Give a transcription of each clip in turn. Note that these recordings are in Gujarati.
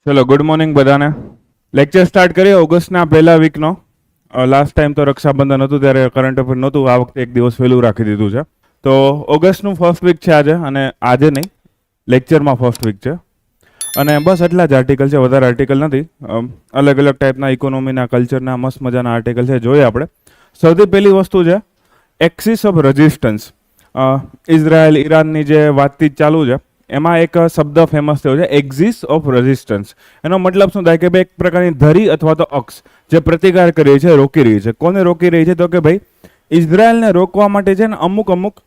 ચલો ગુડ મોર્નિંગ બધાને. લેક્ચર સ્ટાર્ટ કરીએ ઓગસ્ટના પહેલા વીકનો. લાસ્ટ ટાઈમ તો રક્ષાબંધન હતું ત્યારે કરંટ અફેર નહોતું, આ વખતે એક દિવસ વહેલું રાખી દીધું છે. તો ઓગસ્ટનું ફર્સ્ટ વીક છે આજે, અને આજે નહીં લેક્ચરમાં ફર્સ્ટ વીક છે. અને બસ એટલા જ આર્ટિકલ છે, વધારે આર્ટિકલ નથી. અલગ અલગ ટાઈપના ઇકોનોમીના કલ્ચરના મસ્ત મજાના આર્ટિકલ છે, જોઈએ આપણે. સૌથી પહેલી વસ્તુ છે એક્સિસ ઓફ રેઝિસ્ટન્સ. ઇઝરાયલ ઈરાનની જે વાતચીત ચાલુ છે એમાં એક શબ્દ ફેમસ થયો છે, એક્સિસ ઓફ રેઝિસ્ટન્સ. એનો મતલબ શું થાય કે ભાઈ એક પ્રકારની ધરી અથવા તો અક્ષ જે પ્રતિકાર કરી છે, રોકી રહી છે. કોને રોકી રહી છે? તો કે ભાઈ ઇઝરાયલને રોકવા માટે છે ને અમુક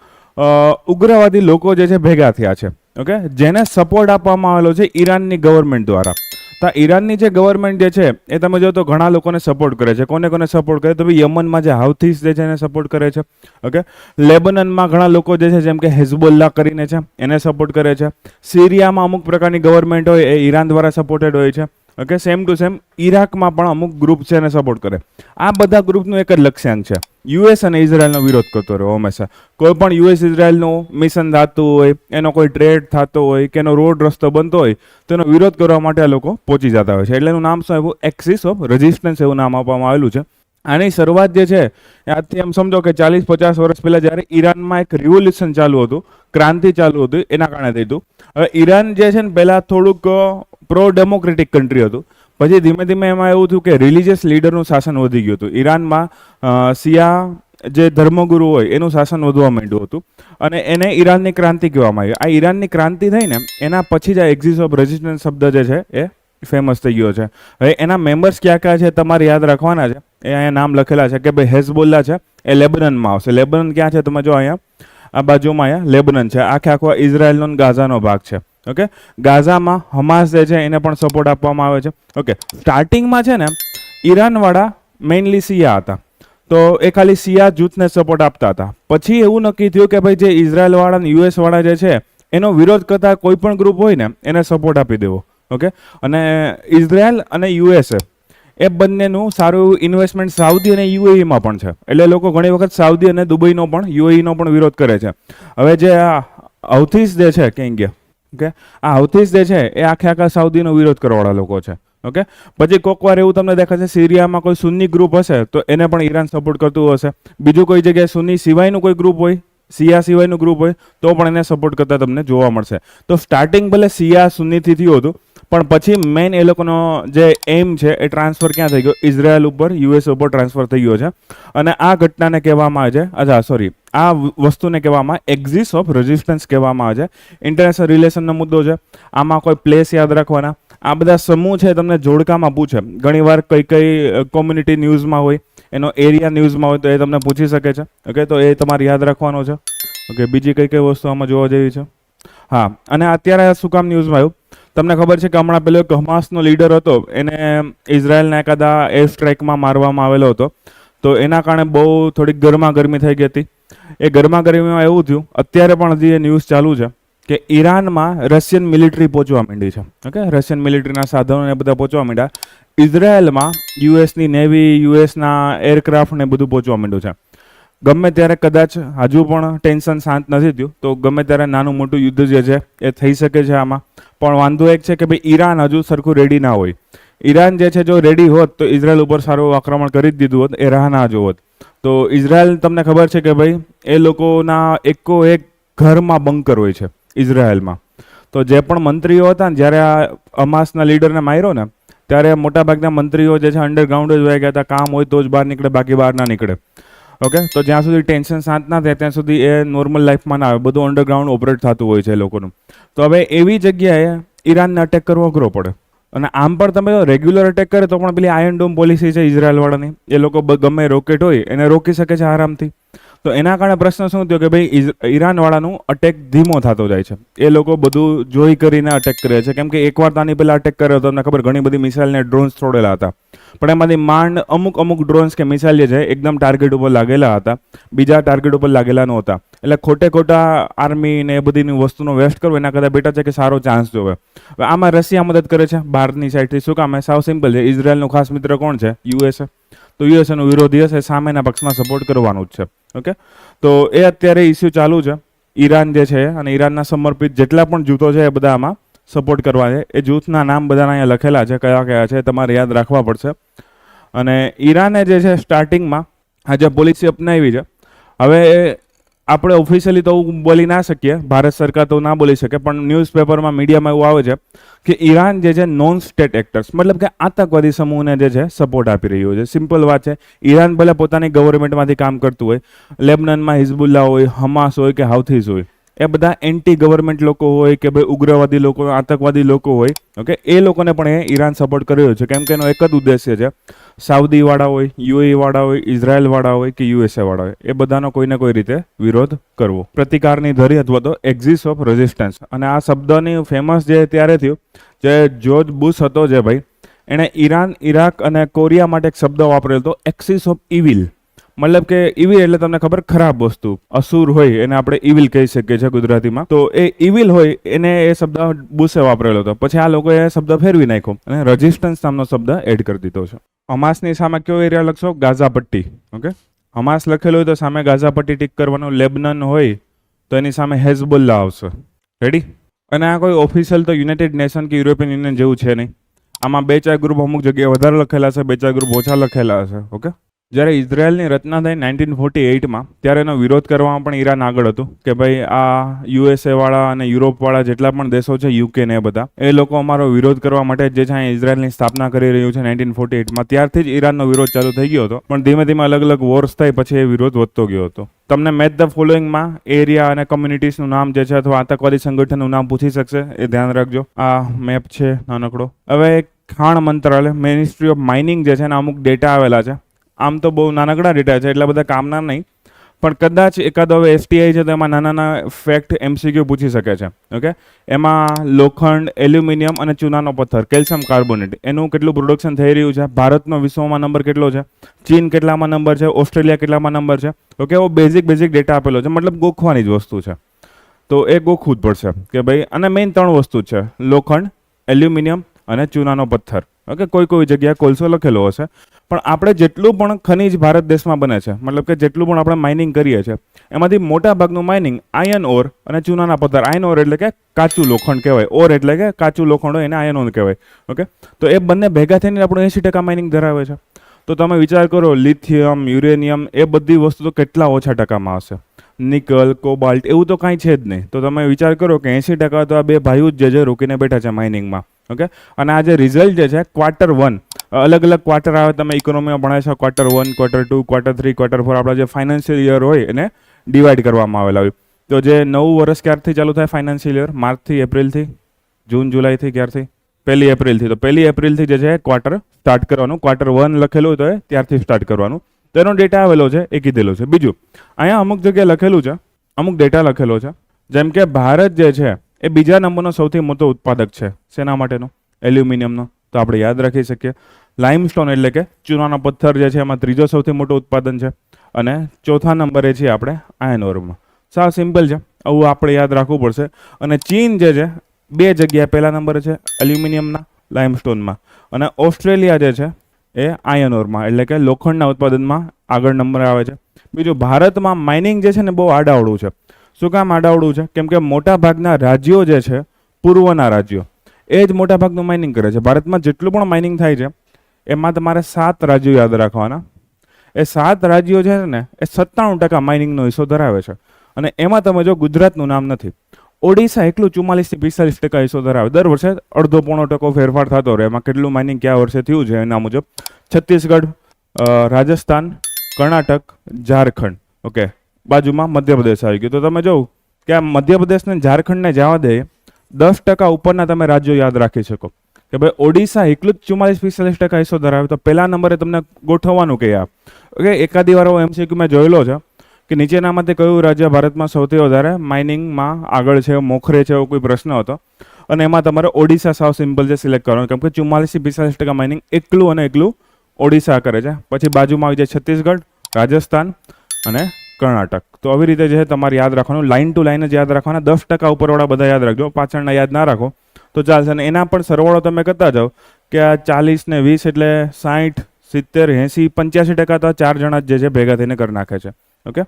ઉગ્રવાદી લોકો જે છે ભેગા થયા છે, ઓકે, જેને સપોર્ટ આપવામાં આવેલો છે ઈરાનની ગવર્મેન્ટ દ્વારા. તો ઈરાનની જે ગવર્મેન્ટ જે છે એ તમે જો તો ઘણા લોકોને સપોર્ટ કરે છે. કોને કોને સપોર્ટ કરે? તો ભાઈ યમનમાં જે હાઉથીસ જે છે એને સપોર્ટ કરે છે, ઓકે. લેબનનમાં ઘણા લોકો જે છે જેમ કે હેઝબોલ્લા કરીને છે એને સપોર્ટ કરે છે. સિરિયામાં અમુક પ્રકારની ગવર્મેન્ટ હોય એ ઈરાન દ્વારા સપોર્ટેડ હોય છે, ઓકે. સેમ ટુ સેમ ઈરાકમાં પણ અમુક ગ્રુપ છે એને સપોર્ટ કરે. આ બધા ગ્રુપનું એક જ લક્ષ્યાંક છે, યુએસ અને ઇઝરાયલનો વિરોધ કરતો રહ્યો હંમેશા. કોઈ પણ યુએસ ઇઝરાયલનું મિશન થતું હોય, એનો કોઈ ટ્રેડ થતો હોય કે એનો રોડ રસ્તો બનતો હોય તો એનો વિરોધ કરવા માટે આ લોકો પહોંચી જતા હોય છે. એટલે એનું નામ શું આવ્યું? એક્સિસ ઓફ રેઝિસ્ટન્સ એવું નામ આપવામાં આવેલું છે. આની શરૂઆત જે છે આજથી એમ સમજો કે 40-50 વર્ષ પહેલાં જ્યારે ઈરાનમાં એક રિવોલ્યુશન ચાલુ હતું, ક્રાંતિ ચાલુ હતી, એના કારણે થઈ હતું. હવે ઈરાન જે છે ને પહેલાં થોડુંક પ્રો ડેમોક્રેટિક કન્ટ્રી હતું. પછી ધીમે ધીમે એમાં એવું થયું કે રિલિજિયસ લીડરનું શાસન વધી ગયું હતું. ઈરાનમાં શિયા જે ધર્મગુરુ હોય એનું શાસન વધવા માંડ્યું હતું, અને એને ઈરાનની ક્રાંતિ કહેવામાં આવી. આ ઈરાનની ક્રાંતિ થઈને એના પછી જ આ એક્સિસ ઓફ રેઝિસ્ટન્સ શબ્દ જે છે એ ફેમસ થઈ ગયો છે. હવે એના મેમ્બર્સ ક્યાં ક્યાં છે તમારે યાદ રાખવાના છે. એ અહીંયા નામ લખેલા છે કે ભાઈ હેઝબોલ્લા છે એ લેબનનમાં આવશે. લેબનન ક્યાં છે? તમે જો અહીંયા આ બાજુમાં અહીંયા લેબનન છે. આખો ઇઝરાયલનો ગાઝાનો ભાગ છે, ઓકે. ગાઝામાં હમાસ જે છે એને પણ સપોર્ટ આપવામાં આવે છે, ઓકે. સ્ટાર્ટિંગમાં છે ને ઈરાનવાળા મેઇનલી શિયા હતા, તો એ ખાલી શિયા જૂથને સપોર્ટ આપતા હતા. પછી એવું નક્કી થયું કે ભાઈ જે ઇઝરાયલવાળા અને યુએસવાળા જે છે એનો વિરોધ કરતા કોઈ પણ ગ્રુપ હોય ને એને સપોર્ટ આપી દેવો, ઓકે. અને ઇઝરાયલ અને યુએસએ એ બંનેનું સારું એવું ઇન્વેસ્ટમેન્ટ સાઉદી અને યુએઈમાં પણ છે. એટલે લોકો ઘણી વખત સાઉદી અને દુબઈનો પણ યુએઈનો પણ વિરોધ કરે છે. હવે જે આ હૌથીસ જે છે ક્યાં ગયા, ઓકે, આ હૌથીસ જે છે એ આખા સાઉદીનો વિરોધ કરવાવાળા લોકો છે, ઓકે. પછી કોક વાર એવું તમને દેખાશે સિરિયામાં કોઈ સુન્ની ગ્રુપ હશે તો એને પણ ઈરાન સપોર્ટ કરતું હશે. બીજું કોઈ જગ્યાએ સુન્ની સિવાયનું કોઈ ગ્રુપ હોય, શિયા સિવાયનું ગ્રુપ હોય તો પણ એને સપોર્ટ કરતા તમને જોવા મળશે. તો સ્ટાર્ટિંગ ભલે શિયા સુન્નીથી થયું હતું, પણ પછી મેઇન એ લોકોનો જે એમ છે એ ટ્રાન્સફર ક્યાં થઈ ગયો? ઇઝરાયલ ઉપર, યુએસ ઉપર ટ્રાન્સફર થઈ ગયો છે. અને આ ઘટનાને કહેવામાં આવે છે, આ વસ્તુને કહેવામાં એક્સિસ ઓફ રેઝિસ્ટન્સ કહેવામાં આવે છે. ઇન્ટરનેશનલ રિલેશનનો મુદ્દો છે. આમાં કોઈ પ્લેસ યાદ રાખવાના. આ બધા સમૂહ છે તમને જોડકામાં પૂછે. ઘણીવાર કઈ કોમ્યુનિટી ન્યૂઝમાં હોય, એનો એરિયા ન્યૂઝમાં હોય તો એ તમને પૂછી શકે છે, ઓકે. તો એ તમારે યાદ રાખવાનો છે, ઓકે. બીજી કઈ વસ્તુ આમાં જોવા જેવી છે? હા, અને અત્યારે શું કામ ન્યૂઝમાં આવ્યું? તમને ખબર છે કે હમણાં પેલો એક હમાસનો લીડર હતો, એને ઇઝરાયલના એકાદા એર સ્ટ્રાઇકમાં મારવામાં આવેલો હતો. તો એના કારણે બહુ થોડીક ગરમાગરમી થઈ ગઈ હતી. એ ગરમાગરમીમાં એવું થયું, અત્યારે પણ હજી એ ન્યૂઝ ચાલુ છે કે ઈરાનમાં રશિયન મિલિટરી પહોંચવા માંડી છે, ઓકે. રશિયન મિલિટરીના સાધનો ને બધા પહોંચવા માંડ્યા. ઇઝરાયલમાં યુએસની નેવી, યુએસના એરક્રાફ્ટ ને બધું પહોંચવા માંડ્યું છે. ગમે ત્યારે કદાચ હજુ પણ ટેન્શન શાંત નથી થયું, તો ગમે ત્યારે નાનું મોટું યુદ્ધ જે છે એ થઈ શકે છે આમાં. પણ વાંધો એક છે કે ભાઈ ઈરાન હજુ સરખું રેડી ના હોય. ઈરાન જે છે જો રેડી હોત તો ઇઝરાયલ ઉપર સારું આક્રમણ કરી જ દીધું હોત, એ રાહ ના જોવત. તો ઇઝરાયલ તમને ખબર છે કે ભાઈ એ લોકોના એકો એક ઘરમાં બંકર હોય છે ઇઝરાયલમાં. તો જે પણ મંત્રીઓ હતા ને જ્યારે આ હમાસના લીડરને માર્યો ને ત્યારે મોટાભાગના મંત્રીઓ જે છે અંડરગ્રાઉન્ડ જ વહી ગયા હતા. કામ હોય તો જ બહાર નીકળે, બાકી બહાર ના નીકળે, ઓકે. તો જ્યાં સુધી ટેન્શન શાંત ના થાય ત્યાં સુધી એ નોર્મલ લાઈફમાં ના આવે. બધું અંડરગ્રાઉન્ડ ઓપરેટ થતું હોય છે એ લોકોનું. તો હવે એવી જગ્યાએ ઈરાનને અટેક કરવો અઘરો પડે. અને આમ પણ તમે રેગ્યુલર અટેક કરે તો પણ પેલી આયર્ન ડોમ પોલિસી છે ઇઝરાયલવાળાની, એ લોકો ગમે રોકેટ હોય એને રોકી શકે છે આરામથી. તો એના કારણે પ્રશ્ન શું થયો કે ભાઈ ઈરાનવાળાનું અટેક ધીમો થતો જાય છે. એ લોકો બધું જોઈ કરીને અટેક કરે છે, કેમ કે એકવાર તો આની પહેલાં અટેક કર્યો તો તમને ખબર ઘણી બધી મિસાઇલ ને ડ્રોન્સ છોડેલા હતા. પણ એમાંથી માંડ અમુક ડ્રોન્સ કે મિસાઇલ જે છે એકદમ ટાર્ગેટ ઉપર લાગેલા હતા, બીજા ટાર્ગેટ ઉપર લાગેલા નહોતા. એટલે ખોટા આર્મી ને એ બધીની વસ્તુનો વેસ્ટ કરવો એના કરતાં બેટર છે કે સારો ચાન્સ જોવે. હવે આમાં રશિયા મદદ કરે છે બહારની સાઈડથી. શું કામ? સાવ સિમ્પલ છે, ઇઝરાયલનું ખાસ મિત્ર કોણ છે? યુએસએ. તો યુએસએનો વિરોધી હશે, સામેના પક્ષમાં સપોર્ટ કરવાનું જ છે, ઓકે. તો એ અત્યારે ઇસ્યુ ચાલુ છે. ઈરાન જે છે અને ઈરાનના સમર્પિત જેટલા પણ જૂથો છે એ બધા આમાં સપોર્ટ કરવા છે. એ જૂથના નામ બધાના અહીંયા લખેલા છે, કયા કયા છે તમારે યાદ રાખવા પડશે. અને ઈરાને જે છે સ્ટાર્ટિંગમાં આ જે પોલિસી અપનાવી છે, હવે આપણે ઓફિશિયલી તો બોલી ના શકીએ, ભારત સરકાર તો ના બોલી શકે, પણ ન્યૂઝપેપરમાં મીડિયામાં એવું આવે છે કે ઈરાન જે છે નોન સ્ટેટ એક્ટર્સ, મતલબ કે આતંકવાદી સમૂહને જે છે સપોર્ટ આપી રહ્યું છે. સિમ્પલ વાત છે. ઈરાન ભલે પોતાની ગવર્મેન્ટમાંથી કામ કરતું હોય, લેબનનમાં હિઝબુલ્લા હોય, હમાસ હોય કે હાઉથીઝ હોય, એ બધા એન્ટી ગવર્મેન્ટ લોકો હોય કે ભાઈ ઉગ્રવાદી લોકો, આતંકવાદી લોકો હોય, ઓકે, એ લોકોને પણ એ ઈરાન સપોર્ટ કરી રહ્યું છે. કેમ કે એનો એક જ ઉદ્દેશ્ય છે, સાઉદીવાળા હોય, યુએઈવાળા હોય, ઇઝરાયલવાળા હોય કે યુએસએવાળા હોય, એ બધાનો કોઈને કોઈ રીતે વિરોધ કરવો, પ્રતિકારની ધરી અથવા તો એક્ઝિસ ઓફ રેઝિસ્ટન્સ. અને આ શબ્દની ફેમસ જે ત્યારે થયું, જે જ્યોર્જ બુશ હતો જે ભાઈ, એણે ઈરાન, ઇરાક અને કોરિયા માટે એક શબ્દ વાપરેલો હતો, એક્સિસ ઓફ ઇવિલ. મતલબ કે ઇવિલ એટલે તમને ખબર, ખરાબ વસ્તુ, અસુર હોય એને આપણે ઇવિલ કહી શકીએ છીએ ગુજરાતીમાં. તો એ ઇવિલ હોય એને એ શબ્દ બુશે વાપરેલો હતો. પછી આ લોકોએ એ શબ્દ ફેરવી નાખ્યો અને રેઝિસ્ટન્સ નામનો શબ્દ એડ કરી દીધો છે. હમાસની સામે કયો એરિયા લખશો? ગાઝા પટ્ટી. ઓકે, હમાસ લખેલું હોય તો સામે ગાઝા પટ્ટી ટીક કરવાનું. લેબનન હોય તો એની સામે હેઝબુલ્લા આવશે. રેડી? અને આ કોઈ ઓફિશિયલ તો યુનાઇટેડ નેશન કે યુરોપિયન યુનિયન જેવું છે નહીં. આમાં 2-4 ગ્રુપ અમુક જગ્યાએ વધારે લખેલા છે, 2-4 ગ્રુપ ઓછા લખેલા છે. ઓકે, જ્યારે ઇઝરાયલની રચના થઈ 1948માં, ત્યારે એનો વિરોધ કરવામાં પણ ઈરાન આગળ હતું કે ભાઈ આ યુએસએવાળા અને યુરોપવાળા જેટલા પણ દેશો છે, યુકે ને એ બધા, એ લોકો અમારો વિરોધ કરવા માટે જે છે ઇઝરાયલની સ્થાપના કરી રહ્યું છે 1948માં. ત્યારથી જ ઈરાનનો વિરોધ ચાલુ થઈ ગયો હતો, પણ ધીમે ધીમે અલગ અલગ વોર્સ થઈ પછી એ વિરોધ વધતો ગયો હતો. તમને મેચ ધ ફોલોઈંગમાં એરિયા અને કમ્યુનિટીઝનું નામ જે છે અથવા આતંકવાદી સંગઠનનું નામ પૂછી શકશે, એ ધ્યાન રાખજો. આ મેપ છે નાનકડો. હવે ખાણ મંત્રાલય, મિનિસ્ટ્રી ઓફ માઇનિંગ જે છે એના અમુક ડેટા આવેલા છે. આમ તો બહુ નાનકડા ડેટા છે, એટલા બધા કામના નહીં, પણ કદાચ એકાદો હવે એસટીઆઈ છે તો એમાં નાના નાના ફેક્ટ એમસીક્યુ પૂછી શકે છે. ઓકે, એમાં લોખંડ, એલ્યુમિનિયમ અને ચૂનાનો પથ્થર, કેલ્શિયમ કાર્બોનેટ, એનું કેટલું પ્રોડક્શન થઈ રહ્યું છે, ભારતનો વિશ્વમાં નંબર કેટલો છે, ચીન કેટલામાં નંબર છે, ઓસ્ટ્રેલિયા કેટલામાં નંબર છે. ઓકે, એવો બેઝિક ડેટા આપેલો છે, મતલબ ગોખવાની જ વસ્તુ છે. તો એ ગોખવું જ પડશે કે ભાઈ, અને મેઇન 3 વસ્તુ છે, લોખંડ, એલ્યુમિનિયમ અને ચૂનાનો પથ્થર. ઓકે, કોઈ જગ્યાએ કોલસો લખેલો હશે, પણ આપણે જેટલું પણ ખનીજ ભારત દેશમાં બને છે, મતલબ કે જેટલું પણ આપણે માઇનિંગ કરીએ છીએ, એમાંથી મોટા ભાગનું માઇનિંગ આયર્ન ઓર અને ચૂનાના પથ્થર. આયર્ન ઓર એટલે કે કાચું લોખંડ કહેવાય, ઓર એટલે કે કાચું લોખંડ હોય એને આયર્ન ઓર કહેવાય. ઓકે, તો એ બંને ભેગા થઈને આપણું 80% માઇનિંગ ધરાવે છે. તો તમે વિચાર કરો, લિથિયમ, યુરેનિયમ, એ બધી વસ્તુ તો કેટલા ઓછા ટકામાં હશે. નિકલ, કોબાલ્ટ, એવું તો કાંઈ છે જ નહીં. તો તમે વિચાર કરો કે 80% તો આ બે ભાઈઓ જ જે રોકીને બેઠા છે માઇનિંગમાં. ઓકે, અને આ જે રિઝલ્ટ જે છે Q1, અલગ અલગ ક્વાર્ટર આવે, તમે ઇકોનોમીમાં ભણાય છે, Q1, Q2, Q3, Q4, આપણા જે ફાઇનાન્શિયલ યર હોય એને ડિવાઈડ કરવામાં આવેલા હોય. તો જે નવું વર્ષ ક્યારથી ચાલુ થાય ફાઇનાન્શિયલ યર? માર્ચથી, એપ્રિલથી, જૂન, જુલાઈથી, ક્યારથી? 1 એપ્રિલથી. તો 1 એપ્રિલથી જે છે ક્વાર્ટર સ્ટાર્ટ કરવાનું. Q1 લખેલું હોય તો એ ત્યારથી સ્ટાર્ટ કરવાનું. તો એનો ડેટા આવેલો છે, એ કીધેલો છે. બીજું, અહીંયા અમુક જગ્યાએ લખેલું છે, અમુક ડેટા લખેલો છે, જેમ કે ભારત જે છે એ બીજા નંબરનો સૌથી મોટો ઉત્પાદક છે. શેના માટેનો? એલ્યુમિનિયમનો. તો આપણે યાદ રાખી શકીએ. લાઇમસ્ટોન એટલે કે ચૂનાનો પથ્થર જે છે એમાં ત્રીજો સૌથી મોટું ઉત્પાદન છે, અને ચોથા નંબરે છીએ આપણે આયર્ન ઓરમાં. સાવ સિમ્પલ છે, આવું આપણે યાદ રાખવું પડશે. અને ચીન જે છે 2 જગ્યાએ પહેલા નંબરે છે, એલ્યુમિનિયમના, લાઇમસ્ટોનમાં, અને ઓસ્ટ્રેલિયા જે છે એ આયર્ન ઓરમાં એટલે કે લોખંડના ઉત્પાદનમાં આગળ નંબર આવે છે. બીજું, ભારતમાં માઇનિંગ જે છે ને બહુ આડાવડું છે. શું કામ આડાવડું છે? કેમ કે મોટા ભાગના રાજ્યો જે છે, પૂર્વના રાજ્યો, એ જ મોટા ભાગનું માઇનિંગ કરે છે. ભારતમાં જેટલું પણ માઇનિંગ થાય છે એમાં તમારે 7 રાજ્યો યાદ રાખવાના. એ 7 રાજ્યો છે ને એ 97% માઇનિંગનો હિસ્સો ધરાવે છે. અને એમાં તમે જો ગુજરાતનું નામ નથી. ઓડિશા એકલું 44 થી 45% હિસ્સો ધરાવે. દર વર્ષે 1.5% ફેરફાર થતો રહે. એમાં કેટલું માઇનિંગ કયા વર્ષે થયું છે એના મુજબ. છત્તીસગઢ, રાજસ્થાન, કર્ણાટક, ઝારખંડ, ઓકે, બાજુમાં મધ્યપ્રદેશ આવી ગયું. તો તમે જોઉં કે આ મધ્યપ્રદેશને ઝારખંડને જવા દે, 10% ઉપરના તમે રાજ્યો યાદ રાખી શકો કે ભાઈ ઓડિશા એકલું જ 44-45% હિસ્સો ધરાવે. તો પહેલા નંબરે તમને ગોઠવવાનું કે આ. ઓકે, એકાદી વાર એમસીક્યુ મેં જોયેલો છે કે નીચેનામાંથી કયું રાજ્ય ભારતમાં સૌથી વધારે માઇનિંગમાં આગળ છે, મોખરે છે, એવો કોઈ પ્રશ્ન હતો, અને એમાં તમારે ઓડિશા સાવ સિમ્પલ છે સિલેક્ટ કરવાનું, કેમ કે 44-45% માઇનિંગ એકલું અને એકલું ઓડિશા કરે છે. પછી બાજુમાં આવી જાય છત્તીસગઢ, રાજસ્થાન અને કર્ણાટક. તો આવી રીતે જે છે તમારે યાદ રાખવાનું, લાઇન ટુ લાઇન જ યાદ રાખવાના. 10% ઉપરવાળા બધા યાદ રાખજો, પાછળના યાદ ના રાખો તો ચાલશે. અને એના પણ સરવાળો તમે કરતા જાઓ કે આ 40 ને 20 એટલે 60, 70, 80, 85% તો 4 જણા જે છે ભેગા થઈને કરી નાખે છે. ઓકે,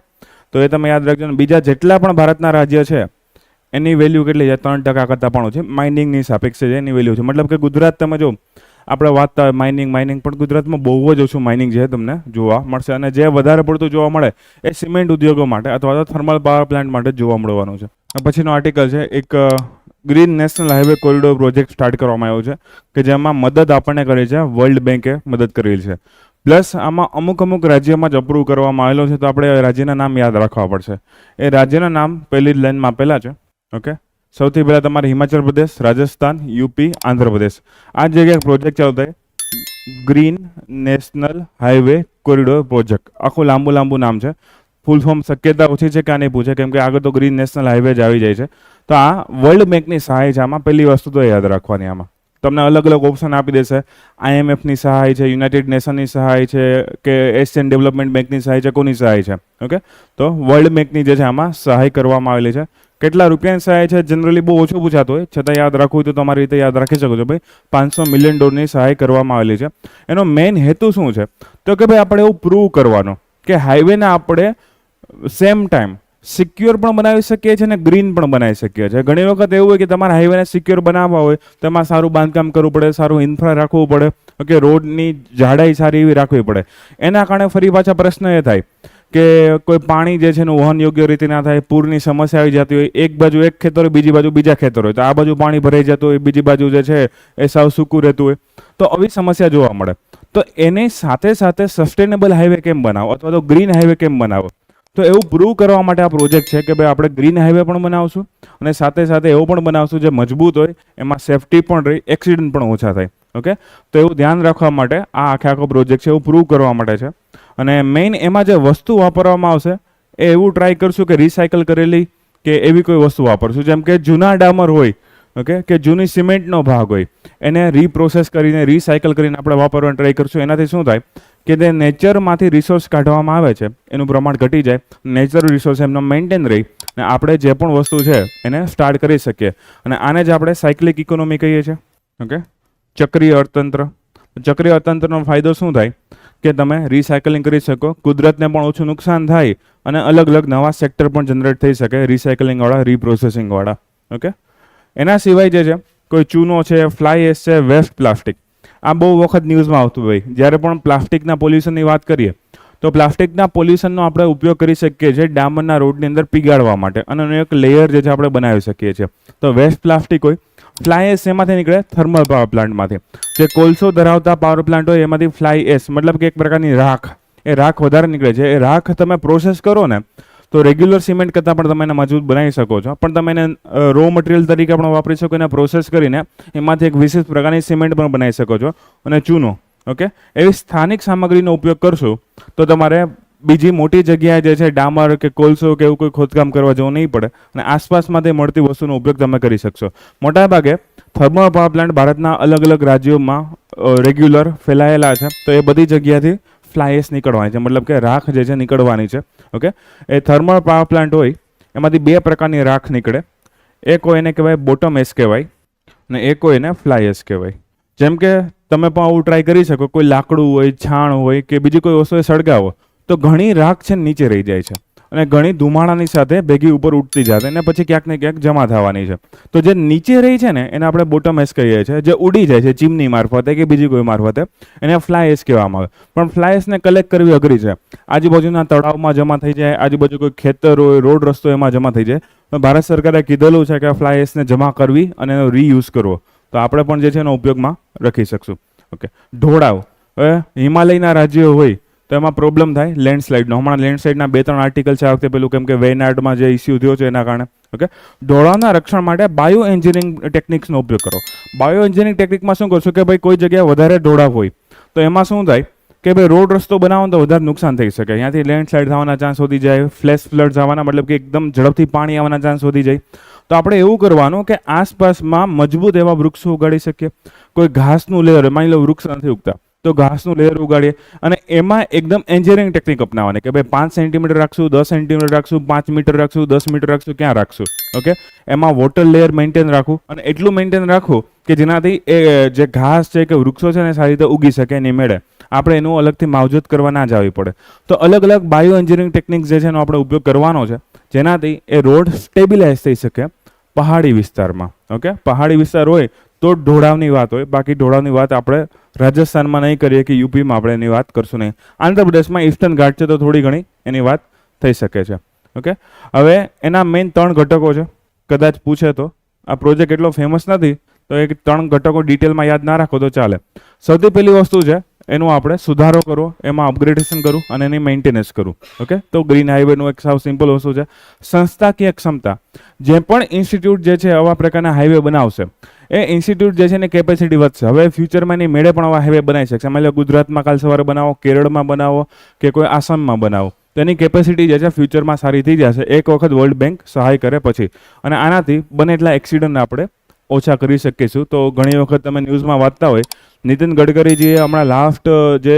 તો એ તમે યાદ રાખજો. બીજા જેટલા પણ ભારતના રાજ્ય છે એની વેલ્યુ કેટલી છે? 3% કરતાં પણ ઓછી. માઇનિંગની સાપેક્ષે છે એની વેલ્યુ છે. મતલબ કે ગુજરાત તમે જો આપણે વાત માઇનિંગ પણ ગુજરાતમાં બહુ જ ઓછું માઇનિંગ છે તમને જોવા મળશે, અને જે વધારે પડતું જોવા મળે એ સિમેન્ટ ઉદ્યોગો માટે અથવા તો થર્મલ પાવર પ્લાન્ટ માટે જોવા મળવાનું છે. પછીનો આર્ટિકલ છે એક green national highway corridor project start કરવામાં આવ્યો છે કે જેમાં મદદ આપણને કરી છે વર્લ્ડ બેન્કે મદદ કરેલી છે. પ્લસ આમાં અમુક રાજ્યમાં જ અપ્રૂવ કરવામાં આવેલો છે, તો આપણે રાજ્યના નામ યાદ રાખવા પડશે. એ રાજ્યના નામ પહેલી જ લાઈનમાં આપેલા છે. ઓકે, સૌથી પહેલાં તમારે હિમાચલ પ્રદેશ, રાજસ્થાન, યુપી, આંધ્રપ્રદેશ આ જગ્યાએ પ્રોજેક્ટ ચાલુ થાય. Green national highway corridor project, આખું લાંબુ નામ છે. ફૂલ ફોર્મ શક્યતા ઓછી છે કે આ નહીં પૂછે, કેમ કે આગળ તો ગ્રીન નેશનલ હાઈવે જ આવી જાય છે. તો આ વર્લ્ડ બેંકની સહાય છે. આમાં પહેલી વસ્તુ તો યાદ રાખવાની, આમાં તમને અલગ ઓપ્શન આપી દેશે. IMFની સહાય છે, યુનાઇટેડ નેશનની સહાય છે, કે એશિયન ડેવલપમેન્ટ બેંકની સહાય છે, કોની સહાય છે? ઓકે, તો વર્લ્ડ બેંકની જે છે આમાં સહાય કરવામાં આવેલી છે. કેટલા રૂપિયાની સહાય છે જનરલી બહુ ઓછું પૂછાતું હોય, છતાં યાદ રાખવું હોય તો તમારી રીતે યાદ રાખી શકો છો. ભાઈ $500 મિલિયન સહાય કરવામાં આવેલી છે. એનો મેઇન હેતુ શું છે? તો કે ભાઈ આપણે એવું પ્રૂવ કરવાનો કે હાઈવેને આપણે સેમ ટાઈમ સિક્યોર પણ બનાવી શકીએ છીએ અને ગ્રીન પણ બનાવી શકીએ છીએ. ઘણી વખત એવું હોય કે તમારે હાઈવેને સિક્યોર બનાવવા હોય તો એમાં સારું બાંધકામ કરવું પડે, સારું ઇન્ફ્રા રાખવું પડે, ઓકે, રોડની જાડાઈ સારી એવી રાખવી પડે. એના કારણે ફરી પાછા પ્રશ્ન એ થાય કે કોઈ પાણી જે છે એનું વહન યોગ્ય રીતે ના થાય, પૂરની સમસ્યા આવી જતી હોય, એક બાજુ એક ખેતર હોય, બીજી બાજુ બીજા ખેતર હોય, તો આ બાજુ પાણી ભરાઈ જતું હોય, બીજી બાજુ જે છે એ સાવ સૂકું રહેતું હોય, તો આવી સમસ્યા જોવા મળે. તો એની સાથે સસ્ટેનેબલ હાઈવે કેમ બનાવો અથવા તો ગ્રીન હાઈવે કેમ બનાવો? તો એવું પ્રૂવ કરવા માટે આ પ્રોજેક્ટ છે કે ભાઈ આપણે ગ્રીન હાઈવે પણ બનાવશું અને સાથે એવો પણ બનાવશું જે મજબૂત હોય, એમાં સેફટી પણ રહી, એક્સિડન્ટ પણ ઓછા થાય. ઓકે, તો એવું ધ્યાન રાખવા માટે આ આખો પ્રોજેક્ટ છે, એવું પ્રૂવ કરવા માટે છે. અને મેઇન એમાં જે વસ્તુ વાપરવામાં આવશે એ એવું ટ્રાય કરશું કે રિસાયકલ કરેલી કે એવી કોઈ વસ્તુ વાપરશું, જેમ કે જૂના ડામર હોય, ઓકે, કે જૂની સિમેન્ટનો ભાગ હોય, એને રીપ્રોસેસ કરીને રિસાયકલ કરીને આપણે વાપરવાનો ટ્રાય કરશું. એનાથી શું થાય કે જે નેચરમાંથી રિસોર્સ કાઢવામાં આવે છે એનું પ્રમાણ ઘટી જાય, નેચરલ રિસોર્સ એમનો મેન્ટેન રહી અને આપણે જે પણ વસ્તુ છે એને સ્ટાર્ટ કરી શકીએ. અને આને જ આપણે સાયક્લિક ઇકોનોમી કહીએ છીએ. ઓકે, ચક્રીય અર્થતંત્ર. ચક્રીય અર્થતંત્રનો ફાયદો શું થાય કે તમે રિસાયકલિંગ કરી શકો, કુદરતને પણ ઓછું નુકસાન થાય અને અલગ નવા સેક્ટર પણ જનરેટ થઈ શકે રિસાયકલિંગવાળા, રીપ્રોસેસિંગવાળા. ઓકે, એના સિવાય જે છે કોઈ ચૂનો છે, ફ્લાય એશ છે, વેસ્ટ પ્લાસ્ટિક, આ બહુ વખત ન્યૂઝમાં આવતું હોય. જ્યારે પણ પ્લાસ્ટિકના પોલ્યુશનની વાત કરીએ તો પ્લાસ્ટિકના પોલ્યુશનનો આપણે ઉપયોગ કરી શકીએ છીએ ડામરના રોડની અંદર પીગાળવા માટે, અને એનો એક લેયર જે છે આપણે બનાવી શકીએ છીએ. તો વેસ્ટ પ્લાસ્ટિક હોય, ફ્લાય એશ એમાંથી નીકળે થર્મલ પાવર પ્લાન્ટમાંથી. જે કોલસો ધરાવતા પાવર પ્લાન્ટ હોય એમાંથી ફ્લાય એશ મતલબ કે એક પ્રકારની રાખ, એ રાખ વધારે નીકળે છે. એ રાખ તમે પ્રોસેસ કરો ને તો રેગ્યુલર સિમેન્ટ કરતાં પણ તમે એને મજબૂત બનાવી શકો છો, પણ તમે એને રો મટીરિયલ તરીકે પણ વાપરી શકો. એને પ્રોસેસ કરીને એમાંથી એક વિશેષ પ્રકારની સિમેન્ટ પણ બનાવી શકો છો. અને ચૂનો, ઓકે, એવી સ્થાનિક સામગ્રીનો ઉપયોગ કરશો તો તમારે બીજી મોટી જગ્યાએ જે છે ડામર કે કોલસો કે એવું કોઈ ખોદકામ કરવા જવું નહીં પડે અને આસપાસમાંથી મળતી વસ્તુનો ઉપયોગ તમે કરી શકશો. મોટાભાગે થર્મલ પાવર પ્લાન્ટ ભારતના અલગ રાજ્યોમાં રેગ્યુલર ફેલાયેલા છે, તો એ બધી જગ્યાથી ફ્લાય એશ નીકળવાની છે, મતલબ કે રાખ જે છે નીકળવાની છે. ઓકે, એ થર્મલ પાવર પ્લાન્ટ હોય એમાંથી બે પ્રકારની રાખ નીકળે. એક હોય એને કહેવાય બોટમ એશ કહેવાય અને એક હોય એને ફ્લાય એશ કહેવાય. જેમ કે તમે પણ આવું ટ્રાય કરી શકો, કોઈ લાકડું હોય, છાણ હોય કે બીજી કોઈ વસ્તુ સળગાવો તો ઘણી રાખ છે નીચે રહી જાય છે અને ઘણી ધુમાડાની સાથે ભેગી ઉપર ઉઠતી જાય અને પછી ક્યાંક ને ક્યાંક જમા થવાની છે. તો જે નીચે રહી છે ને એને આપણે બોટમ એશ કહીએ છીએ. જે ઉડી જાય છે ચીમની મારફતે કે બીજી કોઈ મારફતે એને ફ્લાય એશ કહેવામાં આવે. પણ ફ્લાય એશને કલેક્ટ કરવી અઘરી છે. આજુબાજુના તળાવમાં જમા થઈ જાય, આજુબાજુ કોઈ ખેતર હોય, રોડ રસ્તો એમાં જમા થઈ જાય. ભારત સરકારે કીધેલું છે કે ફ્લાય એશને જમા કરવી અને એનો રીયુઝ કરવો, તો આપણે પણ જે છે એનો ઉપયોગમાં રાખી શકશું. ઓકે, ઢોળાવ. હવે હિમાલયના રાજ્યો હોય તો એમાં પ્રોબ્લેમ થાય લેન્ડસ્લાઇડનો. હમણાં લેન્ડસ્લાઇડના 2-3 આર્ટિકલ છે આ વખતે, પેલું કેમ કે વેનાર્ડમાં જે ઇસ્યુ થયો છે એના કારણે. ઓકે, ઢોળાવના રક્ષણ માટે બાયો એન્જિનિયરિંગ ટેકનિક્સનો ઉપયોગ કરો. બાયો એન્જિનિયરિંગ ટેકનિકમાં શું કરશો કે ભાઈ કોઈ જગ્યાએ વધારે ઢોળાવ હોય તો એમાં શું થાય કે ભાઈ રોડ રસ્તો બનાવો તો વધારે નુકસાન થઈ શકે. અહીંયાથી લેન્ડસ્લાઇડ થવાના ચાન્સ વધી જાય, ફ્લેશ ફ્લડ આવવાના મતલબ કે એકદમ ઝડપથી પાણી આવવાના ચાન્સ વધી જાય. તો આપણે એવું કરવાનું કે આસપાસમાં મજબૂત એવા વૃક્ષો ઉગાડી શકીએ. કોઈ ઘાસનું લેયર, માની લો વૃક્ષ નથી ઉગતા તો ઘાસનું લેયર ઉગાડીએ અને એમાં એકદમ એન્જિનિયરિંગ ટેકનિક અપનાવવાની કે ભાઈ 5 સેન્ટીમીટર રાખશું, 10 સેન્ટીમીટર રાખશું, 5 મીટર રાખશું, 10 મીટર રાખશું, ક્યાં રાખશું. ઓકે, એમાં વોટર લેયર મેન્ટેન રાખવું અને એટલું મેન્ટેન રાખવું કે જેનાથી એ જે ઘાસ છે કે વૃક્ષો છે ને સારી રીતે ઉગી શકે એની મેળે આપણે એનું અલગથી માવજત કરવા ના જવી પડે. તો અલગ બાયો એન્જિનિયરિંગ ટેકનિક્સ જે છે એનો આપણે ઉપયોગ કરવાનો છે, જેનાથી એ રોડ સ્ટેબિલાઇઝ થઈ શકે, પહાડી વિસ્તારમાં. ઓકે, પહાડી વિસ્તાર હોય તો ઢોળાવની વાત હોય, બાકી ઢોળાવની વાત આપણે રાજસ્થાનમાં નહીં કરીએ કે યુપીમાં આપણે એની વાત કરશું નહીં. આંધ્રપ્રદેશમાં ઈસ્ટર્ન ઘાટ છે તો થોડી ઘણી એની વાત થઈ શકે છે. ઓકે, હવે એના મેઇન 3 ઘટકો છે. કદાચ પૂછે તો આ પ્રોજેક્ટ એટલો ફેમસ નથી તો એ 3 ઘટકો ડિટેલમાં યાદ ના રાખો તો ચાલે. સૌથી પહેલી વસ્તુ છે એનું આપણે સુધારો કરવો, એમાં અપગ્રેડેશન કરવું અને એની મેન્ટેનન્સ કરવું. ઓકે, તો ગ્રીન હાઈવેનું એક સાવ સિમ્પલ વસ્તુ છે સંસ્થાકીય ક્ષમતા. જે પણ ઇન્સ્ટિટ્યૂટ જે છે આવા પ્રકારના હાઈવે બનાવશે એ ઇન્સ્ટિટ્યૂટ જે છે એની કેપેસિટી વધશે. હવે ફ્યુચરમાં એની મેળે પણ આવા હાઈવે બનાવી શકશે. માની લો ગુજરાતમાં કાલ સવારે બનાવો, કેરળમાં બનાવો કે કોઈ આસામમાં બનાવો તો એની કેપેસિટી જે છે ફ્યુચરમાં સારી થઈ જશે એક વખત વર્લ્ડ બેંક સહાય કરે પછી. અને આનાથી બને એટલા એક્સિડન્ટ આપણે ઓછા કરી શકીશું. તો ઘણી વખત તમે ન્યૂઝમાં વાંચતા હોય નીતિન ગડકરીજીએ હમણાં લાસ્ટ જે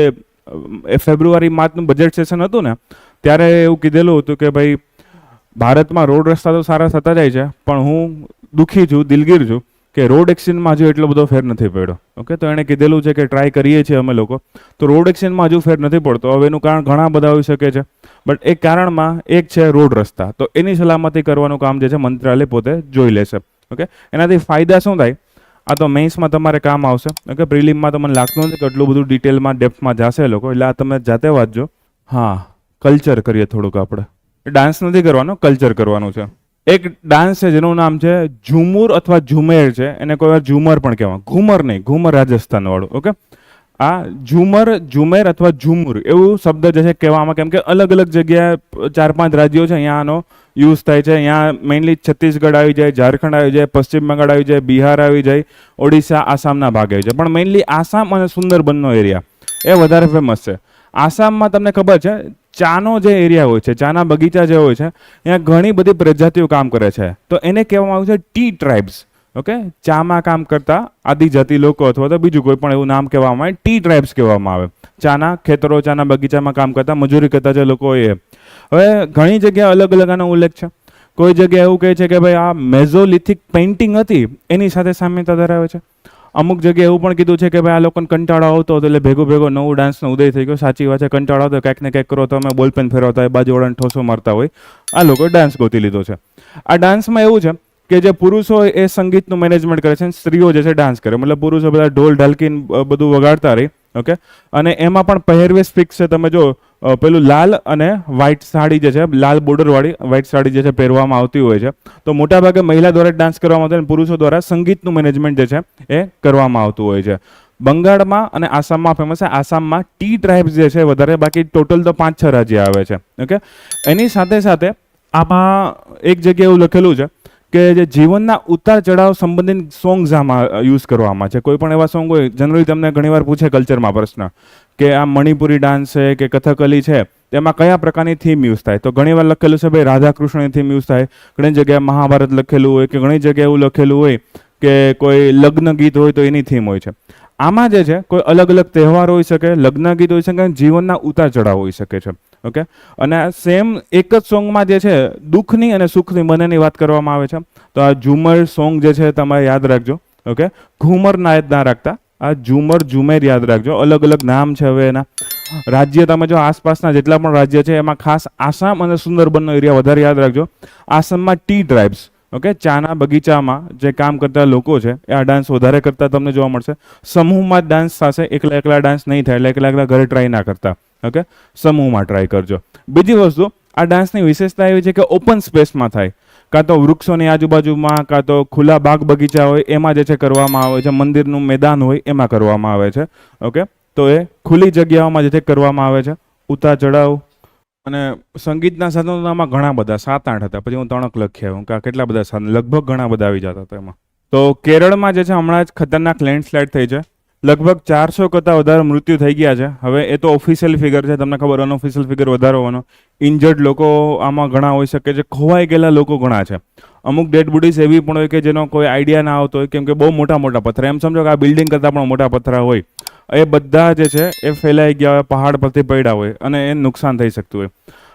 ફેબ્રુઆરી માર્ચનું બજેટ સેશન હતું ને ત્યારે એવું કીધેલું હતું કે ભાઈ ભારતમાં રોડ રસ્તા તો સારા થતા જાય છે પણ હું દુઃખી છું, દિલગીર છું કે રોડ એક્સિડન્ટમાં હજુ એટલો બધો ફેર નથી પડ્યો. ઓકે, તો એણે કીધેલું છે કે ટ્રાય કરીએ છીએ અમે લોકો, તો રોડ એક્સિડન્ટમાં હજુ ફેર નથી પડતો. હવે એનું કારણ ઘણા બધા હોઈ શકે છે બટ એક કારણમાં એક છે રોડ રસ્તા. તો એની સલામતી કરવાનું કામ જે છે મંત્રાલય પોતે જોઈ લેશે. ઓકે, એનાથી ફાયદા શું થાય આ તો મેઇન્સમાં તમારે કામ આવશે. ઓકે, પ્રિલિમમાં તો મને લાગતું નથી કે એટલું બધું ડિટેલમાં ડેપ્થમાં જશે લોકો, એટલે આ તમે જાતે વાંચજો. હા, કલ્ચર કરીએ થોડુંક આપણે. ડાન્સ નથી કરવાનો, કલ્ચર કરવાનું છે. એક ડાન્સ છે જેનું નામ છે ઝુમુર અથવા ઝુમેર છે, એને કોઈ વાર ઝુમર પણ કહેવાય, ઘુમર નહીં, ઘુમર રાજસ્થાન વાળું. ઓકે, આ ઝુમર, ઝુમેર અથવા ઝુમુર એવું શબ્દ જે છે કહેવામાં, કેમ કે અલગ અલગ જગ્યાએ 4-5 રાજ્યો છે અહીંયા આનો યુઝ થાય છે. અહીંયા મેઇનલી છત્તીસગઢ આવી જાય, ઝારખંડ આવી જાય, પશ્ચિમ બંગાળ આવી જાય, બિહાર આવી જાય, ઓડિશા, આસામના ભાગ આવી જાય. પણ મેઇનલી આસામ અને સુંદરબનનો એરિયા એ વધારે ફેમસ છે. આસામમાં તમને ખબર છે ચાનો જે એરિયા હોય છે, ચાના બગીચા જે હોય છે, અહીંયા ઘણી બધી પ્રજાતિઓ કામ કરે છે. તો એને કહેવામાં આવે છે ટી ટ્રાઇબ્સ. ઓકે, ચામાં કામ કરતા આદિજાતિ લોકો અથવા તો બીજું કોઈ પણ એવું નામ કહેવામાં આવે, ટી ટ્રાઇબ્સ કહેવામાં આવે. ચાના ખેતરો, ચાના બગીચામાં કામ કરતા, મજૂરી કરતા જે લોકો એ. હવે ઘણી જગ્યાએ અલગ અલગ આનો ઉલ્લેખ છે. કોઈ જગ્યાએ એવું કહે છે કે ભાઈ આ મેઝોલિથિક પેઇન્ટિંગ હતી એની સાથે સામ્યતા ધરાવે છે. અમુક જગ્યાએ એવું પણ કીધું છે કે ભાઈ આ લોકોને કંટાળો આવતો હતો એટલે ભેગો નવું ડાન્સનો ઉદય થઈ ગયો. સાચી વાત છે, કંટાળો આવતો કંઈક ને કંઈક કરો તો અમે બોલપેન ફેરવતા હોય, બાજુવાળાને ઠોસો મારતા હોય, આ લોકોએ ડાન્સ ગોતી લીધો છે. આ ડાન્સમાં એવું છે કે જે પુરુષો હોય એ સંગીતનું મેનેજમેન્ટ કરે છે, સ્ત્રીઓ જે છે ડાન્સ કરે. મતલબ પુરુષો બધા ઢોલ ઢાલકીને બધું વગાડતા રહી. ઓકે, અને એમાં પણ પહેરવેશ ફિક્સ છે. તમે જો પેલું લાલ અને વ્હાઇટ સાડી જે છે, લાલ બોર્ડરવાળી વ્હાઇટ સાડી જે છે પહેરવામાં આવતી હોય છે. તો મોટાભાગે મહિલા દ્વારા ડાન્સ કરવામાં આવતો હોય અને પુરુષો દ્વારા સંગીતનું મેનેજમેન્ટ જે છે એ કરવામાં આવતું હોય છે. બંગાળમાં અને આસામમાં ફેમસ છે. આસામમાં ટી ટ્રાઇબ્સ જે છે વધારે, બાકી ટોટલ તો 5-6 રાજ્ય આવે છે. ઓકે, એની સાથે સાથે આમાં એક જગ્યાએ એવું લખેલું છે કે જે જીવનના ઉતાર ચઢાવ સંબંધિત સોંગ્સ આમાં યુઝ કરવામાં છે. કોઈ પણ એવા સોંગ હોય, જનરલી તમને ઘણીવાર પૂછે કલ્ચરમાં પ્રશ્ન કે આ મણિપુરી ડાન્સ છે કે કથકલી છે તેમાં કયા પ્રકારની થીમ યુઝ થાય. તો ઘણીવાર લખેલું છે ભાઈ રાધા કૃષ્ણની થીમ યુઝ થાય, ઘણી જગ્યાએ મહાભારત લખેલું હોય કે ઘણી જગ્યાએ એવું લખેલું હોય કે કોઈ લગ્ન ગીત હોય તો એની થીમ હોય છે. આમાં જે છે કોઈ અલગ અલગ તહેવાર હોઈ શકે, લગ્ન ગીત હોઈ શકે, જીવનના ઉતાર ચઢાવ હોઈ શકે છે. ઓકે, અને સેમ એક જ સોંગમાં જે છે દુઃખની અને સુખની બંનેની વાત કરવામાં આવે છે. તો આ ઝુમર સોંગ જે છે તમારે યાદ રાખજો. ઓકે, ઘુમર યાદ ના રાખતા, આ ઝુમર ઝુમેર યાદ રાખજો. અલગ અલગ નામ છે. હવે એના રાજ્ય તમે જો આસપાસના જેટલા પણ રાજ્ય છે એમાં ખાસ આસામ અને સુંદરબનનો એરિયા વધારે યાદ રાખજો. આસામમાં ટી ટ્રાઇબ્સ, ઓકે, ચાના બગીચામાં જે કામ કરતા લોકો છે એ આ ડાન્સ વધારે કરતા તમને જોવા મળશે. સમૂહમાં ડાન્સ થશે, એકલા ડાન્સ નહીં થાય, એટલે એકલા ઘરે ટ્રાય ના કરતા. ઓકે, સમૂહમાં ટ્રાય કરજો. બીજી વસ્તુ, આ ડાન્સની વિશેષતા એવી છે કે ઓપન સ્પેસમાં થાય, કાં તો વૃક્ષોની આજુબાજુમાં, કાં તો ખુલ્લા બાગ બગીચા હોય એમાં જે છે કરવામાં આવે છે, મંદિરનું મેદાન હોય એમાં કરવામાં આવે છે. ઓકે, તો એ ખુલ્લી જગ્યાઓમાં જે છે કરવામાં આવે છે. ઉતાર ચઢાવ અને સંગીતના સાધનોમાં ઘણા બધા 7-8 હતા, પછી હું 3 લખ્યા હું કે કેટલા બધા સાધન, લગભગ ઘણા બધા આવી જતા હતા એમાં. તો કેરળમાં જે છે હમણાં જ ખતરનાક લેન્ડસ્લાઇડ થઈ છે. લગભગ 400 કરતાં વધારે મૃત્યુ થઈ ગયા છે. હવે એ તો ઓફિશિયલ ફિગર છે, તમને ખબર, અનઓફિશિયલ ફિગર વધારે હોવાનો. ઇન્જર્ડ લોકો આમાં ઘણા હોઈ શકે છે, ખોવાઈ ગયેલા લોકો ઘણા છે. અમુક ડેડ બોડીઝ એવી પણ હોય કે જેનો કોઈ આઈડિયા ના આવતો હોય, કેમ કે બહુ મોટા પથ્થર, એમ સમજો કે આ બિલ્ડિંગ કરતાં પણ મોટા પથ્થર હોય, એ બધા જે છે એ ફેલાઈ ગયા હોય, પહાડ પરથી પડ્યા હોય અને એ નુકસાન થઈ શકતું હોય.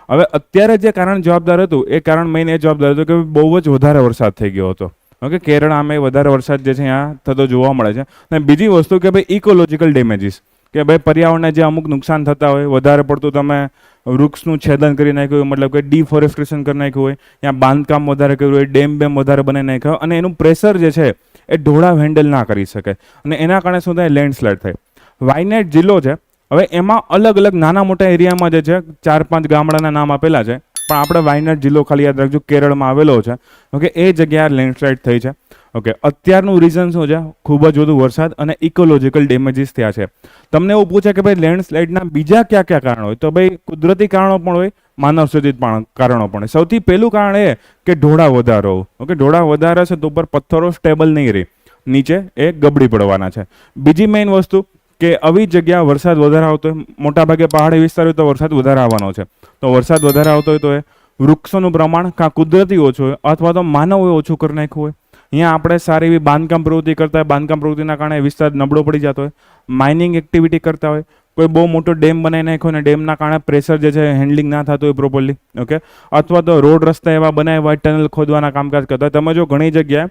હવે અત્યારે જે કારણ જવાબદાર હતું એ કારણ મેઇન એ જવાબદાર હતું કે બહુ જ વધારે વરસાદ થઈ ગયો હતો. ઓકે, કેરળ આમે વધારે વરસાદ જે છે અહીંયા થતો જોવા મળે છે. અને બીજી વસ્તુ કે ભાઈ ઇકોલોજીકલ ડેમેજીસ, કે ભાઈ પર્યાવરણને જે અમુક નુકસાન થતા હોય, વધારે પડતું તમે વૃક્ષનું છેદન કરી નાખ્યું હોય, મતલબ કે ડિફોરેસ્ટેશન કરી નાખ્યું હોય, ત્યાં બાંધકામ વધારે કર્યું હોય, ડેમ વધારે બનાવી નાખ્યો, અને એનું પ્રેશર જે છે એ ઢોળાવ હેન્ડલ ના કરી શકે, અને એના કારણે શું થાય, લેન્ડસ્લાઇડ થાય. વાયનાડ જિલ્લો છે, હવે એમાં અલગ અલગ નાના મોટા એરિયામાં જે છે 4-5 ગામડાના નામ આપેલા છે, પણ આપણે વાયનાડ જિલ્લો ખાલી યાદ રાખજો, કેરળમાં આવેલો છે. ઓકે, એ જગ્યાએ લેન્ડસ્લાઇડ થઈ છે. ઓકે, અત્યારનું રીઝન શું છે, ખૂબ જ વધુ વરસાદ અને ઇકોલોજીકલ ડેમેજીસ થયા છે. તમને એવું પૂછે કે ભાઈ લેન્ડસ્લાઇડના બીજા કયા કયા કારણો હોય, તો ભાઈ કુદરતી કારણો પણ હોય, માનવ સર્જિત કારણો પણ હોય. સૌથી પહેલું કારણ એ કે ઢોળાવ વધારો. ઓકે, ઢોળાવ વધારે છે તો ઉપર પથ્થરો સ્ટેબલ નહીં રહે, નીચે એ ગબડી પડવાના છે. બીજી મેઇન વસ્તુ કે આવી જગ્યા વરસાદ વધારે આવતો હોય, મોટાભાગે પહાડી વિસ્તાર હોય તો વરસાદ વધારે આવવાનો છે. તો વરસાદ વધારે આવતો હોય તો એ વૃક્ષોનું પ્રમાણ કાં કુદરતી ઓછું હોય અથવા તો માનવોએ ઓછું કરી નાખ્યું હોય. અહીંયા આપણે સારી એવી બાંધકામ પ્રવૃત્તિ કરતા હોય, બાંધકામ પ્રવૃત્તિના કારણે વિસ્તાર નબળો પડી જતો હોય, માઇનિંગ એક્ટિવિટી કરતા હોય, કોઈ બહુ મોટો ડેમ બનાવી નાખ્યો અને ડેમના કારણે પ્રેશર જે છે હેન્ડલિંગ ના થતું હોય પ્રોપરલી. ઓકે, અથવા તો રોડ રસ્તા એવા બનાવ્યા હોય, ટનલ ખોદવાના કામકાજ કરતા હોય. તમે જો ઘણી જગ્યાએ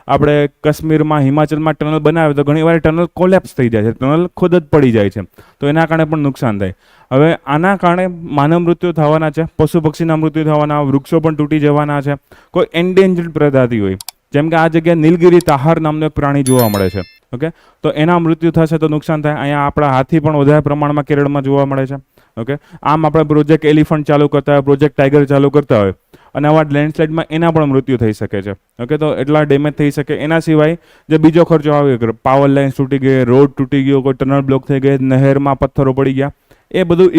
આપણે કાશ્મીરમાં, હિમાચલમાં ટનલ બનાવે તો ઘણી વાર ટનલ કોલેપ્સ થઈ જાય છે, ટનલ ખુદ જ પડી જાય છે, તો એના કારણે પણ નુકસાન થાય. હવે આના કારણે માનવ મૃત્યુ થવાના છે, પશુ પક્ષીના મૃત્યુ થવાના, વૃક્ષો પણ તૂટી જવાના છે. કોઈ એન્ડેન્જર્ડ પ્રજાતિ હોય, જેમ કે આ જગ્યાએ નીલગિરી તાહાર નામનું એક પ્રાણી જોવા મળે છે. ઓકે, તો એના મૃત્યુ થશે તો નુકસાન થાય. અહીંયા આપણા હાથી પણ વધારે પ્રમાણમાં કેરળમાં જોવા મળે છે. ઓકે, આમ આપણે પ્રોજેક્ટ એલિફન્ટ ચાલુ કરતા હોય, પ્રોજેક્ટ ટાઈગર ચાલુ કરતા હોય, અને આવા લેન્ડસ્લાઇડમાં એના પણ મૃત્યુ થઈ શકે છે. ઓકે, તો એટલા ડેમેજ થઈ શકે. એના સિવાય જે બીજો ખર્ચો આવે, પાવર લાઇન તૂટી ગઈ, રોડ તૂટી ગયો, કોઈ ટનલ બ્લોક થઈ ગઈ, નહેરમાં પથ્થરો પડી ગયા, એ બધું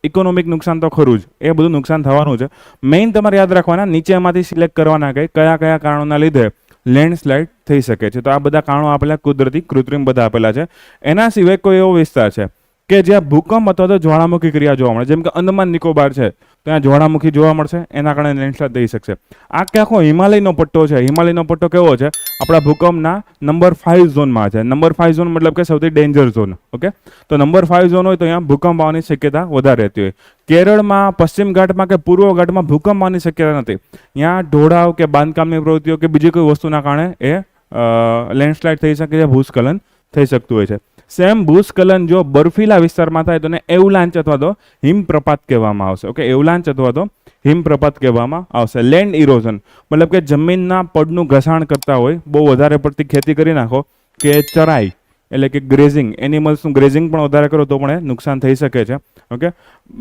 ઇકોનોમિક નુકસાન તો ખરું જ, એ બધું નુકસાન થવાનું છે. મેઇન તમારે યાદ રાખવાના, નીચેમાંથી સિલેક્ટ કરવાના કે કયા કયા કારણોના લીધે લેન્ડસ્લાઇડ થઈ શકે છે. તો આ બધા કારણો આપેલા કુદરતી, કૃત્રિમ બધા આપેલા છે. એના સિવાય કોઈ એવો વિસ્તાર છે કે જ્યાં ભૂકંપ અથવા તો જ્વાળામુખી ક્રિયા જોવા મળે, જેમ કે અંદમાન નિકોબાર છે, ત્યાં જ્વાળામુખી જોવા મળશે, એના કારણે લેન્ડસ્લાઇડ થઈ શકશે. આ કે આખો હિમાલયનો પટ્ટો છે. હિમાલયનો પટ્ટો કેવો છે, આપણા ભૂકંપના નંબર 5 ઝોનમાં છે. નંબર 5 ઝોન મતલબ કે સૌથી ડેન્જર ઝોન. ઓકે, તો નંબર 5 ઝોન હોય તો અહીંયા ભૂકંપ આવવાની શક્યતા વધારે રહેતી હોય. કેરળમાં, પશ્ચિમ ઘાટમાં કે પૂર્વ ઘાટમાં ભૂકંપ આવવાની શક્યતા નથી. અહીંયા ઢોળાવ કે બાંધકામની પ્રવૃત્તિઓ કે બીજી કોઈ વસ્તુના કારણે એ લેન્ડસ્લાઇડ થઈ શકે છે, ભૂસ્ખલન થઈ શકતું હોય છે. સેમ ભૂસ્ખલન જો બર્ફીલા વિસ્તારમાં થાય તો એને એવલાંચ અથવા તો હિમપ્રપાત કહેવામાં આવશે. ઓકે, એવલાંચ અથવા તો હિમપ્રપાત કહેવામાં આવશે. લેન્ડ ઇરોઝન મતલબ કે જમીનના પડનું ઘસાણ કરતા હોય, બહુ વધારે પડતી ખેતી કરી નાખો કે ચરાઈ એટલે કે ગ્રેઝિંગ, એનિમલ્સનું ગ્રેઝિંગ પણ વધારે કરો તો પણ એ નુકસાન થઈ શકે છે. ઓકે,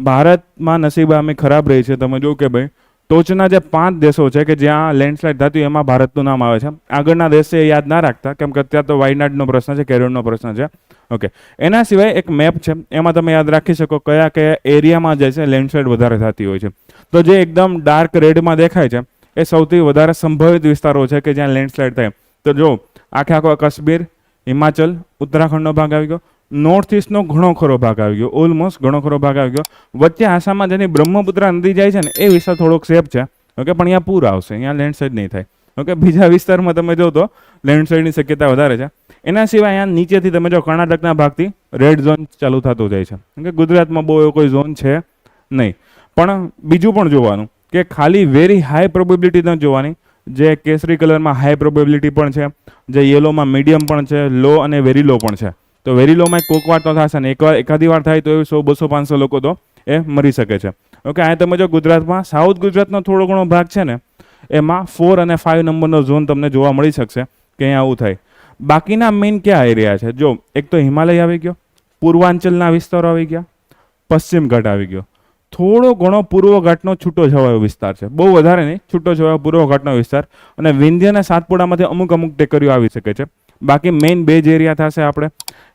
ભારતમાં નસીબામી ખરાબ રહી છે. તમે જો કે ભાઈ ટોચના જે 5 દેશો છે કે જ્યાં લેન્ડસ્લાઇડ થતી એમાં ભારતનું નામ આવે છે. આગળના દેશે યાદ ના રાખતા, કેમ કે અત્યારે તો વાયનાડનો પ્રશ્ન છે, કેરળનો પ્રશ્ન છે. ઓકે, એના સિવાય એક મેપ છે, એમાં તમે યાદ રાખી શકો કયા કયા એરિયામાં જે છે લેન્ડસ્લાઇડ વધારે થતી હોય છે. તો જે એકદમ ડાર્ક રેડમાં દેખાય છે એ સૌથી વધારે સંભવિત વિસ્તારો છે કે જ્યાં લેન્ડસ્લાઇડ થાય. તો જો આખો કાશ્મીર, હિમાચલ, ઉત્તરાખંડનો ભાગ આવી ગયો, નોર્થ ઇસ્ટનો ઘણો ખરો ભાગ આવી ગયો, ઓલમોસ્ટ ઘણો ખરો ભાગ આવી ગયો. વચ્ચે આસામમાં જેની બ્રહ્મપુત્ર નદી જાય છે ને એ વિસ્તાર થોડોક સેફ છે. ઓકે, પણ અહીંયા પૂર આવશે, અહીંયા લેન્ડસ્લાઇડ નહીં થાય. ઓકે, બીજા વિસ્તારમાં તમે જો તો લેન્ડસ્લાઇડની શક્યતા વધારે છે. એના સિવાય અહીંયા નીચેથી તમે જો કર્ણાટકના ભાગથી રેડ ઝોન ચાલુ થતો જાય છે. કે ગુજરાતમાં બહુ એવો કોઈ ઝોન છે નહીં. પણ બીજું પણ જોવાનું કે ખાલી વેરી હાઈ પ્રોબેબિલિટી ન જોવાની, જે કેસરી કલરમાં હાઈ પ્રોબેબિલિટી પણ છે, જે યેલોમાં મીડિયમ પણ છે, લો અને વેરી લો પણ છે. તો વેરી લોમાં કોઈક વાર તો થશે ને, એકાદી વાર થાય તો એ 100, 200, 500 લોકો તો એ મરી શકે છે. ઓકે, આ તમે જો ગુજરાતમાં સાઉથ ગુજરાતનો થોડો ઘણો ભાગ છે ને, એમાં 4 અને 5 નંબરનો ઝોન તમને જોવા મળી શકશે કે અહીંયા આવું થાય. બાકીના મેઇન કયા એરિયા છે, જો એક તો હિમાલય આવી ગયો, પૂર્વાંચલના વિસ્તારો આવી ગયા, પશ્ચિમ ઘાટ આવી ગયો, થોડો ઘણો પૂર્વ ઘાટનો છૂટો છવાયો વિસ્તાર છે, બહુ વધારે નહીં, છૂટો છવાયો પૂર્વ ઘાટનો વિસ્તાર, અને વિંધ્ય અને સાતપુડામાંથી અમુક ટેકરીઓ આવી શકે છે. બાકી મેઇન 2 જ એરિયા થશે આપણે,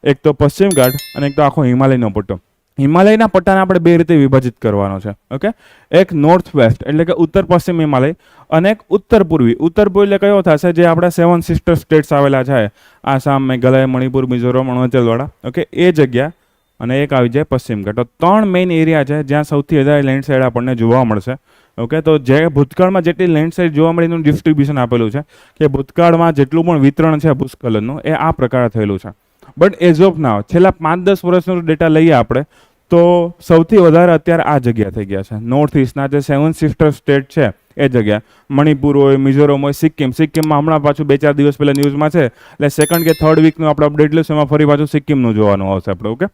એક તો પશ્ચિમ ઘાટ અને એક તો આખો હિમાલયનો પટ્ટો. હિમાલયના પટ્ટાને આપણે 2 રીતે વિભાજિત કરવાનો છે. ઓકે, એક નોર્થ વેસ્ટ એટલે કે ઉત્તર પશ્ચિમ હિમાલય, અને એક ઉત્તર પૂર્વી. ઉત્તર પૂર્વી એટલે કયો થશે, જે આપણા 7 સિસ્ટર સ્ટેટ્સ આવેલા છે, આસામ, મેઘાલય, મણિપુર, મિઝોરમ, અરુણાચલવાળા. ઓકે, એ જગ્યા, અને એક આવી જાય પશ્ચિમ ઘાટ. તો 3 મેઇન એરિયા છે જ્યાં સૌથી વધારે લેન્ડસ્લાઇડ આપણને જોવા મળશે. ઓકે, તો જે ભૂતકાળમાં જેટલી લેન્ડસ્લાઇડ જોવા મળી એનું ડિસ્ટ્રીબ્યુશન આપેલું છે કે ભૂતકાળમાં જેટલું પણ વિતરણ છે ભૂસ્ખલનનું એ આ પ્રકારે થયેલું છે. બટ એઝ ઓફ નાવ છેલ્લા 5-10 વર્ષનો ડેટા લઈએ આપણે તો સૌથી વધારે અત્યારે આ જગ્યા થઈ ગયા છે. નોર્થ ઇસ્ટના જે 7 સિસ્ટર સ્ટેટ છે એ જગ્યા, મણિપુર હોય, મિઝોરમ હોય, સિક્કિમમાં હમણાં પાછું 2-4 દિવસ પહેલા ન્યૂઝમાં છે, એટલે સેકન્ડ કે થર્ડ વીકનું આપણે અપડેટ લઈશું, એમાં ફરી પાછું સિક્કિમનું જોવાનું આવશે આપણે. ઓકે,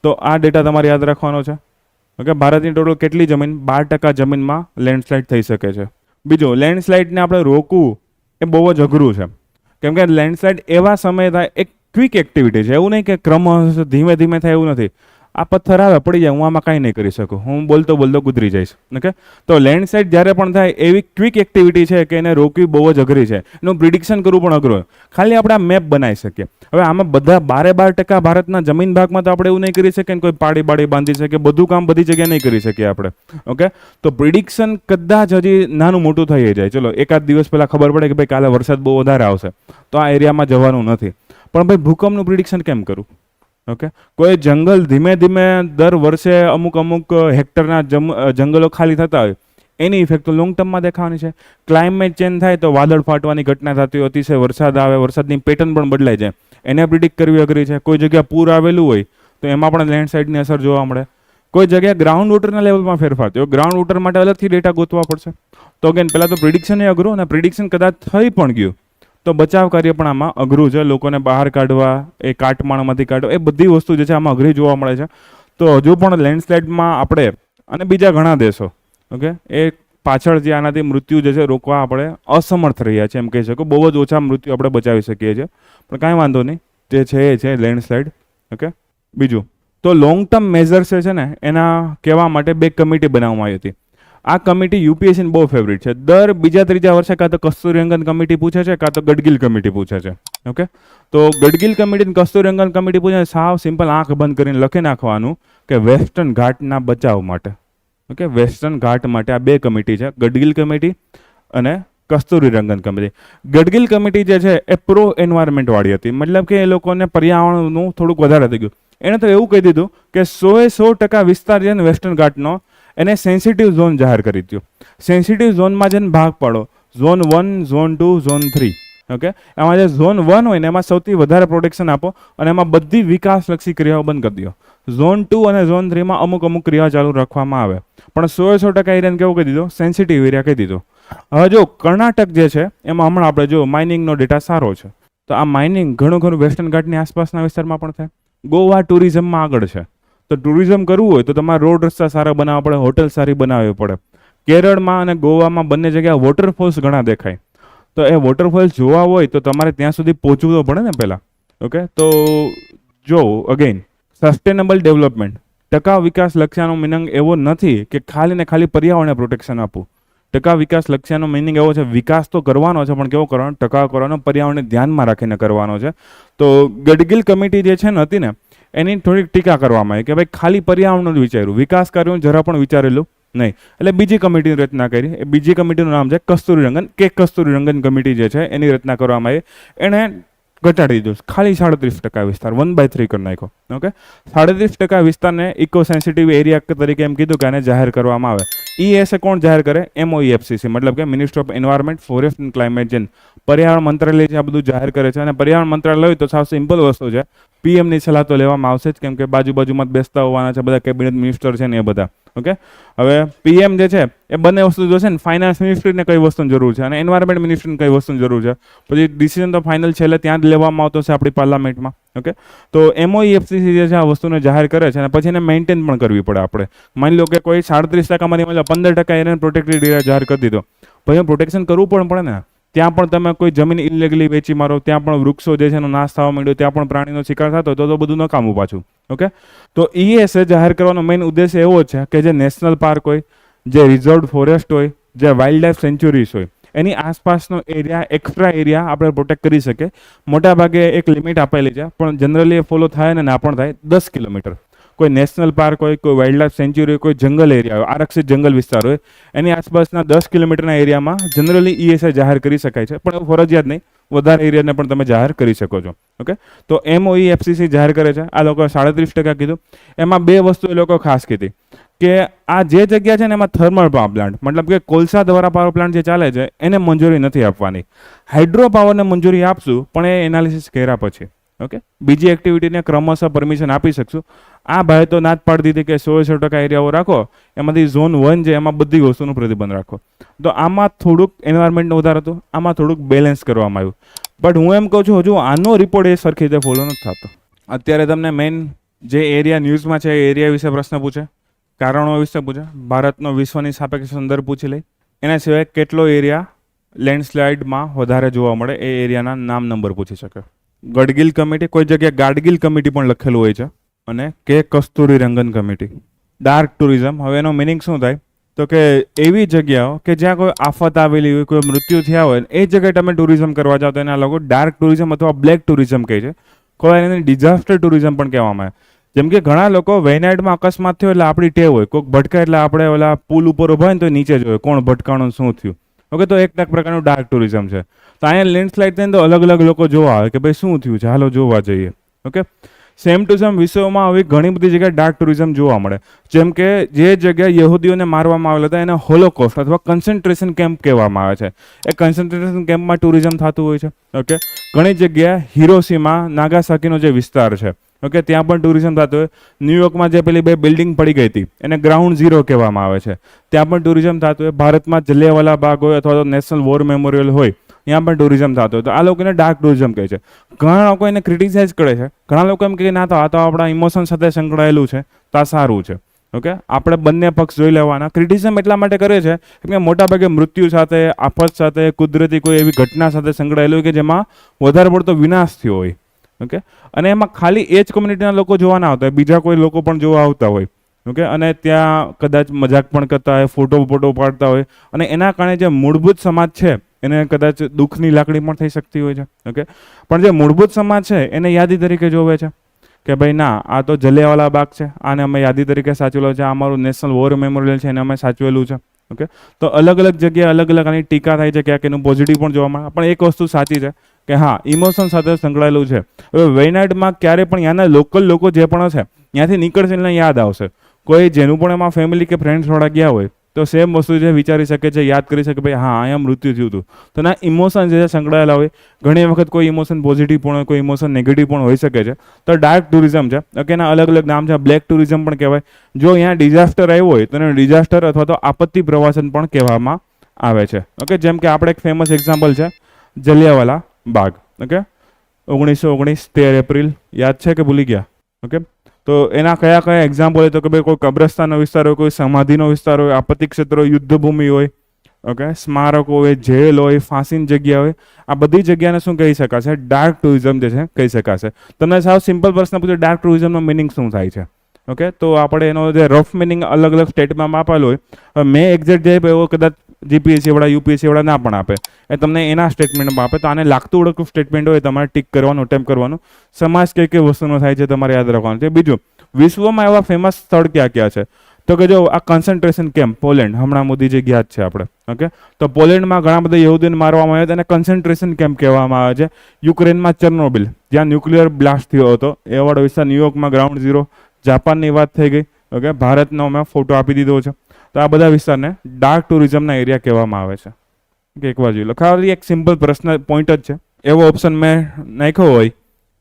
તો આ ડેટા તમારે યાદ રાખવાનો છે. ઓકે, ભારતની ટોટલ કેટલી જમીન? 12% જમીનમાં લેન્ડસ્લાઇડ થઈ શકે છે. બીજું, લેન્ડસ્લાઇડને આપણે રોકવું એ બહુ જ અઘરું છે, કેમ કે લેન્ડસ્લાઇડ એવા સમયે થાય, એક ક્વિક એક્ટિવિટી છે, એવું નહીં કે ક્રમશ ધીમે ધીમે થાય, એવું નથી. આ પથ્થર આવે પડી જાય, હું આમાં કાંઈ નહીં કરી શકું, હું બોલતો બોલતો ગુજરી જઈશ. ઓકે, તો લેન્ડસ્લાઇડ જ્યારે પણ થાય એવી ક્વિક એક્ટિવિટી છે કે એને રોકવી બહુ જ અઘરી છે, એનું પ્રિડિક્શન કરવું પણ અઘરું. ખાલી આપણે આ મેપ બનાવી શકીએ. હવે આમાં બધા 12% ભારતના જમીન ભાગમાં તો આપણે એવું નહીં કરી શકીએ, કોઈ પાડી બાંધી શકે, બધું કામ બધી જગ્યાએ નહીં કરી શકીએ આપણે. ઓકે, તો પ્રિડિક્શન કદાચ હજી નાનું મોટું થઈ જાય. ચલો, એકાદ દિવસ પહેલાં ખબર પડે કે ભાઈ કાલે વરસાદ બહુ વધારે આવશે, તો આ એરિયામાં જવાનું નથી. પણ ભાઈ ભૂકંપનું પ્રિડિક્શન કેમ કરું? ઓકે, કોઈ જંગલ ધીમે ધીમે દર વર્ષે અમુક હેક્ટરના જંગલો ખાલી થતા હોય, એની ઇફેક્ટ તો લોંગ ટર્મમાં દેખાવાની છે. ક્લાઇમેટ ચેન્જ થાય તો વાદળ ફાટવાની ઘટના થતી હોય, અતિશય વરસાદ આવે, વરસાદની પેટર્ન પણ બદલાઈ જાય, એને પ્રિડિક્ટ કરવી અઘરી છે. કોઈ જગ્યા પૂર આવેલું હોય તો એમાં પણ લેન્ડસ્લાઇડની અસર જોવા મળે. કોઈ જગ્યાએ ગ્રાઉન્ડ વોટરના લેવલમાં ફેરફાર થયો, ગ્રાઉન્ડ વોટર માટે અલગથી ડેટા ગોતવા પડશે. તો અગેન પહેલાં તો પ્રિડિક્શન એ અઘરું, અને પ્રિડિક્શન કદાચ થઈ પણ ગયું તો બચાવ કાર્ય પણ આમાં અઘરું છે. લોકોને બહાર કાઢવા, એ કાટમાળમાંથી કાઢવા, એ બધી વસ્તુ જે છે આમાં અઘરી જોવા મળે છે. તો હજુ પણ લેન્ડસ્લાઇડમાં આપણે અને બીજા ઘણા દેશો, ઓકે, એ પાછળ જે આનાથી મૃત્યુ જે છે રોકવા આપણે અસમર્થ રહ્યા છે, એમ કહી શકો. બહુ જ ઓછા મૃત્યુ આપણે બચાવી શકીએ છીએ, પણ કાંઈ વાંધો નહીં, જે છે એ છે લેન્ડસ્લાઇડ. ઓકે, બીજું તો લોંગ ટર્મ મેઝર્સ છે ને, એના કહેવા માટે 2 કમિટી બનાવવામાં આવી હતી. આ કમિટી યુપીએસસીની બહુ ફેવરિટ છે. દર બીજા ત્રીજા વર્ષે કાં તો કસ્તુરીરંગન કમિટી પૂછે છે, કાં તો ગડગિલ કમિટી પૂછે છે. ઓકે, તો ગડગિલ કમિટી કસ્તુરીરંગન કમિટી પૂછે, સાવ સિમ્પલ આંખ બંધ કરીને લખી નાખવાનું કે વેસ્ટર્ન ઘાટના બચાવ માટે. ઓકે, વેસ્ટર્ન ઘાટ માટે આ 2 કમિટી છે, ગડગિલ કમિટી અને કસ્તુરીરંગન કમિટી. ગડગિલ કમિટી જે છે એ પ્રો એન્વાયરમેન્ટ વાળી હતી, મતલબ કે એ લોકોને પર્યાવરણનું થોડુંક વધારે થઈ ગયું. એણે તો એવું કહી દીધું કે 100% વિસ્તાર છે ને વેસ્ટર્ન ઘાટનો, એને સેન્સિટિવ ઝોન જાહેર કરી દીધું. સેન્સિટિવ ઝોનમાં જેને ભાગ પાડો, ઝોન 1, ઝોન 2, ઝોન 3. ઓકે, એમાં જે ઝોન 1 હોય ને એમાં સૌથી વધારે પ્રોટેક્શન આપો, અને એમાં બધી વિકાસલક્ષી ક્રિયાઓ બંધ કરી દો. ઝોન 2 અને ઝોન 3માં અમુક ક્રિયાઓ ચાલુ રાખવામાં આવે, પણ 100% એરિયાને કેવું કહી દીધો? સેન્સિટિવ એરિયા કહી દીધો. હવે જો કર્ણાટક જે છે એમાં હમણાં આપણે જો માઇનિંગનો ડેટા સારો છે, તો આ માઇનિંગ ઘણું વેસ્ટર્ન ઘાટની આસપાસના વિસ્તારમાં પણ થાય. ગોવા ટુરિઝમમાં આગળ છે, તો ટુરિઝમ કરવું હોય તો તમારે રોડ રસ્તા સારા બનાવવા પડે, હોટલ સારી બનાવવી પડે. કેરળમાં અને ગોવામાં બંને જગ્યાએ વોટરફોલ્સ ઘણા દેખાય, તો એ વોટરફોલ્સ જોવા હોય તો તમારે ત્યાં સુધી પહોંચવું તો પડે ને પહેલાં. ઓકે, તો જો અગેન સસ્ટેનેબલ ડેવલપમેન્ટ, ટકાઉ વિકાસ લક્ષ્યનો મિનિંગ એવો નથી કે ખાલી ને ખાલી પર્યાવરણને પ્રોટેક્શન આપવું. ટકાઉ વિકાસ લક્ષ્યનો મિનિંગ એવો છે, વિકાસ તો કરવાનો છે, પણ કેવો કરવાનો? ટકાઉ કરવાનો, પર્યાવરણને ધ્યાનમાં રાખીને કરવાનો છે. તો ગડગિલ કમિટી જે છે ને હતી ને, એની થોડીક ટીકા કરવામાં આવી કે ભાઈ ખાલી પર્યાવરણનું જ વિચાર્યું, વિકાસ કાર્યોનું જરા પણ વિચારેલું નહીં. એટલે બીજી કમિટીની રચના કરી. એ બીજી કમિટીનું નામ છે કસ્તુરીરંગન કમિટી જે છે એની રચના કરવામાં આવી. એણે ઘટાડી દીધું, ખાલી 37% વિસ્તાર, 1/3 કરી નાખ્યો. ઓકે, 37% વિસ્તારને ઇકો સેન્સિટિવ એરિયા તરીકે એમ કીધું કે આને જાહેર કરવામાં આવે. ESA કોણ જાહેર કરે? MOEFCC, મતલબ કે ministry of environment, forest and climate change. પર્યાવરણ મંત્રાલય છે આ બધું જાહેર કરે છે. અને પર્યાવરણ મંત્રાલય હોય તો સાવ સિમ્પલ વસ્તુ છે, પીએમની સલાહ તો લેવામાં આવશે જ, કેમ કે બાજુમાં જ બેસતા હોવાના છે બધા કેબિનેટ મિનિસ્ટર છે ને એ બધા. ઓકે, હવે પીએમ જે છે એ બંને વસ્તુ જોશે ને, ફાઇનાન્સ મિનિસ્ટ્રીને કઈ વસ્તુની જરૂર છે અને એન્વાયરમેન્ટ મિનિસ્ટ્રીને કઈ વસ્તુની જરૂર છે. પછી ડિસિઝન તો ફાઇનલ છેલ્લે ત્યાં જ લેવામાં આવતો છે આપણી પાર્લામેન્ટમાં. ઓકે, તો MOEFCC જે છે આ વસ્તુને જાહેર કરે છે અને પછી એને મેન્ટેન પણ કરવી પડે આપણે. માની લો કે કોઈ 37%માંથી 15% એને પ્રોટેક્ટેડ એરિયા જાહેર કરી દીધો, પછી પ્રોટેક્શન કરવું પણ પડે ને. ત્યાં પણ તમે કોઈ જમીન ઇલીગલી વેચી મારો, ત્યાં પણ વૃક્ષો જે છે એનો નાશ થવા માંડ્યો, ત્યાં પણ પ્રાણીનો શિકાર થતો તો બધું નકામું પાછું. ઓકે, તો ESA જાહેર કરવાનો મેઇન ઉદ્દેશ્ય એવો છે કે જે નેશનલ પાર્ક હોય, જે રિઝર્વડ ફોરેસ્ટ હોય, જે વાઇલ્ડ લાઇફ સેન્ચ્યુરીઝ હોય, એની આસપાસનો એરિયા, એક્સ્ટ્રા એરિયા આપણે પ્રોટેક્ટ કરી શકીએ. મોટાભાગે એક લિમિટ આપેલી છે, પણ જનરલી એ ફોલો થાય ને ના પણ થાય. 10 કિલોમીટર કોઈ નેશનલ પાર્ક હોય, કોઈ વાઇલ્ડ લાઇફ સેન્ચ્યુરી હોય, કોઈ જંગલ એરિયા હોય, આરક્ષિત જંગલ વિસ્તાર હોય, એની આસપાસના 10 કિલોમીટરના એરિયામાં જનરલી ESA જાહેર કરી શકાય છે, પણ એવું ફરજિયાત નહીં, વધારે એરિયાને પણ તમે જાહેર કરી શકો છો. ઓકે, તો MOEFCC જાહેર કરે છે. આ લોકો 37% કીધું. એમાં 2 વસ્તુ એ લોકો ખાસ કીધી કે આ જે જગ્યા છે ને એમાં થર્મલ પાવર પ્લાન્ટ, મતલબ કે કોલસા દ્વારા પાવર પ્લાન્ટ જે ચાલે છે એને મંજૂરી નથી આપવાની. હાઇડ્રો પાવરને મંજૂરી આપશું, પણ એ એનાલિસિસ કર્યા પછી. ઓકે, બીજી એક્ટિવિટીને ક્રમશઃ પરમિશન આપી શકશું. આ ભાઈ તો ના જ પાડી દીધી કે 100% એરિયાઓ રાખો, એમાંથી ઝોન 1 છે એમાં બધી વસ્તુનું પ્રતિબંધ રાખો. તો આમાં થોડુંક એન્વાયરમેન્ટનું વધારે હતું, આમાં થોડુંક બેલેન્સ કરવામાં આવ્યું. બટ હું એમ કહું છું હજુ આનો રિપોર્ટ એ સરખી રીતે ફોલો નથી થતો. અત્યારે તમને મેઇન જે એરિયા ન્યૂઝમાં છે એ એરિયા વિશે પ્રશ્ન પૂછે, કારણો વિશે પૂછે, ભારતનો વિશ્વની સાપેક્ષે સંદર્ભ પૂછી લઈ, એના સિવાય કેટલો એરિયા લેન્ડસ્લાઇડમાં વધારે જોવા મળે એ એરિયાના નામ નંબર પૂછી શકે. ગડગિલ કમિટી, કોઈ જગ્યાએ ગાડગિલ કમિટી પણ લખેલું હોય છે, અને કે કસ્તુરી રંગન કમિટી. ડાર્ક ટુરિઝમ, હવે એનો મિનિંગ શું થાય તો કે એવી જગ્યાઓ કે જ્યાં કોઈ આફત આવેલી હોય, કોઈ મૃત્યુ થયા હોય, એ જગ્યાએ તમે ટુરિઝમ કરવા જાઓ તો એના લોકો ડાર્ક ટુરિઝમ અથવા બ્લેક ટુરિઝમ કહે છે. કોઈ એને ડિઝાસ્ટર ટુરિઝમ પણ કહેવામાં આવે. જેમ કે ઘણા લોકો વેનાઇટમાં અકસ્માત થયો એટલે આપણી ટેવ હોય, કોઈક ભટકાય એટલે આપણે ઓલા પુલ ઉપર ઉભા હોય ને તો નીચે જોઈએ કોણ ભટકાણું શું થયું. ઓકે, તો એક પ્રકારનું ડાર્ક ટુરિઝમ છે. તો અહીંયા લેન્ડસ્લાઇડ થઈને તો અલગ અલગ લોકો જોવા આવે કે ભાઈ શું થયું છે, હાલો જોવા જઈએ. ઓકે, સેમ ટુ સેમ વિશ્વમાં આવી ઘણી બધી જગ્યાએ ડાર્ક ટુરિઝમ જોવા મળે. જેમ કે જે જગ્યાએ યહૂદીઓને મારવામાં આવેલા હતા એને હોલોકોસ્ટ અથવા કન્સન્ટ્રેશન કેમ્પ કહેવામાં આવે છે. એ કન્સન્ટ્રેશન કેમ્પમાં ટુરિઝમ થતું હોય છે. ઓકે, ઘણી જગ્યાએ હિરોશીમા નાગાસાકીનો જે વિસ્તાર છે, ઓકે, ત્યાં પણ ટુરિઝમ થતું હોય. ન્યુયોર્કમાં જે પેલી 2 બિલ્ડિંગ પડી ગઈ હતી એને ગ્રાઉન્ડ ઝીરો કહેવામાં આવે છે, ત્યાં પણ ટુરિઝમ થતું હોય. ભારતમાં જલિયાવાલા બાગ હોય અથવા તો નેશનલ વોર મેમોરિયલ હોય, ત્યાં પણ ટુરિઝમ થતું હોય. તો આ લોકોને ડાર્ક ટુરિઝમ કહે છે. ઘણા લોકો એને ક્રિટિસાઇઝ કરે છે, ઘણા લોકો એમ કહે ના તો આ તો આપણા ઇમોશન સાથે સંકળાયેલું છે, તો આ સારું છે. ઓકે, આપણે બંને પક્ષ જોઈ લેવાના. ક્રિટિસિઝમ એટલા માટે કરે છે કે મોટાભાગે મૃત્યુ સાથે, આફત સાથે, કુદરતી કોઈ એવી ઘટના સાથે સંકળાયેલું હોય કે જેમાં વધારે પડતો વિનાશ થયો હોય. ઓકે, અને એમાં ખાલી એ જ કોમ્યુનિટીના લોકો જોવા ના આવતા હોય, બીજા કોઈ લોકો પણ જોવા આવતા હોય. ઓકે, અને ત્યાં કદાચ મજાક પણ કરતા હોય, ફોટો પાડતા હોય, અને એના કારણે જે મૂળભૂત સમાજ છે એને કદાચ દુઃખની લાકડી પણ થઈ શકતી હોય છે. ઓકે, પણ જે મૂળભૂત સમાજ છે એને યાદી તરીકે જોવે છે કે ભાઈ ના, આ તો જલિયાવાલા બાગ છે, આને અમે યાદી તરીકે સાચવેલો છે, આ અમારું નેશનલ વોર મેમોરિયલ છે એને અમે સાચવેલું છે. ઓકે, તો અલગ અલગ જગ્યાએ અલગ અલગ આની ટીકા થાય છે, ક્યાંક એનું પોઝિટિવ પણ જોવા મળે. પણ એક વસ્તુ સાચી છે કે હા, ઇમોશન સાથે સંકળાયેલું છે. હવે વેનાઇટમાં ક્યારે પણ ત્યાંના લોકલ લોકો જે પણ હશે ત્યાંથી નીકળશે એટલે યાદ આવશે. કોઈ જેનું પણ એમાં ફેમિલી કે ફ્રેન્ડ્સ વાળા ગયા હોય તો સેમ વસ્તુ જે વિચારી શકે છે, યાદ કરી શકે ભાઈ હા અહીંયા મૃત્યુ થયું હતું. તો ના ઇમોશન જે સંકળાયેલા હોય, ઘણી વખત કોઈ ઇમોશન પોઝિટિવ પણ હોય, કોઈ ઇમોશન નેગેટિવ પણ હોઈ શકે છે. તો ડાર્ક ટુરિઝમ છે. ઓકે, એના અલગ અલગ નામ છે. બ્લેક ટુરિઝમ પણ કહેવાય. જો અહીંયા ડિઝાસ્ટર આવ્યો હોય તો એને ડિઝાસ્ટર અથવા તો આપત્તિ પ્રવાસન પણ કહેવામાં આવે છે. ઓકે, જેમ કે આપણે એક ફેમસ એક્ઝામ્પલ છે જલિયાવાલા બાગ. ઓકે, 1919 13 એપ્રિલ યાદ છે કે ભૂલી ગયા? ઓકે, તો એના કયા કયા એક્ઝામ્પલ હોય તો કે ભાઈ કોઈ કબ્રસ્તાનનો વિસ્તાર હોય, કોઈ સમાધિનો વિસ્તાર હોય, આપત્તિ ક્ષેત્ર હોય, યુદ્ધભૂમિ હોય, ઓકે, સ્મારકો હોય, જેલ હોય, ફાંસીની જગ્યા હોય, આ બધી જગ્યાને શું કહી શકાશે? ડાર્ક ટુરિઝમ જે છે કહી શકાશે. તમને સાવ સિમ્પલ પ્રશ્ન પૂછે ડાર્ક ટુરિઝમનો મિનિંગ શું થાય છે? ઓકે, તો આપણે એનો જે રફ મિનિંગ અલગ અલગ સ્ટેટમાં આપેલો હોય, મેં એક્ઝેક્ટ જે એવો કદાચ જીપીએસસી વાળા યુપીએસસી વાળા ના પણ આપે, એ તમને એના સ્ટેટમેન્ટમાં આપે. તો આને લાગતું ઓળખતું સ્ટેટમેન્ટ હોય તમારે ટીક કરવાનું, અટેમ્પ કરવાનું. સમાજ કઈ કઈ વસ્તુનો થાય છે તમારે યાદ રાખવાનું છે. બીજું, વિશ્વમાં એવા ફેમસ સ્થળ ક્યાં ક્યાં છે તો કે જો આ કન્સન્ટ્રેશન કેમ્પ પોલેન્ડ, હમણાં મોદી જે ગયા છે આપણે. ઓકે, તો પોલેન્ડમાં ઘણા બધા યહૂદીને મારવામાં આવ્યા હતા, એને કન્સન્ટ્રેશન કેમ્પ કહેવામાં આવે છે. યુક્રેનમાં ચર્નોબિલ, જ્યાં ન્યુક્લિયર બ્લાસ્ટ થયો હતો, એ વાળો વિસ્તાર. ન્યુયોર્કમાં ગ્રાઉન્ડ ઝીરો. જાપાનની વાત થઈ ગઈ. ઓકે, ભારતનો મેં ફોટો આપી દીધો છે. તો આ બધા વિસ્તારને ડાર્ક ટુરિઝમના એરિયા કહેવામાં આવે છે. એક વાર જોઈ લો. ખાલી એક સિમ્પલ પ્રશ્ન પોઈન્ટ જ છે. એવો ઓપ્શન મેં નાખ્યો હોય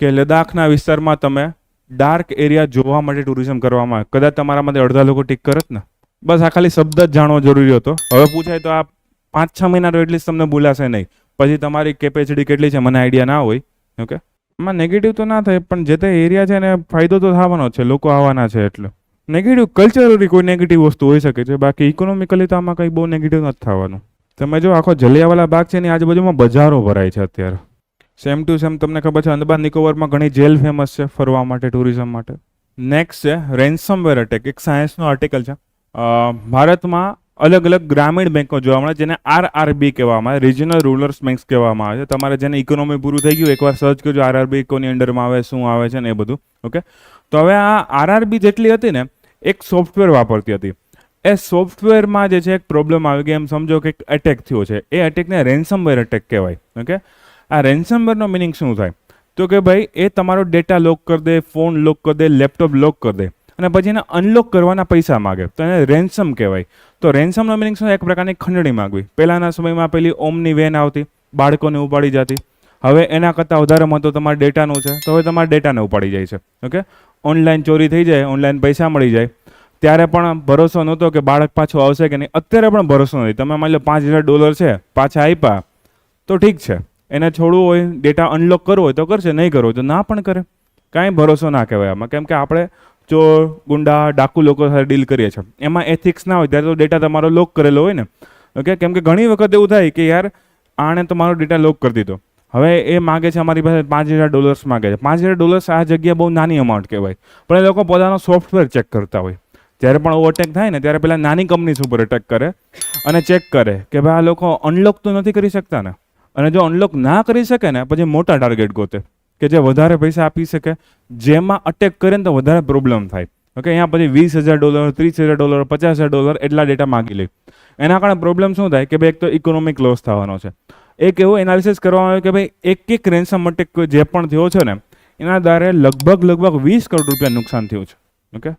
કે લદ્દાખના વિસ્તારમાં તમે ડાર્ક એરિયા જોવા માટે ટુરિઝમ કરવામાં આવે, કદાચ તમારામાંથી અડધા લોકો ટીક કરત ને. બસ આ ખાલી શબ્દ જ જાણવો જરૂરી હતો. હવે પૂછાય તો આ 5-6 મહિના તો એટલીસ્ટ તમને ભૂલાશે નહીં. પછી તમારી કેપેસિટી કેટલી છે મને આઈડિયા ના હોય. ઓકે, એમાં નેગેટિવ તો ના થાય, પણ જે તે એરિયા છે ને ફાયદો તો થવાનો છે, લોકો આવવાના છે. એટલે નેગેટિવ કલ્ચરલી કોઈ નેગેટિવ વસ્તુ હોઈ શકે છે, બાકી ઇકોનોમિકલી તો આમાં કંઈ બહુ નેગેટિવ નથી થવાનું. તમે જો આખો જલિયાવાલા બાગ છે એની આજુબાજુમાં બજારો ભરાય છે અત્યારે. સેમ ટુ સેમ તમને ખબર છે અંદમાન નિકોબારમાં ઘણી જેલ ફેમસ છે ફરવા માટે, ટુરિઝમ માટે. નેક્સ્ટ છે રેન્સમવેર અટેક. એક સાયન્સનો આર્ટિકલ છે. ભારતમાં અલગ અલગ ગ્રામીણ બેંકો જોવા મળે જેને RRB કહેવામાં આવે, રિજનલ રૂરલ બેંક્સ કહેવામાં આવે છે. તમારે જેને ઇકોનોમી પૂરું થઈ ગયું એકવાર સર્ચ કરજો RRB કોની અંડરમાં આવે, શું આવે છે ને એ બધું. ઓકે, તો હવે આ RRB જેટલી હતી ને એક સોફ્ટવેર વાપરતી હતી. એ સોફ્ટવેરમાં જે છે એક પ્રોબ્લેમ આવી ગઈ, એમ સમજો કે એક એટેક થયો છે. એ અટેકને રેન્સમવેર અટેક કહેવાય. ઓકે, આ રેન્સમવેરનો મિનિંગ શું થાય તો કે ભાઈ એ તમારો ડેટા લોક કરી દે, ફોન લોક કરી દે, લેપટોપ લોક કરી દે, અને પછી એને અનલોક કરવાના પૈસા માગે, તો એને રેન્સમ કહેવાય. તો રેન્સમનો મિનિંગ શું? એક પ્રકારની ખંડણી માગવી. પહેલાંના સમયમાં પેલી ઓમની વેન આવતી, બાળકોને ઉપાડી જતી. હવે એના કરતાં વધારે મહત્વ તમારા ડેટાનું છે, તો હવે તમારા ડેટાને ઉપાડી જાય છે. ઓકે, ઓનલાઈન ચોરી થઈ જાય, ઓનલાઈન પૈસા મળી જાય. ત્યારે પણ ભરોસો નહોતો કે બાળક પાછું આવશે કે નહીં. અત્યારે પણ ભરોસો નથી. તમે માની લો $5,000 છે, પાછા આપ્યા તો ઠીક છે, એને છોડવું હોય, ડેટા અનલોક કરવો હોય તો કરશે, નહીં કરવો હોય તો ના પણ કરે. કાંઈ ભરોસો ના કહેવાય આમાં, કેમ કે આપણે ચોર, ગુંડા, ડાકુ લોકો સાથે ડીલ કરીએ છીએ. એમાં એથિક્સ ના હોય ત્યારે તો ડેટા તમારો લોક કરેલો હોય ને. ઓકે, કેમ કે ઘણી વખત એવું થાય કે યાર આણે તમારો ડેટા લોક કરી દીધો, હવે એ માગે છે અમારી પાસે $5,000 માગે છે. $5,000 આ જગ્યા બહુ નાની અમાઉન્ટ કહેવાય, પણ એ લોકો પોતાનો સોફ્ટવેર ચેક કરતા હોય. જ્યારે પણ ઓવરટેક થાય ને ત્યારે પેલા નાની કંપનીઝ ઉપર અટેક કરે અને ચેક કરે કે ભાઈ આ લોકો અનલોક તો નથી કરી શકતા ને. અને જો અનલોક ના કરી શકે ને પછી મોટા ટાર્ગેટ ગોતે કે જે વધારે પૈસા આપી શકે, જેમાં અટેક કરે ને તો વધારે પ્રોબ્લેમ થાય. ઓકે, અહીંયા પછી $20,000, $30,000, $50,000 એટલા ડેટા માગી લે. એના કારણે પ્રોબ્લેમ શું થાય કે ભાઈ એક તો ઇકોનોમિક લોસ થવાનો છે. એક એવું એનાલિસિસ કરવામાં આવ્યું કે ભાઈ એક રેન્સમ અટેક જે પણ થયો છે ને એના દ્વારા લગભગ ₹20 કરોડ નુકસાન થયું છે. ઓકે,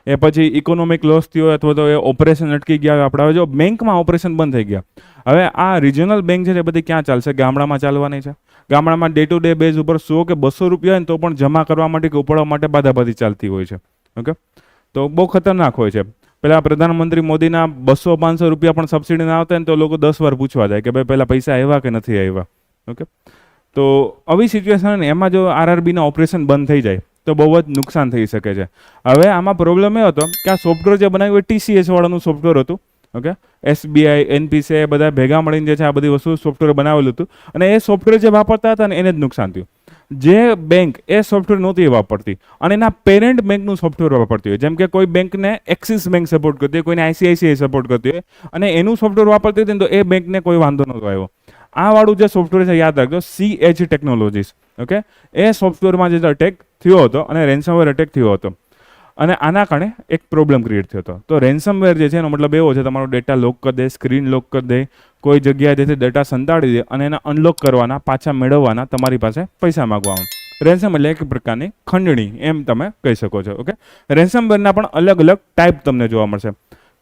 એ પછી ઇકોનોમિક લોસ થયો અથવા તો એ ઓપરેશન અટકી ગયા. આપણે જો બેંકમાં ઓપરેશન બંધ થઈ ગયા, હવે આ રિજનલ બેંક છે એ બધી ક્યાં ચાલશે? ગામડામાં ચાલવાની છે. ગામડામાં ડે ટુ ડે બેઝ ઉપર 100 કે 200 રૂપિયા હોય ને તો પણ જમા કરવા માટે કે ઉપાડવા માટે બાધાબાધી ચાલતી હોય છે. ઓકે, તો બહુ ખતરનાક હોય છે. પેલા પ્રધાનમંત્રી મોદીના 200-500 રૂપિયા પણ સબસિડી ના આવતા ને તો લોકો 10 વાર પૂછવા જાય કે ભાઈ પહેલા પૈસા આવ્યા કે નથી આવ્યા. ઓકે, તો આવી સિચ્યુએશન ને એમાં જો આરઆરબીના ઓપરેશન બંધ થઈ જાય તો બહુ જ નુકસાન થઈ શકે છે. હવે આમાં પ્રોબ્લેમ એ હતો કે આ સોફ્ટવેર જે બનાવ્યું એ TCS વાળાનું સોફ્ટવેર હતું. ઓકે, SBI, NPCI એ બધા ભેગા મળીને જે છે આ બધી વસ્તુ સોફ્ટવેર બનાવેલું હતું અને એ સોફ્ટવેર જે વાપરતા હતા ને એને જ નુકસાન થયું. જે બેંક એ સોફ્ટવેર નહોતી વાપરતી અને એના પેરેન્ટ બેંકનું સોફ્ટવેર વાપરતી હોય, જેમ કે કોઈ બેંકને એક્સિસ બેંક સપોર્ટ કરતી હોય, કોઈને ICICI સપોર્ટ કરતી હોય અને એનું સોફ્ટવેર વાપરતી હતી તો એ બેંકને કોઈ વાંધો નહોતો આવ્યો. આ વાળું જે સોફ્ટવેર છે યાદ રાખજો, CH ટેકનોલોજીસ. ઓકે, એ સોફ્ટવેરમાં જે અટેક થયો હતો અને રેન્સમવેર અટેક થયો હતો અને આના કારણે એક પ્રોબ્લેમ ક્રિએટ થયો હતો. તો રેન્સમવેર જે છે એનો મતલબ એવો છે તમારો ડેટા લોક કરી દે, સ્ક્રીન લોક કરી દે, કોઈ જગ્યાએ જેથી ડેટા સંતાડી દે અને એને અનલોક કરવાના, પાછા મેળવવાના તમારી પાસે પૈસા માગવામાં. રેન્સમ એટલે એક પ્રકારની ખંડણી એમ તમે કહી શકો છો. ઓકે, રેન્સમવેરના પણ અલગ અલગ ટાઈપ તમને જોવા મળશે.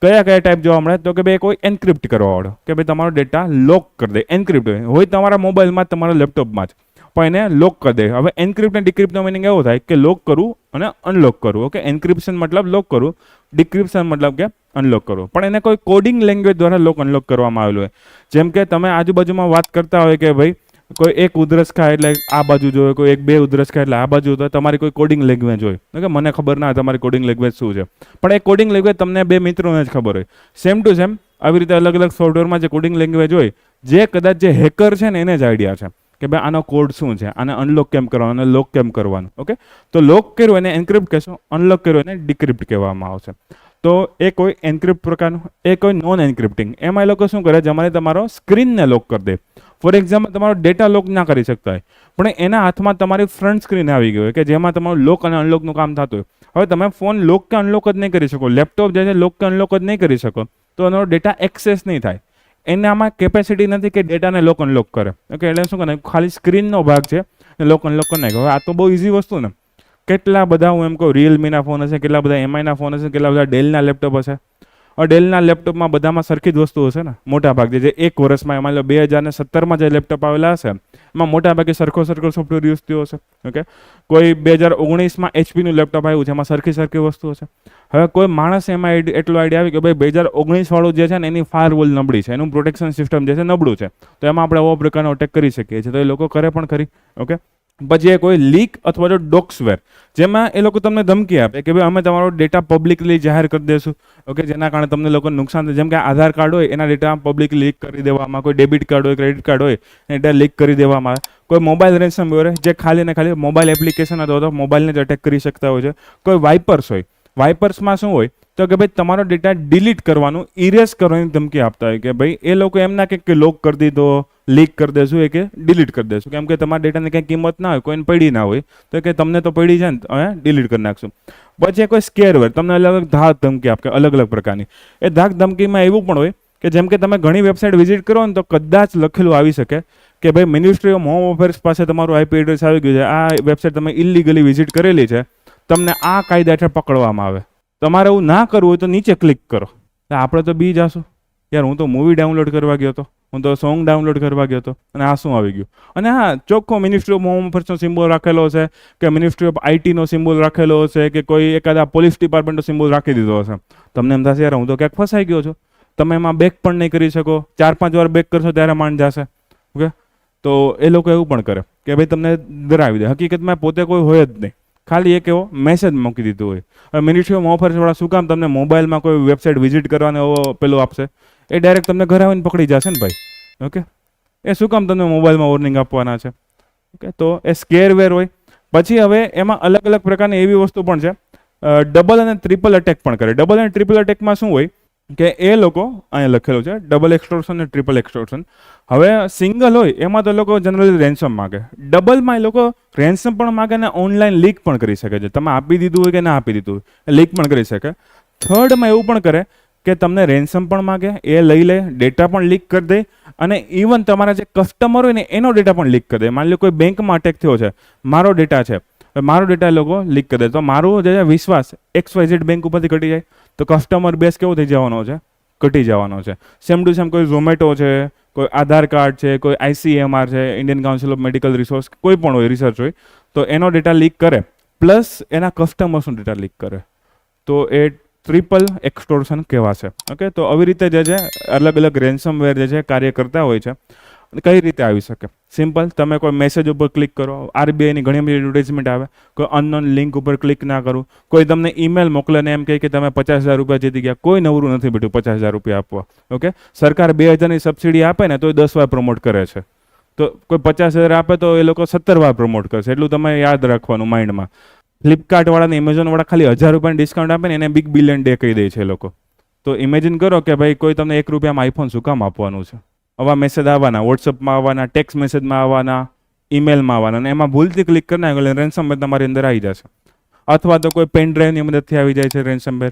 કયા કયા ટાઈપ જોવા મળે તો કે ભાઈ કોઈ એન્ક્રિપ્ટ કરવા વાળો કે ભાઈ તમારો ડેટા લોક કરી દે. એન્ક્રિપ્ટ હોય તમારા મોબાઈલમાં, તમારા લેપટોપમાં જ, પણ એને લોક કરી દે. હવે એન્ક્રિપ્ટ અને ડિક્રિપ્ટનો મિનિંગ એવો થાય કે લોક કરવું અને અનલોક કરવું. ઓકે, એન્ક્રિપ્શન મતલબ લોક કરવું, ડિક્રિપ્શન મતલબ કે અનલોક કરવું. પણ એને કોઈ કોડિંગ લેંગ્વેજ દ્વારા લોક અનલોક કરવામાં આવેલું હોય. જેમ કે તમે આજુબાજુમાં વાત કરતા હોય કે ભાઈ કોઈ એક ઉધરસ ખાય એટલે આ બાજુ જોઈએ, કોઈ 1-2 ઉધરસ ખાય એટલે આ બાજુ, તો તમારી કોઈ કોડિંગ લેંગ્વેજ હોય. ઓકે, મને ખબર ના હોય તમારી કોડિંગ લેંગ્વેજ શું છે, પણ એ કોડિંગ લેંગ્વેજ તમને 2 મિત્રોને જ ખબર હોય. સેમ ટુ સેમ આવી રીતે અલગ અલગ સોફ્ટવેરમાં જે કોડિંગ લેંગ્વેજ હોય, જે કદાચ જે હેકર છે ને એને જ આઈડિયા છે કે ભાઈ આનો કોડ શું છે, આને અનલોક કેમ કરવાનો અને લોક કેમ કરવાનું. ઓકે, તો લોક કર્યું એને એન્ક્રિપ્ટ કહેશો, અનલોક કર્યું એને ડિક્રિપ્ટ કહેવામાં આવશે. તો એ કોઈ એન્ક્રિપ્ટ પ્રકારનું, એ કોઈ નોન એન્ક્રિપ્ટિંગ. એમાં એ લોકો શું કરે, તમારે તમારો સ્ક્રીનને લોક કરી દે. ફોર એક્ઝામ્પલ, તમારો ડેટા લોક ના કરી શકતા હોય પણ એના હાથમાં તમારી ફ્રન્ટ સ્ક્રીન આવી ગઈ હોય કે જેમાં તમારું લોક અને અનલોકનું કામ થતું હોય. હવે તમે ફોન લોક કે અનલોક જ નહીં કરી શકો, લેપટોપ જે છે લોક કે અનલોક જ નહીં કરી શકો, તો એનો ડેટા એક્સેસ નહીં થાય. એનામાં કેપેસિટી નથી કે ડેટાને લોક અનલોક કરે. ઓકે, એટલે શું કરે, ખાલી સ્ક્રીનનો ભાગ છે લોક અનલોક કરી નાખે. હવે આ તો બહુ ઇઝી વસ્તુ ને. કેટલા બધા હું એમ કહું રિયલમીના ફોન હશે, કેટલા બધા MIના ફોન હશે, કેટલા બધા ડેલના લેપટોપ હશે. ડેલના લેપટોપમાં બધામાં સરખી જ વસ્તુ હશે ને મોટા ભાગે. જે 1 વર્ષમાં એમાં 2017માં જે લેપટોપ આવેલા હશે એમાં મોટા ભાગે સરખો સોફ્ટવેર યુઝ થયો હશે. ઓકે, કોઈ 2019માં HPનું લેપટોપ આવ્યું છે એમાં સરખી વસ્તુ હશે. હવે કોઈ માણસ એમાં એટલો આઈડિયા આવી કે ભાઈ 2019 વાળું જે છે ને એની ફાયરવોલ નબળી છે, એનું પ્રોટેક્શન સિસ્ટમ જે છે નબળું છે, તો એમાં આપણે આવો પ્રકારનો અટેક કરી શકીએ છીએ. તો એ લોકો કરે પણ ખરી. ઓકે, પછી કોઈ લીક અથવા તો ડોક્સવેર, જેમાં એ લોકો તમને ધમકી આપે કે ભાઈ અમે તમારો ડેટા પબ્લિકલી જાહેર કરી દઈશું. ઓકે, જેના કારણે તમને લોકોને નુકસાન થાય. જેમ કે આધાર કાર્ડ હોય એના ડેટા પબ્લિકલી લીક કરી દેવામાં, કોઈ ડેબિટ કાર્ડ હોય, ક્રેડિટ કાર્ડ હોય એ ડેટા લીક કરી દેવામાં આવે. કોઈ મોબાઈલ રેન્સમવેર જે ખાલી ને ખાલી મોબાઈલ એપ્લિકેશન અથવા તો મોબાઈલને જ અટેક કરી શકતા હોય છે. કોઈ વાઇપર્સ હોય, વાઇપર્સમાં શું હોય તો કે ભાઈ તમારો ડેટા ડિલીટ કરવાનું, ઇરેઝ કરવાની ધમકી આપતા હોય કે ભાઈ એ લોકો એમ ના કે લોક કરી દીધો, લીક કરી દેશું, એ કે ડિલીટ કરી દેશું. કેમ કે તમારા ડેટાની કંઈ કિંમત ના હોય, કોઈને પડી ના હોય, તો કે તમને તો પડી છે ને હવે ડિલીટ કરી નાખશું. પછી કોઈ સ્કેરવેર તમને અલગ અલગ ધાક ધમકી આપે, અલગ અલગ પ્રકારની. એ ધાક ધમકીમાં એવું પણ હોય કે જેમ કે તમે ઘણી વેબસાઇટ વિઝિટ કરો ને તો કદાચ લખેલું આવી શકે કે ભાઈ મિનિસ્ટ્રી ઓફ હોમ અફેર્સ પાસે તમારું IP એડ્રેસ આવી ગયું છે, આ વેબસાઇટ તમે ઇલીગલી વિઝિટ કરેલી છે, તમને આ કાયદા હેઠળ પકડવામાં આવે. તમારે એવું ના કરવું હોય તો નીચે ક્લિક કરો. આપણે તો બી જાશું યાર, હું તો મૂવી ડાઉનલોડ કરવા ગયો હતો, હું તો સોંગ ડાઉનલોડ કરવા ગયો હતો અને આ શું આવી ગયું. અને હા, ચોખ્ખો મિનિસ્ટ્રી ઓફ હોમ અફેર્સનો સિમ્બોલ રાખેલો છે કે મિનિસ્ટ્રી ઓફ IT નો સિમ્બોલ રાખેલો છે કે કોઈ એકાદા પોલીસ ડિપાર્ટમેન્ટનો સિમ્બોલ રાખી દીધો હશે. તમને એમ થશે યાર હું તો ક્યાંક ફસાઈ ગયો છું. તમે એમાં બેક પણ નહીં કરી શકો, 4-5 વાર બેક કરશો ત્યારે માંડ જશે. ઓકે, તો એ લોકો એવું પણ કરે કે ભાઈ તમને ડરાવી દે. હકીકતમાં પોતે કોઈ હોય જ નહીં, ખાલી એક એવો મેસેજ મૂકી દીધો હોય. હવે મિનિસ્ટ્રી ઓફ ઓફર્સવાળા શું કામ તમને મોબાઈલમાં કોઈ વેબસાઇટ વિઝિટ કરવાનો એવો પેલું આપશે? એ ડાયરેક્ટ તમને ઘરે આવીને પકડી જશે ને ભાઈ. ઓકે, એ શું કામ તમને મોબાઈલમાં વોર્નિંગ આપવાના છે? ઓકે, તો એ સ્કેરવેર હોય. પછી હવે એમાં અલગ અલગ પ્રકારની એવી વસ્તુ પણ છે, ડબલ અને ટ્રિપલ અટેક પણ કરે. ડબલ અને ટ્રિપલ અટેકમાં શું હોય કે એ લોકો, અહીંયા લખેલું છે ડબલ એક્સટોર્શન અને ટ્રિપલ એક્સટોર્શન. હવે સિંગલ હોય એમાં તો લોકો જનરલી રેન્સમ માગે. ડબલમાં એ લોકો રેન્સમ પણ માગે અને ઓનલાઈન લીક પણ કરી શકે છે. તમે આપી દીધું હોય કે ના આપી દીધું હોય, લીક પણ કરી શકે. થર્ડમાં એવું પણ કરે કે તમને રેન્સમ પણ માગે, એ લઈ લે, ડેટા પણ લીક કરી દે, અને ઇવન તમારા જે કસ્ટમર હોય ને એનો ડેટા પણ લીક કરી દે. માની લો કોઈ બેંકમાં અટેક થયો છે, મારો ડેટા છે, મારો ડેટા એ લોકો લીક કરી દે, તો મારું જે વિશ્વાસ XYZ બેંક ઉપરથી ઘટી જાય, તો કસ્ટમર બેઝ કેવો થઈ જવાનો છે? ઘટી જવાનો છે. સેમ ટુ સેમ કોઈ ઝોમેટો છે, કોઈ આધાર કાર્ડ છે, કોઈ ICMR છે, Indian council of medical resource, કોઈ પણ હોય રિસર્ચ હોય, તો એનો ડેટા લીક કરે પ્લસ એના કસ્ટમર્સનો ડેટા લીક કરે, તો એ ટ્રિપલ એક્સટોર્શન કહેવાશે. ઓકે, તો આવી રીતે જે છે અલગ અલગ રેન્સમવેર જે છે કાર્ય કરતા હોય છે. કઈ રીતે આવી શકે? સિમ્પલ, તમે કોઈ મેસેજ ઉપર ક્લિક કરો, RBIની ઘણી બધી એડવર્ટાઇઝમેન્ટ આવે, કોઈ અનનોન લિંક ઉપર ક્લિક ના કરો, કોઈ તમને ઈમેલ મોકલે ને એમ કહે કે તમે 50,000 રૂપિયા જીતી ગયા. કોઈ નવરું નથી બેઠું 50,000 રૂપિયા આપવા. ઓકે, સરકાર 2,000ની સબસિડી આપે ને તો એ 10 વાર પ્રમોટ કરે છે, તો કોઈ 50,000 આપે તો એ લોકો 17 વાર પ્રમોટ કરશે. એટલું તમે યાદ રાખવાનું માઇન્ડમાં. ફ્લિપકાર્ટ વાળા ને એમેઝોન વાળા ખાલી 1,000 રૂપિયાની ડિસ્કાઉન્ટ આપે ને એને બિગ બિલિયન ડે કહી દે છે એ લોકો. તો ઇમેજિન કરો કે ભાઈ કોઈ તમને 1 રૂપિયામાં આઈફોન શું કામ આપવાનું છે? આવા મેસેજ આવવાના, વોટ્સઅપમાં આવવાના, ટેક્સ્ટ મેસેજમાં આવવાના, ઈમેલમાં આવવાના, અને એમાં ભૂલથી ક્લિક કરી નાખો એટલે રેન્સમવેર તમારી અંદર આવી જશે. અથવા તો કોઈ પેન ડ્રાઈવની મદદથી આવી જાય છે રેન્સમવેર.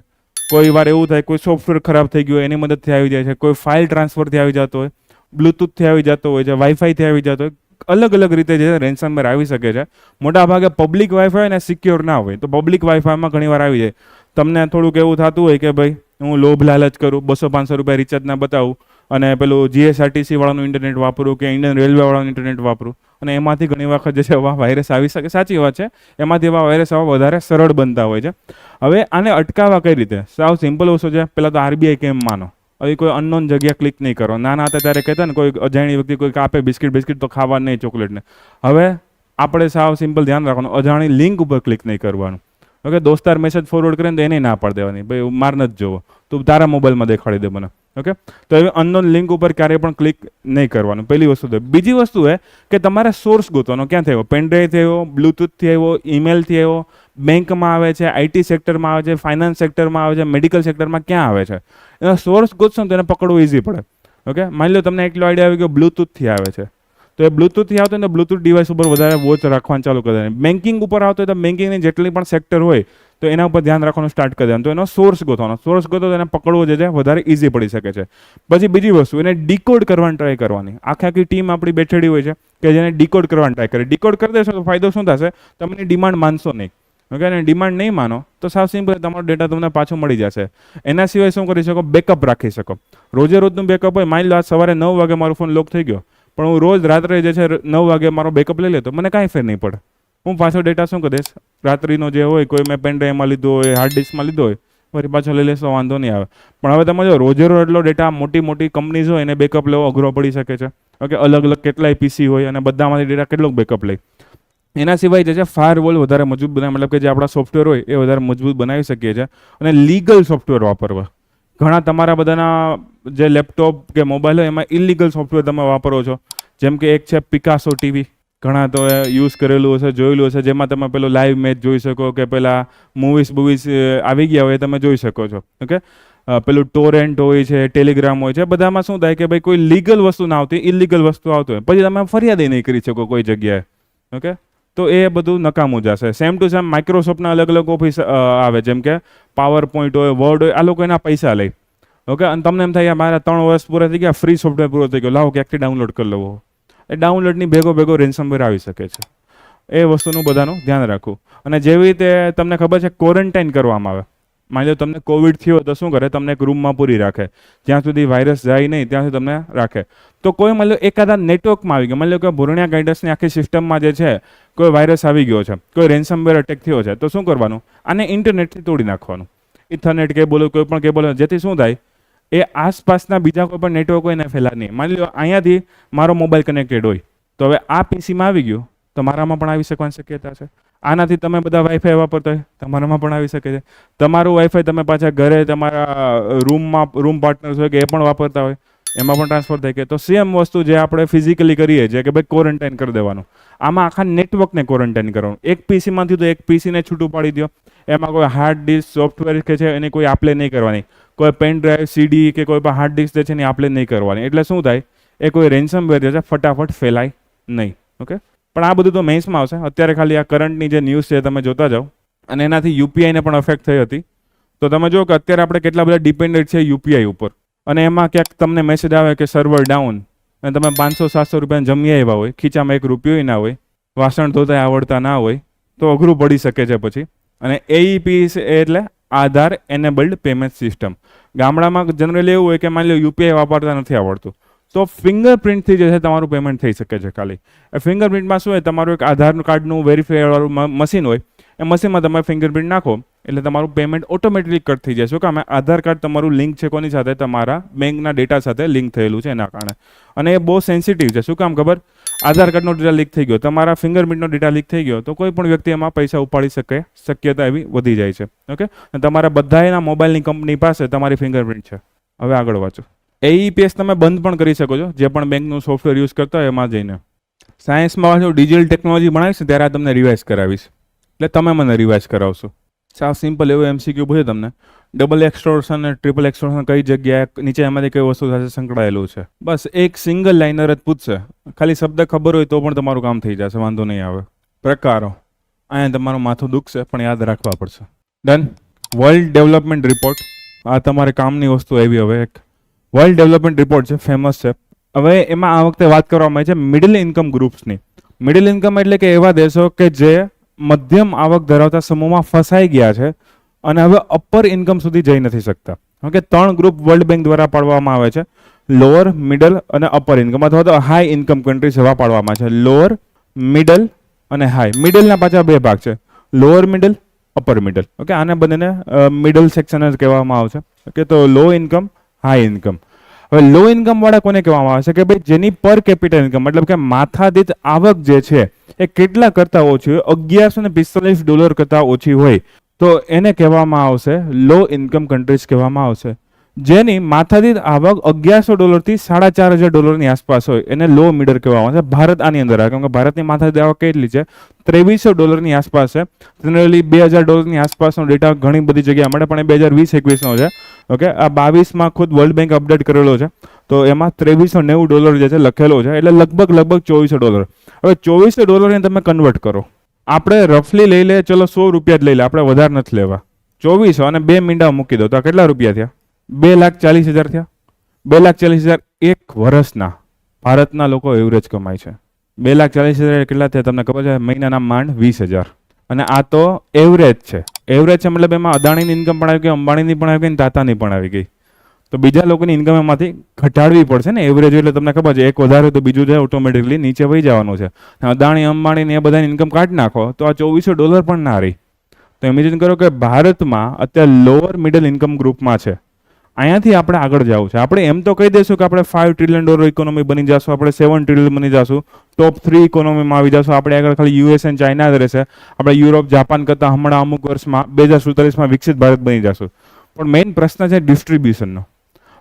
કોઈ વાર એવું થાય કોઈ સોફ્ટવેર ખરાબ થઈ ગયું હોય એની મદદથી આવી જાય છે, કોઈ ફાઇલ ટ્રાન્સફરથી આવી જતો હોય, બ્લૂટૂથથી આવી જતો હોય છે, વાઈફાઈથી આવી જતો હોય. અલગ અલગ રીતે જે રેન્સમવેર આવી શકે છે. મોટા ભાગે પબ્લિક વાઈફાઈ ને સિક્યોર ના હોય, તો પબ્લિક વાઈફાઈમાં ઘણી વાર આવી જાય. તમને થોડુંક એવું થતું હોય કે ભાઈ હું લોભ લાલચ કરું, 200-500 રૂપિયા રિચાર્જ ના બતાવું અને પેલું GSRTC વાળાનું ઇન્ટરનેટ વાપરું કે ઇન્ડિયન રેલવે વાળાનું ઇન્ટરનેટ વાપરું, અને એમાંથી ઘણી વખત જે છે એવા વાયરસ આવી શકે. સાચી વાત છે, એમાંથી એવા વાયરસ આવવા વધારે સરળ બનતા હોય છે. હવે આને અટકાવવા કઈ રીતે? સાવ સિમ્પલ વસ્તુ છે. પહેલાં તો RBI કેમ માનો. હવે કોઈ અનનોન જગ્યા ક્લિક નહીં કરો. નાના હતા ત્યારે કહેતા ને કોઈ અજાણી વ્યક્તિ કોઈ આપે બિસ્કિટ તો ખાવા નહીં, ચોકલેટને. હવે આપણે સાવ સિમ્પલ ધ્યાન રાખવાનું, અજાણી લિંક ઉપર ક્લિક નહીં કરવાનું. ઓકે, દોસ્તાર મેસેજ ફોરવર્ડ કરે ને તો એને ના પાડી દેવાની, ભાઈ માર નથી જોવો, તું તારા મોબાઈલમાં દેખાડી દે મને. ઓકે, તો એવી અનનોન લિંક ઉપર ક્યારેય પણ ક્લિક નહીં કરવાનું. પહેલી વસ્તુ તો. બીજી વસ્તુ એ કે તમારે સોર્સ ગોતવાનો. ક્યાં થયો? પેનડ્રાઈવથી આવ્યો, બ્લૂટૂથથી આવ્યો, ઈમેલથી આવ્યો, બેંકમાં આવે છે, IT સેક્ટરમાં આવે છે, ફાઇનાન્સ સેક્ટરમાં આવે છે, મેડિકલ સેક્ટરમાં ક્યાં આવે છે? એનો સોર્સ ગોતશો ને તો એને પકડવું ઇઝી પડે. ઓકે, માની લો તમને એટલો આઈડિયા આવી ગયો બ્લૂટૂથથી આવે છે, તો એ બ્લૂટૂથથી આવતો હોય તો બ્લૂટૂથ ડિવાઇસ ઉપર વધારે વોચ રાખવાનું ચાલુ કરી દેવાનું. બેન્કિંગ ઉપર આવતો હોય તો બેન્કિંગની જેટલી પણ સેક્ટર હોય તો એના ઉપર ધ્યાન રાખવાનું સ્ટાર્ટ કરી દેવાનું. તો એનો સોર્સ ગોતવાનો. સોર્સ ગોતો તો એને પકડવો જે છે વધારે ઇઝી પડી શકે છે. પછી બીજી વસ્તુ, એને ડીકોડ કરવાની ટ્રાય કરવાની. આખી ટીમ આપણી બેઠેડી હોય છે કે જેને ડીકોડ કરવાની ટ્રાય કરે. ડીકોડ કરી દેશો તો ફાયદો શું થશે? તમે ડિમાન્ડ માનશો નહીં. ઓકે, અને ડિમાન્ડ નહીં માનો તો સાવ સિમ્પલ તમારો ડેટા તમને પાછો મળી જશે. એના સિવાય શું કરી શકો? બેકઅપ રાખી શકો. રોજે રોજનું બેકઅપ હોય. માની લો આજ સવારે 9 વાગે મારો ફોન લોક થઈ ગયો, પણ હું રોજ રાત્રે જે છે 9 વાગે મારો બેકઅપ લઈ લેતો, મને કાંઈ ફેર નહીં પડે. હું પાછો ડેટા શું કરી દઈશ? રાત્રિનો જે હોય, કોઈ મેં પેન ડ્રાઈવમાં લીધો હોય, હાર્ડ ડિસ્કમાં લીધો હોય, ફરી પાછો લઈ લેશો, વાંધો નહીં આવે. પણ હવે તમે જો રોજે રોજ એટલો ડેટા મોટી મોટી કંપનીઝ હોય એને બેકઅપ લેવો અઘરો પડી શકે છે. ઓકે, અલગ અલગ કેટલાય PC હોય અને બધામાંથી ડેટા કેટલોક બેકઅપ લે. એના સિવાય જે છે ફાયરવોલ વધારે મજબૂત બનાવે, મતલબ કે જે આપણા સોફ્ટવેર હોય એ વધારે મજબૂત બનાવી શકીએ છીએ. અને લીગલ સોફ્ટવેર વાપરવા. ઘણા તમારા બધાના જે લેપટોપ કે મોબાઈલ હોય એમાં ઇલીગલ સોફ્ટવેર તમે વાપરો છો. જેમ કે એક છે પિકાસો TV, ઘણા તો યુઝ કરેલું હશે, જોયેલું હશે, જેમાં તમે પેલો લાઈવ મેચ જોઈ શકો કે પેલા મૂવીઝ આવી ગયા હોય તમે જોઈ શકો છો. ઓકે, પેલું ટોરેન્ટ હોય છે, ટેલિગ્રામ હોય છે, બધામાં શું થાય કે ભાઈ કોઈ લીગલ વસ્તુ ના આવતી, ઇલીગલ વસ્તુ આવતી હોય, પછી તમે ફરિયાદ નહીં કરી શકો કોઈ જગ્યાએ. ઓકે, તો એ બધું નકામું જશે. સેમ ટુ સેમ માઇક્રોસોફ્ટના અલગ અલગ ઓફિસ આવે, જેમ કે પાવર પોઈન્ટ હોય, વર્ડ હોય, આ લોકો એના પૈસા લે. ઓકે, અને તમને એમ થાય મારા 3 વર્ષ પૂરા થઈ ગયા, ફ્રી સોફ્ટવેર પૂરો થઈ ગયો, લાવો ક્યાંકથી ડાઉનલોડ કરી લેવો. એ ડાઉનલોડની ભેગો રેન્સમવેર આવી શકે છે. એ વસ્તુનું બધાનું ધ્યાન રાખવું. અને જેવી રીતે તમને ખબર છે ક્વોરન્ટાઇન કરવામાં આવે. માની લો તમને કોવિડ થયો તો શું કરે? તમને એક રૂમમાં પૂરી રાખે, જ્યાં સુધી વાયરસ જાય નહીં ત્યાં સુધી તમને રાખે. તો કોઈ માની લો એકાદા નેટવર્કમાં આવી ગયો, માની લો કે ભૂરણિયા ગાઈડન્સની આખી સિસ્ટમમાં જે છે કોઈ વાયરસ આવી ગયો છે, કોઈ રેન્સમવેર અટેક થયો છે, તો શું કરવાનું? આને ઇન્ટરનેટથી તોડી નાખવાનું. ઇથરનેટ કેબલ, કોઈ પણ કેબલ, જેથી શું થાય? એ આસપાસના બીજા કોઈ પણ નેટવર્ક હોય એને ફેલાય નહીં. માની લો અહીંયાથી મારો મોબાઈલ કનેક્ટેડ હોય, તો હવે આ PCમાં આવી ગયું તો મારામાં પણ આવી શકવાની શક્યતા છે. આનાથી તમે બધા વાઈફાઈ વાપરતા હોય, તમારામાં પણ આવી શકે છે. તમારું વાઈફાઈ તમે પાછા ઘરે તમારા રૂમ પાર્ટનર્સ હોય કે એ પણ વાપરતા હોય, એમાં પણ ટ્રાન્સફર થાય કે. તો સેમ વસ્તુ જે આપણે ફિઝિકલી કરીએ છીએ કે ભાઈ ક્વોરન્ટાઇન કરી દેવાનું, આમાં આખા નેટવર્કને ક્વોરન્ટાઇન કરવાનું. એક પીસીમાંથી તો એક પીસીને છૂટું પાડી દો, એમાં કોઈ હાર્ડ ડિસ્ક સોફ્ટવેર કે છે એની કોઈ આપલે નહીં કરવાની, કોઈ પેન ડ્રાઈવ સીડી કે કોઈ પણ હાર્ડ ડિસ્ક જે છે એની આપલે નહીં કરવાની. એટલે શું થાય, એ કોઈ રેન્સમવેર જે છે ફટાફટ ફેલાય નહીં. ઓકે, પણ આ બધું તો મેઇન્સમાં આવશે. અત્યારે ખાલી આ કરંટની જે ન્યૂઝ છે તમે જોતા જાઓ, અને એનાથી યુપીઆઈને પણ અફેક્ટ થઈ હતી. તો તમે જો કે અત્યારે આપણે કેટલા બધા ડિપેન્ડન્ટ છે યુપીઆઈ ઉપર, અને એમાં ક્યાંક તમને મેસેજ આવે કે સર્વર ડાઉન, અને તમે 500-700 રૂપિયા જમી આવ્યા હોય, ખીચામાં એક રૂપિયો ના હોય, વાસણ ધોતા આવડતા ના હોય, તો અઘરું પડી શકે છે પછી. અને એઈપી એટલે આધાર એનેબલ્ડ પેમેન્ટ સિસ્ટમ. ગામડામાં જનરલી એવું હોય કે માની લો યુપીઆઈ વાપરતા નથી આવડતું, તો ફિંગરપ્રિન્ટથી જે છે તમારું પેમેન્ટ થઈ શકે છે. ખાલી એ ફિંગરપ્રિન્ટમાં શું હોય, તમારું એક આધાર કાર્ડનું વેરીફાઈ વાળું મશીન હોય, એ મશીનમાં તમે ફિંગરપ્રિન્ટ નાખો એટલે તમારું પેમેન્ટ ઓટોમેટિકલી કટ થઈ જાય. શું કામ, આધાર કાર્ડ તમારું લિંક છે કોની સાથે, તમારા બેંકના ડેટા સાથે લિંક થયેલું છે એના કારણે. અને એ બહુ સેન્સિટિવ છે. શું કામ ખબર, આધાર કાર્ડનો ડેટા લીક થઈ ગયો, તમારા ફિંગરપ્રિન્ટનો ડેટા લીક થઈ ગયો, તો કોઈ પણ વ્યક્તિ એમાં પૈસા ઉપાડી શકે, શક્યતા એવી વધી જાય છે. ઓકે, તમારા બધાના મોબાઈલની કંપની પાસે તમારી ફિંગરપ્રિન્ટ છે. હવે આગળ વાંચો. એઈપીએસ તમે બંધ પણ કરી શકો છો, જે પણ બેંકનું સોફ્ટવેર યુઝ કરતા હોય એમાં જઈને. સાયન્સમાં વાંચો, ડિજિટલ ટેકનોલોજી ભણાવીશ ત્યારે આ તમને રિવાઇઝ કરાવીશ, એટલે તમે મને રિવાઇઝ કરાવશો. સાવ સિમ્પલ એવું એમસીક્યુ પૂછે તમને, ડબલ એક્સટોર્શન અને ટ્રિપલ એક્સટોર્શન કઈ જગ્યાએ નીચે એમાંથી કઈ વસ્તુ સાથે સંકળાયેલું છે. બસ એક સિંગલ લાઇનર જ પૂછશે, ખાલી શબ્દ ખબર હોય તો પણ તમારું કામ થઈ જશે, વાંધો નહીં આવે. પ્રકારો, અહીંયા તમારું માથું દુખશે પણ યાદ રાખવા પડશે. ડન. વર્લ્ડ ડેવલપમેન્ટ રિપોર્ટ, આ તમારે કામની વસ્તુ આવી. હવે એક વર્લ્ડ ડેવલપમેન્ટ રિપોર્ટ છે, ફેમસ છે. હવે એમાં આ વખતે વાત કરવામાં આવી છે મિડલ ઇન્કમ ગ્રુપ્સની. મિડલ ઇન્કમ એટલે કે એવા દેશો કે જે મધ્યમ આવક ધરાવતા સમૂહમાં ફસાઈ ગયા છે અને હવે અપર ઇન્કમ સુધી જઈ નથી શકતા. ઓકે, 3 ગ્રુપ વર્લ્ડ બેંક દ્વારા પાડવામાં આવે છે, લોઅર, મિડલ અને અપર ઇન્કમ, અથવા તો હાઈ ઇન્કમ કન્ટ્રીઝ એવા પાડવામાં છે. લોઅર, મિડલ અને હાઈ. મિડલના પાછા 2 ભાગ છે, lower middle, upper middle. Okay, આને બંનેને મિડલ સેક્શન જ કહેવામાં આવશે. ઓકે, તો લો ઇન્કમ, હાઈ ઇન્કમ. હવે લો ઇન્કમ વાળા કોને કહેવામાં આવે છે કે ભાઈ જેની પર કેપિટલ ઇન્કમ મતલબ કે માથાદીઠ આવક જે છે એ કેટલા કરતા ઓછી હોય, $1145 કરતા ઓછી હોય, તો એને કહેવામાં આવશે લો ઇન્કમ કન્ટ્રીઝ કહેવામાં આવશે. જેની માથાદીઠ આવક $1100 થી $4500 આસપાસ હોય એને લો મિડલ કહેવામાં આવશે. ભારત આની અંદર આવે, કેમ કે ભારતની માથાદીઠ આવક કેટલી છે, $2300 આસપાસ છે. જનરલી $2000 આસપાસનો ડેટા ઘણી બધી જગ્યાએ મળે, પણ એ 2020-21નો છે. ઓકે, આ 22માં ખુદ વર્લ્ડ બેંક અપડેટ કરેલો છે, તો એમાં $2390 જે છે લખેલો છે, એટલે લગભગ $2400. હવે $2400 તમે કન્વર્ટ કરો, આપણે રફલી લઈ લે, ચલો 100 રૂપિયા જ લઈ લે, આપણે વધારે નથી લેવા. 2400 અને 2 મીંડા મૂકી દો તો આ કેટલા રૂપિયા થયા, 2,40,000 થયા. 2,40,000 એક વર્ષના ભારતના લોકો એવરેજ કમાય છે. 2,40,000 કેટલા થયા તમને ખબર છે, મહિનાના માંડ 20,000. અને આ તો એવરેજ છે. એવરેજ છે મતલબ એમાં અદાણીની ઇન્કમ પણ આવી ગઈ, અંબાણીની પણ આવી ગઈ, તાતાની પણ આવી ગઈ. તો બીજા લોકોની ઇન્કમ એમાંથી ઘટાડવી પડશે ને. એવરેજ એટલે તમને ખબર છે, એક વધારે તો બીજું છે ઓટોમેટિકલી નીચે વહી જવાનું છે. અદાણી, અંબાણી એ બધાની ઇન્કમ કાઢી નાખો તો આ $2400 પણ ના રહી. તો ઇમેજિન કરો કે ભારતમાં અત્યારે લોઅર મિડલ ઇન્કમ ગ્રુપમાં છે, અહીંયાથી આપણે આગળ જવું છે. આપણે એમ તો કહી દઈશું કે આપણે $5 ટ્રિલિયન ઇકોનોમી બની જશું, આપણે $7 ટ્રિલિયન બની જશું, ટોપ 3 ઇકોનોમીમાં આવી જશું. આપણે આગળ ખાલી યુએસ અને ચાઇના જ રહેશે, આપણે યુરોપ, જાપાન કરતાં હમણાં અમુક વર્ષમાં 2047માં વિકસિત ભારત બની જશું. પણ મેઇન પ્રશ્ન છે ડિસ્ટ્રીબ્યુશનનો.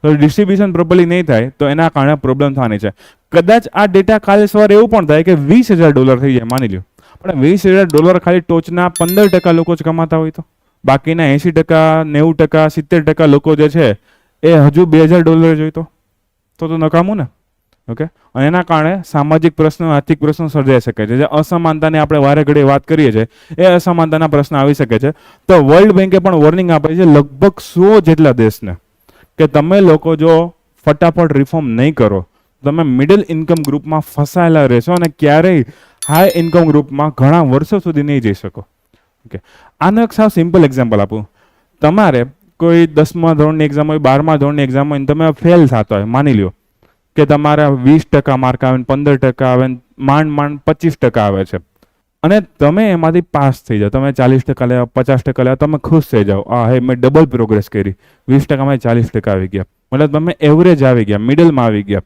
તો ડિસ્ટ્રીબ્યુશન પ્રોપરલી નહીં થાય તો એના કારણે પ્રોબ્લેમ થવાની છે. કદાચ આ ડેટા કાલે સવારે એવું પણ થાય કે $20,000 થઈ જાય, માની લો, પણ $20,000 ખાલી ટોચના 15% લોકો જ કમાતા હોય તો બાકીના 80%, 90%, 70% લોકો જે છે એ હજુ $2,000 જોઈતો તો નકામું ને. ઓકે, અને એના કારણે સામાજિક પ્રશ્નો, આર્થિક પ્રશ્નો સર્જાઈ શકે છે. જે અસમાનતાની આપણે વારે ઘડીએ વાત કરીએ છીએ, એ અસમાનતાના પ્રશ્ન આવી શકે છે. તો વર્લ્ડ બેંકે પણ વોર્નિંગ આપી છે લગભગ 100 જેટલા દેશને કે તમે લોકો જો ફટાફટ રિફોર્મ નહીં કરો, તમે મિડલ ઇન્કમ ગ્રુપમાં ફસાયેલા રહેશો અને ક્યારેય હાઈ ઇન્કમ ગ્રુપમાં ઘણા વર્ષો સુધી નહીં જઈ શકો. ઓકે, આનો એક સાવ સિમ્પલ એક્ઝામ્પલ આપું. તમારે કોઈ 10મા ધોરણની એક્ઝામ હોય, 12મા ધોરણની એક્ઝામ હોય, તમે ફેલ થતા હોય, માની લો કે તમારા 20% માર્ક આવે, 15% આવે, માંડ 25% આવે છે, અને તમે એમાંથી પાસ થઈ જાઓ, તમે 40% લેવા, 50% લેવા, તમે ખુશ થઈ જાઓ, હે મેં ડબલ પ્રોગ્રેસ કરી, 20% માં 40% આવી ગયા, મતલબ તમે એવરેજ આવી ગયા, મિડલમાં આવી ગયા.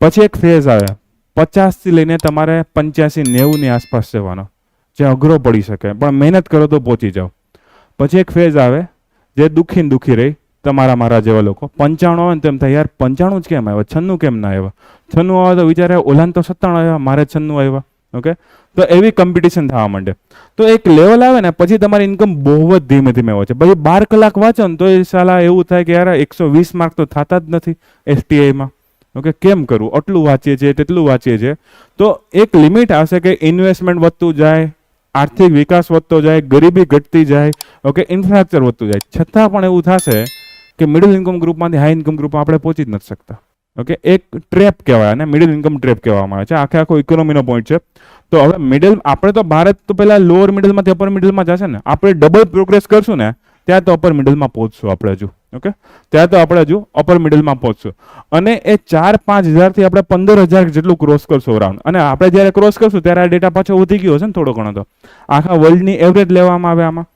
પછી એક ફેઝ આવે, 50 થી લઈને તમારે 85-90 ની આસપાસ જવાનો. જે અઘરો પડી શકે, પણ મહેનત કરો તો પહોંચી જાઓ. પછી એક ફેઝ આવે જે દુઃખી રહી, તમારા મારા જેવા લોકો 95 આવે ને તેમ થાય યાર 95 જ કેમ આવ્યા, 96 કેમ ના આવ્યા, 96 આવે તો વિચારે ઓલાન તો 97 આવ્યા, મારે 96 આવ્યા. ઓકે, તો એવી કોમ્પિટિશન થવા માંડે. તો એક લેવલ આવે ને પછી તમારી ઇન્કમ બહુ જ ધીમે ધીમે હોય છે. પછી 12 કલાક વાંચો ને તો એ સાલા એવું થાય કે યાર 120 માર્ક તો થતા જ નથી STIમાં. ઓકે, કેમ કરવું, આટલું વાંચીએ છીએ તેટલું વાંચીએ છીએ. તો એક લિમિટ આવશે કે ઇન્વેસ્ટમેન્ટ વધતું જાય, આર્થિક વિકાસ વધતો જાય, ગરીબી ઘટતી જાય, ઓકે, ઇન્ફ્રાસ્ટ્રક્ચર વધતું જાય. છતાં પણ એવું થશે કે મિડલ ઇન્કમ ગ્રુપમાંથી હાઈ ઇન્કમ ગ્રુપમાં આપણે પહોંચી જ નથી શકતા. ઓકે, એક ટ્રેપ કહેવાય અને મિડલ ઇન્કમ ટ્રેપ કહેવામાં આવે છે. આખો ઇકોનોમીનો પોઈન્ટ છે. તો હવે મિડલ, આપણે તો ભારત તો પહેલા લોઅર મિડલમાંથી અપર મિડલમાં જશે ને, આપણે ડબલ પ્રોગ્રેસ કરશું ને ત્યાં તો અપર મિડલમાં પહોંચશું આપણે હજુ. ઓકે, ત્યાં તો આપણે હજુ અપર મિડલમાં પહોંચશું. અને એ 4-5 હજારથી આપણે 15,000 જેટલું ક્રોસ કરશું રાઉન્ડ. અને આપણે જ્યારે ક્રોસ કરશું ત્યારે આ ડેટા પાછો વધી ગયો હશે ને થોડો ઘણો, તો આખા વર્લ્ડની એવરેજ લેવામાં આવે આમાં.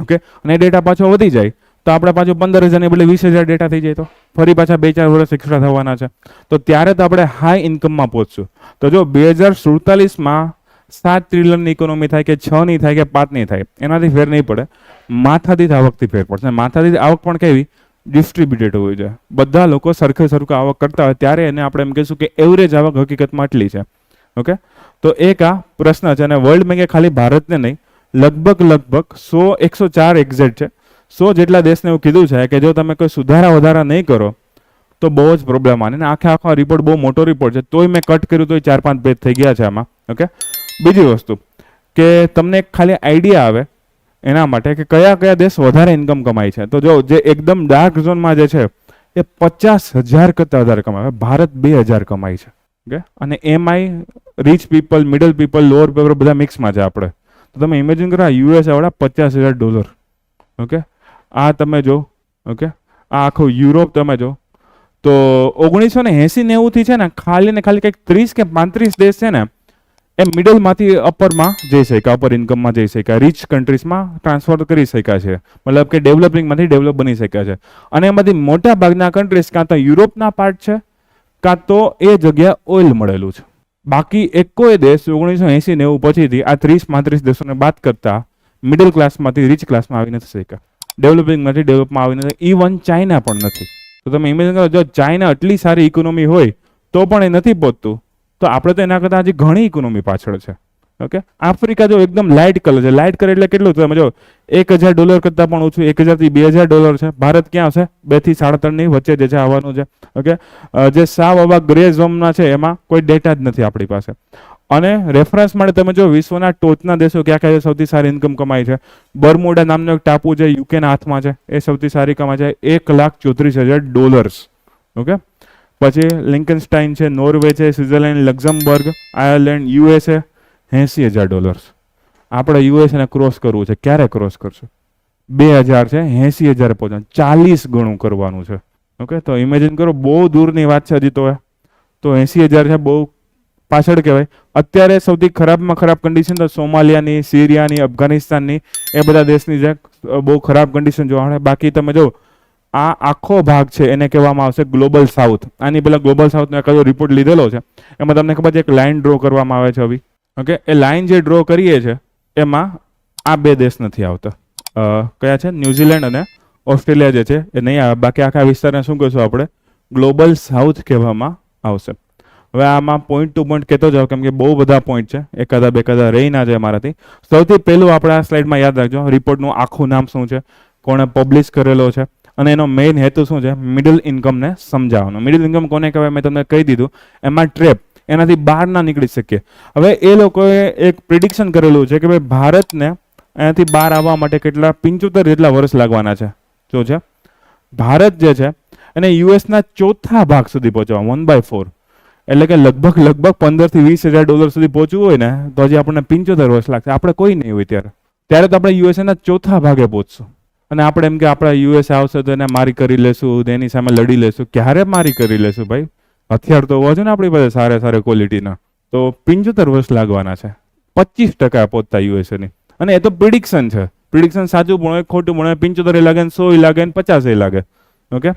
ઓકે, અને ડેટા પાછો વધી જાય તો આપણે પાછું 15,000 ને બદલે 20,000 ડેટા થઈ જાય, તો ફરી પાછા 2-4 વર્ષ એક્સ્ટ્રા થવાના છે. તો ત્યારે તો આપણે હાઈ ઇન્કમમાં પહોંચશું. તો જો 2047માં 7 ટ્રિલિયનની ઇકોનોમી થાય કે 6 ની થાય કે 5 ની થાય, એનાથી ફેર નહીં પડે. માથાદીઠ આવકથી ફેર પડશે. માથાદીઠ આવક પણ કેવી, ડિસ્ટ્રીબ્યુટેડ હોવી જોઈએ. બધા લોકો સરખું આવક કરતા હોય ત્યારે એને આપણે એમ કહીશું કે એવરેજ આવક હકીકતમાં એટલી છે. ઓકે, તો એક આ પ્રશ્ન છે. અને વર્લ્ડ બેંકે ખાલી ભારતને નહીં, લગભગ 104 એક્ઝેક્ટ છે, 100 જેટલા દેશને એવું કીધું છે કે જો તમે કોઈ સુધારા વધારા નહીં કરો તો બહુ જ પ્રોબ્લેમ આવે. અને આખો રિપોર્ટ બહુ મોટો રિપોર્ટ છે, તોય મેં કટ કર્યું તોય 4-5 પેજ થઈ ગયા છે આમાં. ઓકે, બીજી વસ્તુ કે તમને ખાલી આઈડિયા આવે એના માટે કે કયા દેશ વધારે ઇન્કમ કમાય છે. તો જો જે એકદમ ડાર્ક ઝોનમાં જે છે એ 50,000 કરતાં વધારે કમાય. ભારત 2,000 કમાય છે. ઓકે, અને એમાંય rich people, middle people, lower people બધા મિક્સમાં છે આપણે. તો તમે ઇમેજિન કરો, US વાળા $50,000. ઓકે, આ તમે જો. ઓકે, આ આખું યુરોપ તમે જો તો 1980-90 થી છે ને ખાલી કંઈક 30 કે 35 દેશ છે ને એ મિડલમાંથી અપરમાં જઈ શક્યા, અપર ઇન્કમમાં જઈ શક્યા, રીચ કન્ટ્રીઝમાં ટ્રાન્સફર કરી શક્યા છે. મતલબ કે ડેવલપિંગમાંથી ડેવલપ બની શક્યા છે. અને એમાંથી મોટા ભાગના કન્ટ્રીઝ કાં તો યુરોપના પાર્ટ છે કાં તો એ જગ્યા ઓઇલ મળેલું છે. બાકી એકોય દેશ 1980-90 પછીથી આ 30-35 દેશોને બાદ કરતા મિડલ ક્લાસમાંથી રીચ ક્લાસમાં આવી નથી શક્યા, ડેવલપિંગમાંથી ડેવલપમાં આવી નથી. ઇવન ચાઇના પણ નથી. તો તમે ઇમેજિન કરો, જો ચાઇના આટલી સારી ઇકોનોમી હોય તો પણ એ નથી પહોંચતું, તો આપણે તો એના કરતાં હજી ઘણી ઇકોનોમી પાછળ છે. ઓકે, આફ્રિકા જો એકદમ લાઇટ કલર છે. લાઇટ કલર એટલે કેટલું, તમે જો $1,000 કરતાં પણ ઓછું, 1,000 થી $2,000 છે. ભારત ક્યાં હશે? 2 થી 3.5 ની વચ્ચે જે છે આવવાનું છે. ઓકે, જે સાવ આવા ગ્રે ઝોનના છે એમાં કોઈ ડેટા જ નથી આપણી પાસે. અને રેફરન્સ માટે તમે જો વિશ્વના ટોચના દેશો ક્યાં સૌથી સારી ઇન્કમ કમાય છે, બરમુડા નામનો એક ટાપુ છે, યુકેના હાથમાં છે, એ સૌથી સારી કમાય છે, $1,34,000. ઓકે, પછી લિંકનસ્ટાઇન છે, નોર્વે છે, સ્વિટ્ઝરલેન્ડ, લક્ઝમબર્ગ, આયર્લેન્ડ, USA $80,000. આપણે USA ને ક્રોસ કરવું છે. ક્યારે ક્રોસ કરશું? 2,000 છે, 80,000 પહોંચવાનું 40 ગણું કરવાનું છે. ઓકે, તો ઇમેજિન કરો, બહુ દૂરની વાત છે હજી તો. તો 80,000 છે, બહુ પાછળ કહેવાય. અત્યારે સૌથી ખરાબમાં ખરાબ કન્ડિશન તો સોમાલિયાની, સિરિયાની, અફઘાનિસ્તાનની, એ બધા દેશની જે બહુ ખરાબ કન્ડિશન જોવા મળે. બાકી તમે જો આ આખો ભાગ છે એને કહેવામાં આવશે ગ્લોબલ સાઉથ. આની પહેલા ગ્લોબલ સાઉથનો એક રિપોર્ટ લીધેલો છે, એમાં તમને ખબર છે એક લાઇન ડ્રો કરવામાં આવે છે હવે. ઓકે, એ લાઇન જે ડ્રો કરીએ છે એમાં આ 2 દેશ નથી આવતા. કયા છે? ન્યુઝીલેન્ડ અને ઓસ્ટ્રેલિયા જે છે એ નહીં આવે. બાકી આખા વિસ્તારને શું કહેશું આપણે? ગ્લોબલ સાઉથ કહેવામાં આવશે. હવે આમાં પોઈન્ટ ટુ પોઈન્ટ કહેતો જાવ, કેમ કે બહુ બધા પોઈન્ટ છે, એકાદા બેકાદા રહી ના જાય મારાથી. સૌથી પહેલું આપણે આ સ્લાઇડમાં યાદ રાખજો, રિપોર્ટનું આખું નામ શું છે, કોણે પબ્લિશ કરેલો છે અને એનો મેઇન હેતુ શું છે? મિડલ ઇન્કમને સમજાવવાનો. મિડલ ઇન્કમ કોને કહેવાય મેં તમને કહી દીધું. એમાં ટ્રેપ, એનાથી બહાર ના નીકળી શકીએ. હવે એ લોકોએ એક પ્રિડિક્શન કરેલું છે કે ભાઈ ભારતને એનાથી બહાર આવવા માટે કેટલા 75 જેટલા વર્ષ લાગવાના છે. જો છે ભારત જે છે એને યુએસના ચોથા ભાગ સુધી પહોંચવા 1/4, એટલે કે લગભગ $15,000 થી $20,000 સુધી પહોંચવું હોય ને તો હજી આપણને 75 વર્ષ લાગશે. આપણે કોઈ નહીં હોય ત્યારે તો આપણે યુએસએના ચોથા ભાગે પહોંચશું. અને આપણે એમ કે આપણા યુએસએ આવશે તો એને મારી કરી લેશું, એની સામે લડી લેશું. ક્યારે મારી કરી લેશું ભાઈ? હથિયાર તો હોવા છે ને આપણી પાસે સારા ક્વોલિટીના. તો 75 વર્ષ લાગવાના છે, 25% પહોંચતા યુએસએની. અને એ તો પ્રિડિક્શન છે. પ્રિડિક્શન સાચું પણ હોય, ખોટું પણ હોય. 75 લાગે, 100 લાગે, 50 લાગે. ઓકે,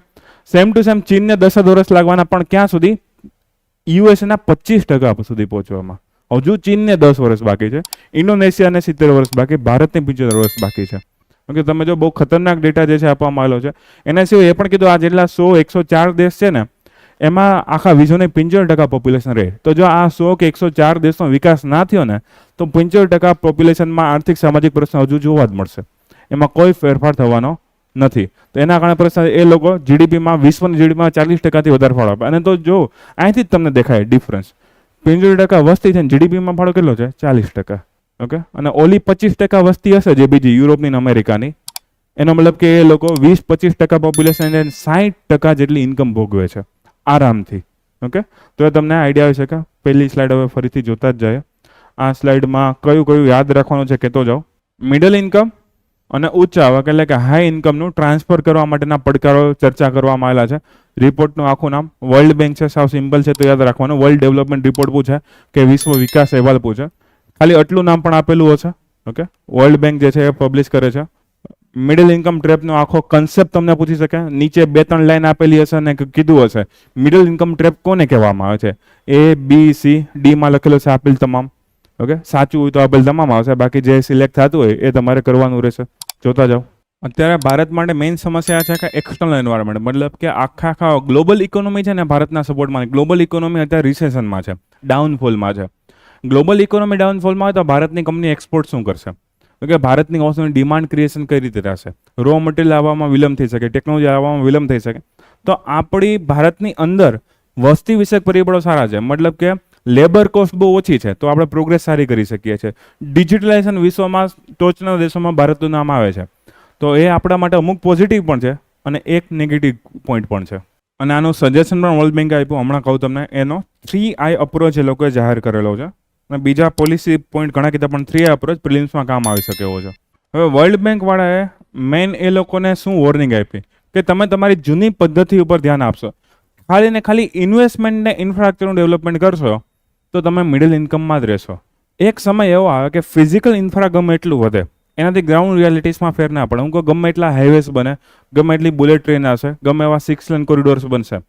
સેમ ટુ સેમ ચીનને 10 વર્ષ લાગવાના, પણ ક્યાં સુધી? યુએસએના 25% સુધી પહોંચવામાં. હજુ ચીનને 10 વર્ષ બાકી છે, ઇન્ડોનેશિયાને 70 વર્ષ બાકી, ભારતને 75 વર્ષ બાકી છે. ઓકે, તમે જો બહુ ખતરનાક ડેટા જે છે આપવામાં આવેલો છે. એના સિવાય એ પણ કીધું આ જેટલા 104 દેશ છે ને એમાં આખા વિશ્વની 75% પોપ્યુલેશન રહે. તો જો આ 100 કે 104 દેશનો વિકાસ ના થયો ને તો 75% પોપ્યુલેશનમાં આર્થિક સામાજિક પ્રશ્ન હજુ જોવા જ મળશે. એમાં કોઈ ફેરફાર થવાનો નથી. તો એના કારણે પ્રશ્ન એ લોકો જીડીપીમાં વિશ્વની જીડીપીમાં 40%થી વધારે ફાળો આપે. અને તો જો અહીંથી જ તમને દેખાય ડિફરન્સ, 75% વસ્તી છે ને જીડીપીમાં ફાળો કેટલો છે? 40%. ઓકે, અને ઓલી 25% વસ્તી હશે જે બીજી યુરોપની અને અમેરિકાની, એનો મતલબ કે એ લોકો 20-25% પોપ્યુલેશન 60% જેટલી ઇન્કમ ભોગવે છે આરામથી. ઓકે, તો એ તમને આઈડિયા આવી શકે. પહેલી સ્લાઇડ હવે ફરીથી જોતા જ જાય. આ સ્લાઇડમાં કયું કયું યાદ રાખવાનું છે કહેતો જાઓ. મિડલ ઇન્કમ અને ઉચ્ચ આવક એટલે કે હાઈ ઇન્કમનું ટ્રાન્સફર કરવા માટેના પડકારો ચર્ચા કરવામાં આવેલા છે. રિપોર્ટનું આખું નામ વર્લ્ડ બેંક છે, સાવ સિમ્પલ છે તો યાદ રાખવાનું. વર્લ્ડ ડેવલપમેન્ટ રિપોર્ટ પૂછે કે વિશ્વ વિકાસ અહેવાલ પૂછે, ખાલી આટલું નામ પણ આપેલું હશે. ઓકે, વર્લ્ડ બેંક જે છે એ પબ્લિશ કરે છે. મિડલ ઇન્કમ ટ્રેપનો આખો કન્સેપ્ટ તમને પૂછી શકે. નીચે 2-3 લાઈન આપેલી હશે અને કીધું હશે મિડલ ઇન્કમ ટ્રેપ કોને કહેવામાં આવે છે. A, B, C, D માં લખેલું છે આપેલ તમામ. ઓકે, સાચું હોય તો આપેલ તમામ આવશે, બાકી જે સિલેક્ટ થતું હોય એ તમારે કરવાનું રહેશે. જોતા જાઓ. અત્યારે ભારત માટે મેઇન સમસ્યા છે કે એક્સટર્નલ એન્વાયરમેન્ટ, મતલબ કે આખા ગ્લોબલ ઇકોનોમી છે ને ભારતના સપોર્ટમાં. ગ્લોબલ ઇકોનોમી અત્યારે રિસેશનમાં છે, ડાઉનફોલમાં છે. ગ્લોબલ ઇકોનોમી ડાઉનફોલમાં હોય તો ભારતની કંપની એક્સપોર્ટ શું કરશે? કે ભારતની વસ્તુની ડિમાન્ડ ક્રિએશન કઈ રીતે થશે? રો મટીરિયલ આવવામાં વિલંબ થઈ શકે, ટેકનોલોજી આવવામાં વિલંબ થઈ શકે. તો આપણી ભારતની અંદર વસ્તી વિષયક પરિબળો સારા છે, મતલબ કે લેબર કોસ્ટ બહુ ઓછી છે તો આપણે પ્રોગ્રેસ સારી કરી શકીએ છીએ. ડિજિટલાઇઝેશન વિશ્વમાં ટોચના દેશોમાં ભારતનું નામ આવે છે, તો એ આપણા માટે અમુક પોઝિટિવ પણ છે અને એક નેગેટિવ પોઈન્ટ પણ છે. અને આનું સજેશન પણ વર્લ્ડ બેંકે આપ્યું, હમણાં કહું તમને. એનો 3I અપ્રોચ એ લોકોએ જાહેર કરેલો છે. અને બીજા પોલિસી પોઈન્ટ ઘણા કીધા, પણ 3I અપ્રોચ પ્રિલિમ્સમાં કામ આવી શકે એવો છે. હવે વર્લ્ડ બેંક વાળાએ મેઇન એ લોકોને શું વોર્નિંગ આપી કે તમે તમારી જૂની પદ્ધતિ ઉપર ધ્યાન આપશો, ખાલી ને ખાલી ઇન્વેસ્ટમેન્ટ ને ઇન્ફ્રાસ્ટ્રક્ચરનું ડેવલપમેન્ટ કરશો તો તમે મિડલ ઇન્કમમાં જ રહેશો. એક સમય એવો આવે કે ફિઝિકલ ઇન્ફ્રા ગમે એટલું વધે એનાથી ગ્રાઉન્ડ રિયાલિટીસમાં ફેર ના પડે. હું કહું ગમે એટલા હાઈવેઝ બને, ગમે એટલી બુલેટ ટ્રેન હશે, ગમે એવા 6 લેન કોરિડોર્સ બનશે,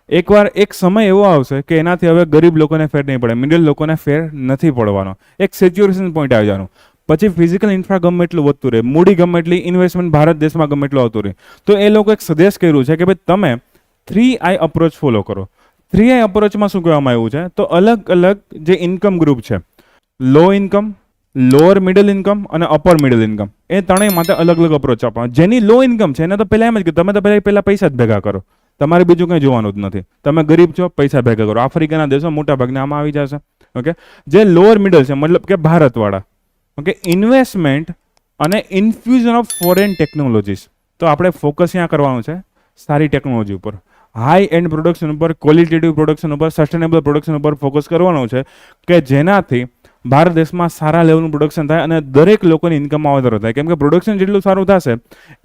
એકવાર એક સમય એવો આવશે કે એનાથી હવે ગરીબ લોકોને ફેર નહીં પડે, મિડલ લોકોને ફેર નથી પડવાનો. એક સેચ્યુરેશન પોઈન્ટ આવી જવાનું. પછી ફિઝિકલ ઇન્ફ્રા ગમે એટલું વધતું રહે, મૂડી ગમે એટલી, ઇન્વેસ્ટમેન્ટ ભારત દેશમાં ગમે એટલું આવતું રહે. તો એ લોકો એક સજેસ્ટ કર્યું છે કે ભાઈ તમે 3I અપ્રોચ ફોલો કરો. 3I અપ્રોચમાં શું કહેવામાં આવ્યું છે? તો અલગ અલગ જે ઇન્કમ ગ્રુપ છે, લો ઇન્કમ, લોઅર મિડલ ઇન્કમ અને અપર મિડલ ઇન્કમ, એ ત્રણેય માટે અલગ અલગ અપ્રોચ આપવાનો. જેની લો ઇન્કમ છે એને તો પહેલાં એમ જ કે તમે તો પહેલાં પૈસા જ ભેગા કરો, તમારે બીજું કંઈ જોવાનું જ નથી. તમે ગરીબ છો, પૈસા ભેગા કરો. આફ્રિકાના દેશો મોટા ભાગના આમાં આવી જશે. ઓકે, જે લોઅર મિડલ છે મતલબ કે ભારતવાળા, ઓકે, ઇન્વેસ્ટમેન્ટ અને ઇન્ફ્યુઝન ઓફ ફોરેન ટેકનોલોજીસ. તો આપણે ફોકસ ત્યાં કરવાનું છે સારી ટેકનોલોજી ઉપર, હાઈ એન્ડ પ્રોડક્શન ઉપર, ક્વોલિટેટિવ પ્રોડક્શન ઉપર, સસ્ટેનેબલ પ્રોડક્શન ઉપર ફોકસ કરવાનું છે કે જેનાથી ભારત દેશમાં સારા લેવલનું પ્રોડક્શન થાય અને દરેક લોકોની ઇન્કમમાં વધારો થાય. કેમ કે પ્રોડક્શન જેટલું સારું થશે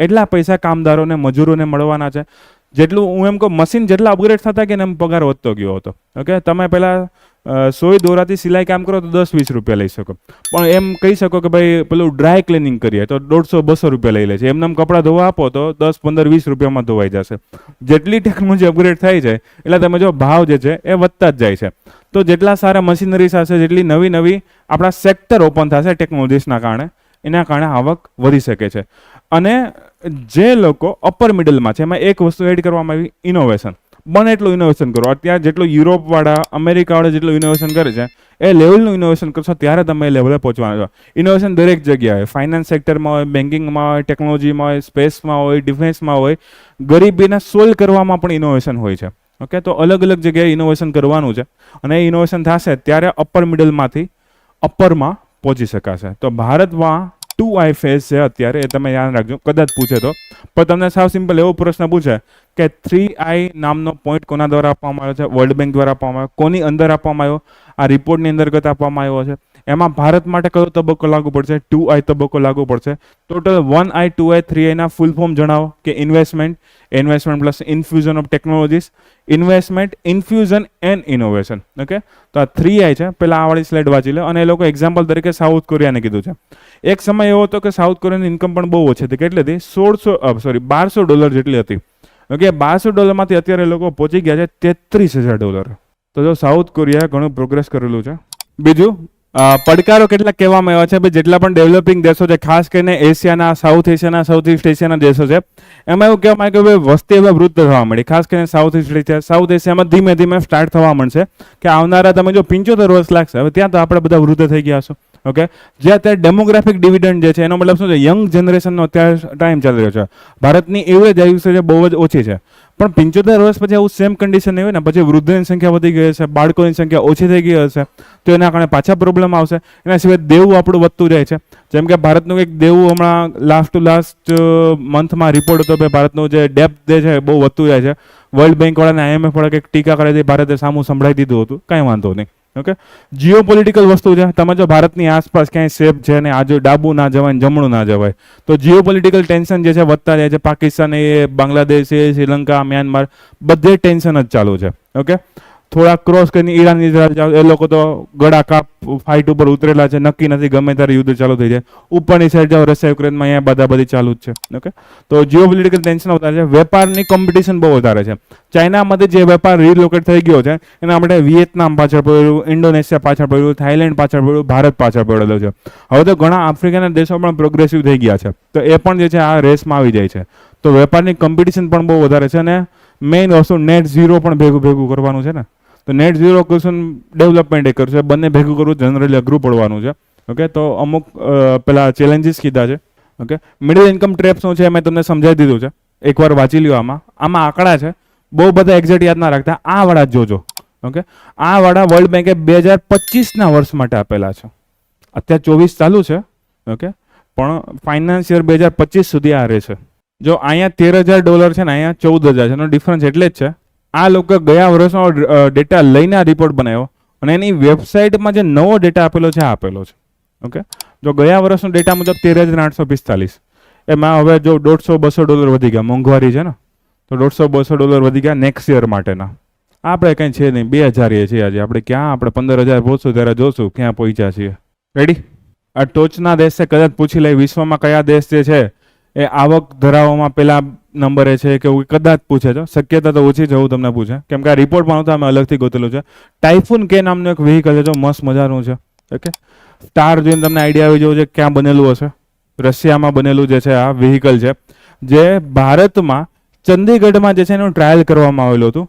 એટલા પૈસા કામદારોને, મજૂરોને મળવાના છે. જેટલું હું એમ કહું મશીન જેટલા અપગ્રેડ થતા કે એમ પગાર વધતો ગયો હતો. ઓકે, તમે પહેલાં સોય દોરાથી સિલાઈ કામ કરો તો 10-20 રૂપિયા લઈ શકો, પણ એમ કહી શકો કે ભાઈ પેલું ડ્રાય ક્લિનિંગ કરીએ તો 150-200 રૂપિયા લઈ લે છે. એમને કપડાં ધોવા આપો તો 10-15-20 રૂપિયામાં ધોવાઈ જશે. જેટલી ટેકનોલોજી અપગ્રેડ થાય છે એટલે તમે જો ભાવ જે છે એ વધતા જ જાય છે. તો જેટલા સારા મશીનરીઝ હશે, જેટલી નવી નવી આપણા સેક્ટર ઓપન થશે ટેકનોલોજીસના કારણે, એના કારણે આવક વધી શકે છે. અને જે લોકો અપર મિડલમાં છે એમાં એક વસ્તુ એડ કરવામાં આવી, ઇનોવેશન. બને એટલું ઇનોવેશન કરો. અત્યારે જેટલું યુરોપવાળા, અમેરિકાવાળા જેટલું ઇનોવેશન કરે છે એ લેવલનું ઇનોવેશન કરશો ત્યારે તમે એ લેવલે પહોંચવાના છો. ઇનોવેશન દરેક જગ્યાએ, ફાઇનાન્સ સેક્ટરમાં હોય, બેન્કિંગમાં હોય, ટેકનોલોજીમાં હોય, સ્પેસમાં હોય, ડિફેન્સમાં હોય, ગરીબીને સોલ્વ કરવામાં પણ ઇનોવેશન હોય છે. ઓકે, તો અલગ અલગ જગ્યાએ ઇનોવેશન કરવાનું છે અને એ ઇનોવેશન થશે ત્યારે અપર મિડલમાંથી અપરમાં પહોંચી શકાશે. તો ભારતમાં 2I ફેઝ છે અત્યારે, એ તમે યાદ રાખજો, કદાચ પૂછે તો. પણ તમને સાવ સિમ્પલ એવો પ્રશ્ન પૂછે કે 3I નામનો પોઈન્ટ કોના દ્વારા આપવામાં આવ્યો છે? વર્લ્ડ બેંક દ્વારા આપવામાં આવ્યો. કોની અંદર આપવામાં આવ્યો? આ રિપોર્ટની અંતર્ગત આપવામાં આવ્યો છે. એમાં ભારત માટે કયો તબક્કો લાગુ પડશે? 2I તબક્કો લાગુ પડશે. ટોટલ 1I, 2I, 3I ના ફૂલ ફોર્મ જણાવો. કે investment plus infusion of technologies, investment, infusion and innovation. Okay, તો આ 3I છે. પહેલાં આ વાળી સ્લાઇડ વાંચી લો. અને એ લોકો એક્ઝામ્પલ તરીકે સાઉથ કોરિયાને કીધું છે. એક સમય એવો હતો કે સાઉથ કોરિયાની ઇન્કમ પણ બહુ ઓછી હતી. કેટલી હતી? $1200 જેટલી હતી. ઓકે, $1200 અત્યારે લોકો પહોંચી ગયા છે $33,000. તો જો સાઉથ કોરિયાએ ઘણું પ્રોગ્રેસ કરેલું છે. બીજું પડકારો કેટલાક કહેવામાં આવ્યા છે ભાઈ, જેટલા પણ ડેવલપિંગ દેશો છે, ખાસ કરીને એશિયાના, સાઉથ એશિયાના, સાઉથ ઇસ્ટ એશિયાના દેશો છે, એમાં એવું કહેવામાં આવ્યું કે ભાઈ વસ્તી હવે વૃદ્ધ થવા મળી, ખાસ કરીને સાઉથ ઇસ્ટ એશિયા, સાઉથ એશિયામાં ધીમે ધીમે સ્ટાર્ટ થવા મળશે કે આવનારા તમે જો 75 વર્ષ લાગશે, હવે ત્યાં તો આપણે બધા વૃદ્ધ થઈ ગયા છો. ઓકે, જે અત્યારે ડેમોગ્રાફિક ડિવિડન્ડ જે છે એનો મતલબ શું છે, યંગ જનરેશનનો અત્યારે ટાઈમ ચાલી રહ્યો છે. ભારતની એવરેજ આયુષ્ય છે બહુ જ ઓછી છે, પણ 75 વર્ષ પછી આવું સેમ કન્ડિશન નહીં હોય ને, પછી વૃદ્ધોની સંખ્યા વધી ગઈ હશે, બાળકોની સંખ્યા ઓછી થઈ ગઈ હશે, તો એના કારણે પાછા પ્રોબ્લેમ આવશે. એના સિવાય દેવું આપણું વધતું જાય છે. જેમ કે ભારતનું એક દેવું હમણાં લાસ્ટ ટુ લાસ્ટ મંથમાં રિપોર્ટ હતો કે ભારતનું જે ડેપ્થ જે છે બહુ વધતું જાય છે. વર્લ્ડ બેંક વાળાને IMF વાળા કંઈક ટીકા કરે છે, ભારતે સામું સંભળાવી દીધું હતું, કાંઈ વાંધો નહીં. ઓકે, જીઓ પોલિટિકલ વસ્તુ છે. તમે જો ભારતની આસપાસ ક્યાંય સેફ છે ને આજુ ડાબું ના જવાય જમણું ના જવાય, તો જીઓ પોલિટિકલ ટેન્શન જે છે વધતા જાય છે. પાકિસ્તાન એ, બાંગ્લાદેશ એ, શ્રીલંકા, મ્યાનમાર બધે ટેન્શન જ ચાલુ છે. ઓકે, થોડા ક્રોસ કરીને ઈરાન ઇઝરાયલ, એ લોકો તો ગળા કાપ ફાઇટ ઉપર ઉતરેલા છે, નક્કી નથી ગમે ત્યારે યુદ્ધ ચાલુ થઈ જાય. ઉપરની સાઈડ જાઓ રશિયા યુક્રેનમાં, અહીંયા બધા બધી ચાલુ જ છે. ઓકે, તો જીઓ પોલિટિકલ ટેન્શન વધારે છે. વેપારની કોમ્પિટિશન બહુ વધારે છે. ચાઇનામાંથી જે વેપાર રીલોકેટ થઈ ગયો છે એના માટે વિયેતનામ પાછળ પડ્યું, ઇન્ડોનેશિયા પાછળ પડ્યું, થાઈલેન્ડ પાછળ પડ્યું, ભારત પાછળ પડેલો છે. હવે તો ઘણા આફ્રિકાના દેશો પણ પ્રોગ્રેસિવ થઈ ગયા છે, તો એ પણ જે છે આ રેસમાં આવી જાય છે. તો વેપારની કોમ્પિટિશન પણ બહુ વધારે છે. અને મેઇન વસ્તુ નેટ ઝીરો પણ ભેગું કરવાનું છે ને, તો નેટ ઝીરો ક્વેશ્ચન ડેવલપમેન્ટ એ કરશે, બંને ભેગું કરવું જનરલી અઘરું પડવાનું છે. ઓકે, તો અમુક પેલા ચેલેન્જીસ કીધા છે. ઓકે, મિડલ ઇન્કમ ટ્રેપ શું છે મેં તમને સમજાવી દીધું છે, એકવાર વાંચી લ્યો. આમાં આંકડા છે, બહુ બધા એક્ઝેક્ટ યાદ ના રાખતા, આ વાળા જોજો. ઓકે, આ વાળા વર્લ્ડ બેંકે 2025ના વર્ષ માટે આપેલા છે. અત્યારે 24 ચાલુ છે. ઓકે, પણ ફાઇનાન્સિયર 2025 સુધી આ રહે છે. જો અહીંયા $13,000 છે ને અહીંયા 14,000 છે, એનો ડિફરન્સ એટલે જ છે. આ લોકો ગયા વર્ષનો ડેટા લઈને આ રિપોર્ટ બનાવ્યો અને એની વેબસાઇટમાં જે નવો ડેટા આપેલો છે આપેલો છે. ઓકે, જો ગયા વર્ષનો ડેટા મુજબ 13,845, એમાં હવે જો $150-200 વધી ગયા, મોંઘવારી છે ને, તો $150-200 વધી ગયા નેક્સ્ટ યર માટેના. આપણે કંઈ છે નહીં, 2,000 છીએ આજે. આપણે ક્યાં આપણે 15,000 પહોંચશું ત્યારે જોશું ક્યાં પહોંચ્યા છીએ. રેડી? આ ટોચના દેશ છે, કદાચ પૂછી લઈ વિશ્વમાં કયા દેશ જે છે એ આવક ધરાવવામાં પેલા નંબરે છે કે એવું કદાચ પૂછે છે. શક્યતા તો ઓછી છે એવું તમને પૂછે, કેમ કે આ રિપોર્ટમાં નહોતું, અમે અલગથી ગોતેલું છે. ટાઇફૂન કે નામનું એક વ્હીકલ છે, જો મસ્ત મજાનું છે. ઓકે, સ્ટાર જોઈને તમને આઈડિયા આવી જવો છે ક્યાં બનેલું હશે. રશિયામાં બનેલું જે છે આ વ્હીકલ છે, જે ભારતમાં ચંદીગઢમાં જે છે એનું ટ્રાયલ કરવામાં આવેલું હતું.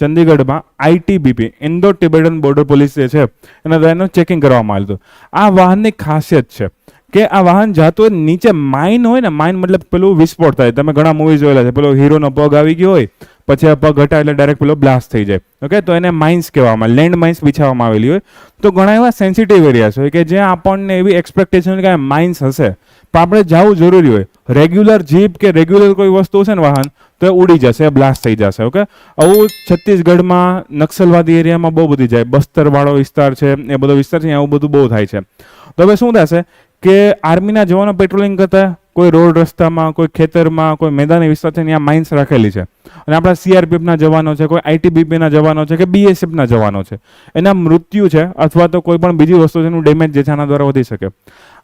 ચંદીગઢમાં ITBP, ઇન્ડો ટિબેટન બોર્ડર પોલીસ જે છે એના દ્વારા એનું ચેકિંગ કરવામાં આવ્યું હતું. આ વાહનની ખાસિયત છે કે આ વાહન જાતું હોય નીચે માઇન હોય ને, માઇન મતલબ પેલું વિસ્ફોટ થાય. તમે ઘણા મૂવી જોયેલા છે, પેલો હીરોનો પગ આવી ગયો હોય પછી આ પગ હટા એટલે ડાયરેક્ટ પેલો બ્લાસ્ટ થઈ જાય. ઓકે, તો એને માઇન્સ કહેવામાં, લેન્ડ માઇન્સ બિછાવવામાં આવેલી હોય. તો ઘણા એવા સેન્સિટિવ એરિયાસ હોય કે જ્યાં આપણને એવી એક્સપેક્ટેશન કે માઇન્સ હશે, પણ આપણે જવું જરૂરી હોય. રેગ્યુલર જીપ કે રેગ્યુલર કોઈ વસ્તુ છે ને વાહન, તો એ ઉડી જશે, બ્લાસ્ટ થઈ જશે. ઓકે, આવું છત્તીસગઢમાં નક્સલવાદી એરિયામાં બહુ બધી જાય, બસ્તર વાળો વિસ્તાર છે, એ બધો વિસ્તાર છે, આવું બધું બહુ થાય છે. તો હવે શું થશે કે આર્મીના જવાનો પેટ્રોલિંગ કરતા કોઈ રોડ રસ્તામાં, કોઈ ખેતરમાં, કોઈ મેદાની વિસ્તાર છે ત્યાં માઇન્સ રાખેલી છે, અને આપણા CRPFના જવાનો છે, કોઈ ITBPના જવાનો છે કે BSFના જવાનો છે, એના મૃત્યુ છે અથવા તો કોઈ પણ બીજી વસ્તુ છે એનું ડેમેજ જે છે આના દ્વારા વધી શકે.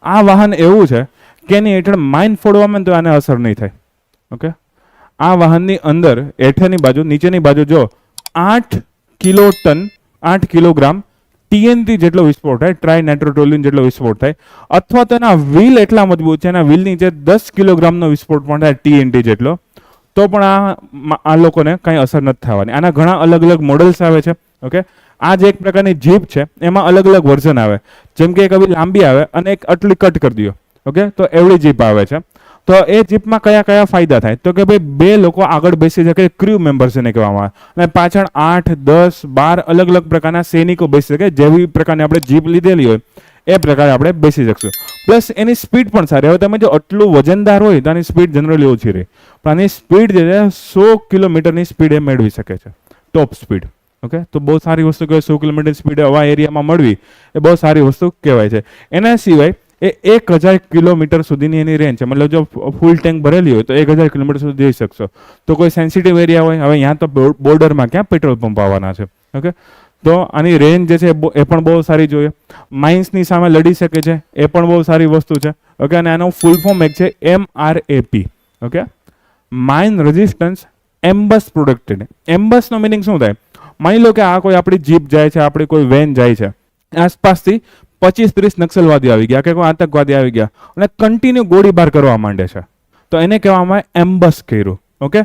આ વાહન એવું છે કે એની હેઠળ માઇન ફોડવામાં તો આને અસર નહીં થાય. ઓકે, આ વાહનની અંદર હેઠળની બાજુ, નીચેની બાજુ જો 8 કિલોટન, 8 કિલોગ્રામ TNT જેટલો વિસ્ફોટ થાય, ટ્રાય નાઇટ્રોટોલ્યુન જેટલો વિસ્ફોટ થાય, અથવા તો એના વ્હીલ એટલા મજબૂત છે, એના વ્હીલ નીચે 10 કિલોગ્રામનો વિસ્ફોટ પણ થાય TNT જેટલો, તો પણ આ લોકોને કંઈ અસર નથી થવાની. આના ઘણા અલગ અલગ મોડલ્સ આવે છે. ઓકે, આ જે એક પ્રકારની જીપ છે એમાં અલગ અલગ વર્ઝન આવે, જેમ કે એક આવી લાંબી આવે અને એક આટલી કટ કરી દો. ઓકે, તો એવડી જીપ આવે છે. તો એ જીપમાં કયા કયા ફાયદા થાય, તો કે ભાઈ 2 લોકો આગળ બેસી શકે, ક્રૂ મેમ્બર્સ એને કહેવામાં આવે, અને પાછળ 8, 10, 12 અલગ અલગ પ્રકારના સૈનિકો બેસી શકે. જેવી પ્રકારની આપણે જીપ લીધેલી હોય એ પ્રકારે આપણે બેસી શકશું. પ્લસ એની સ્પીડ પણ સારી. હવે તમે જો આટલું વજનદાર હોય તો આની સ્પીડ જનરલી ઓછી રહે, પણ આની સ્પીડ જે છે 100 કિલોમીટરની સ્પીડ એ મેળવી શકે છે, ટોપ સ્પીડ. ઓકે, તો બહુ સારી વસ્તુ કહેવાય. 100 કિલોમીટર સ્પીડ આવા એરિયામાં મળવી એ બહુ સારી વસ્તુ કહેવાય છે. એના સિવાય એ 1000 કિલોમીટર સુધીની એની રેન્જ છે, મતલબ જો ફૂલ ટેન્ક ભરેલી હોય તો 1000 કિલોમીટર સુધી જઈ શકશો. તો કોઈ સેન્સિટિવ એરિયા હોય, હવે અહીંયા તો બોર્ડરમાં ક્યાં પેટ્રોલ પંપ આવવાના છે. ઓકે, તો આની રેન્જ જે છે એ પણ બહુ સારી જોઈએ. માઇન્સની સામે લડી શકે છે, એ પણ બહુ સારી વસ્તુ છે. ઓકે, અને આનું ફૂલ ફોર્મ એક છે MRAP. Okay, mine resistance ambush protected. એમ્બસનો મિનિંગ શું થાય? માની લો કે આ કોઈ આપણી જીપ જાય છે, આપણી કોઈ વેન જાય છે, આસપાસથી 25-30 નક્સલવાદીઓ આવી ગયા કે કોઈ આતંકવાદી આવી ગયા અને કન્ટિન્યુ ગોળીબાર કરવા માંડે છે. તો એને કહેવામાં આવે એમ્બસ કર્યું. ઓકે,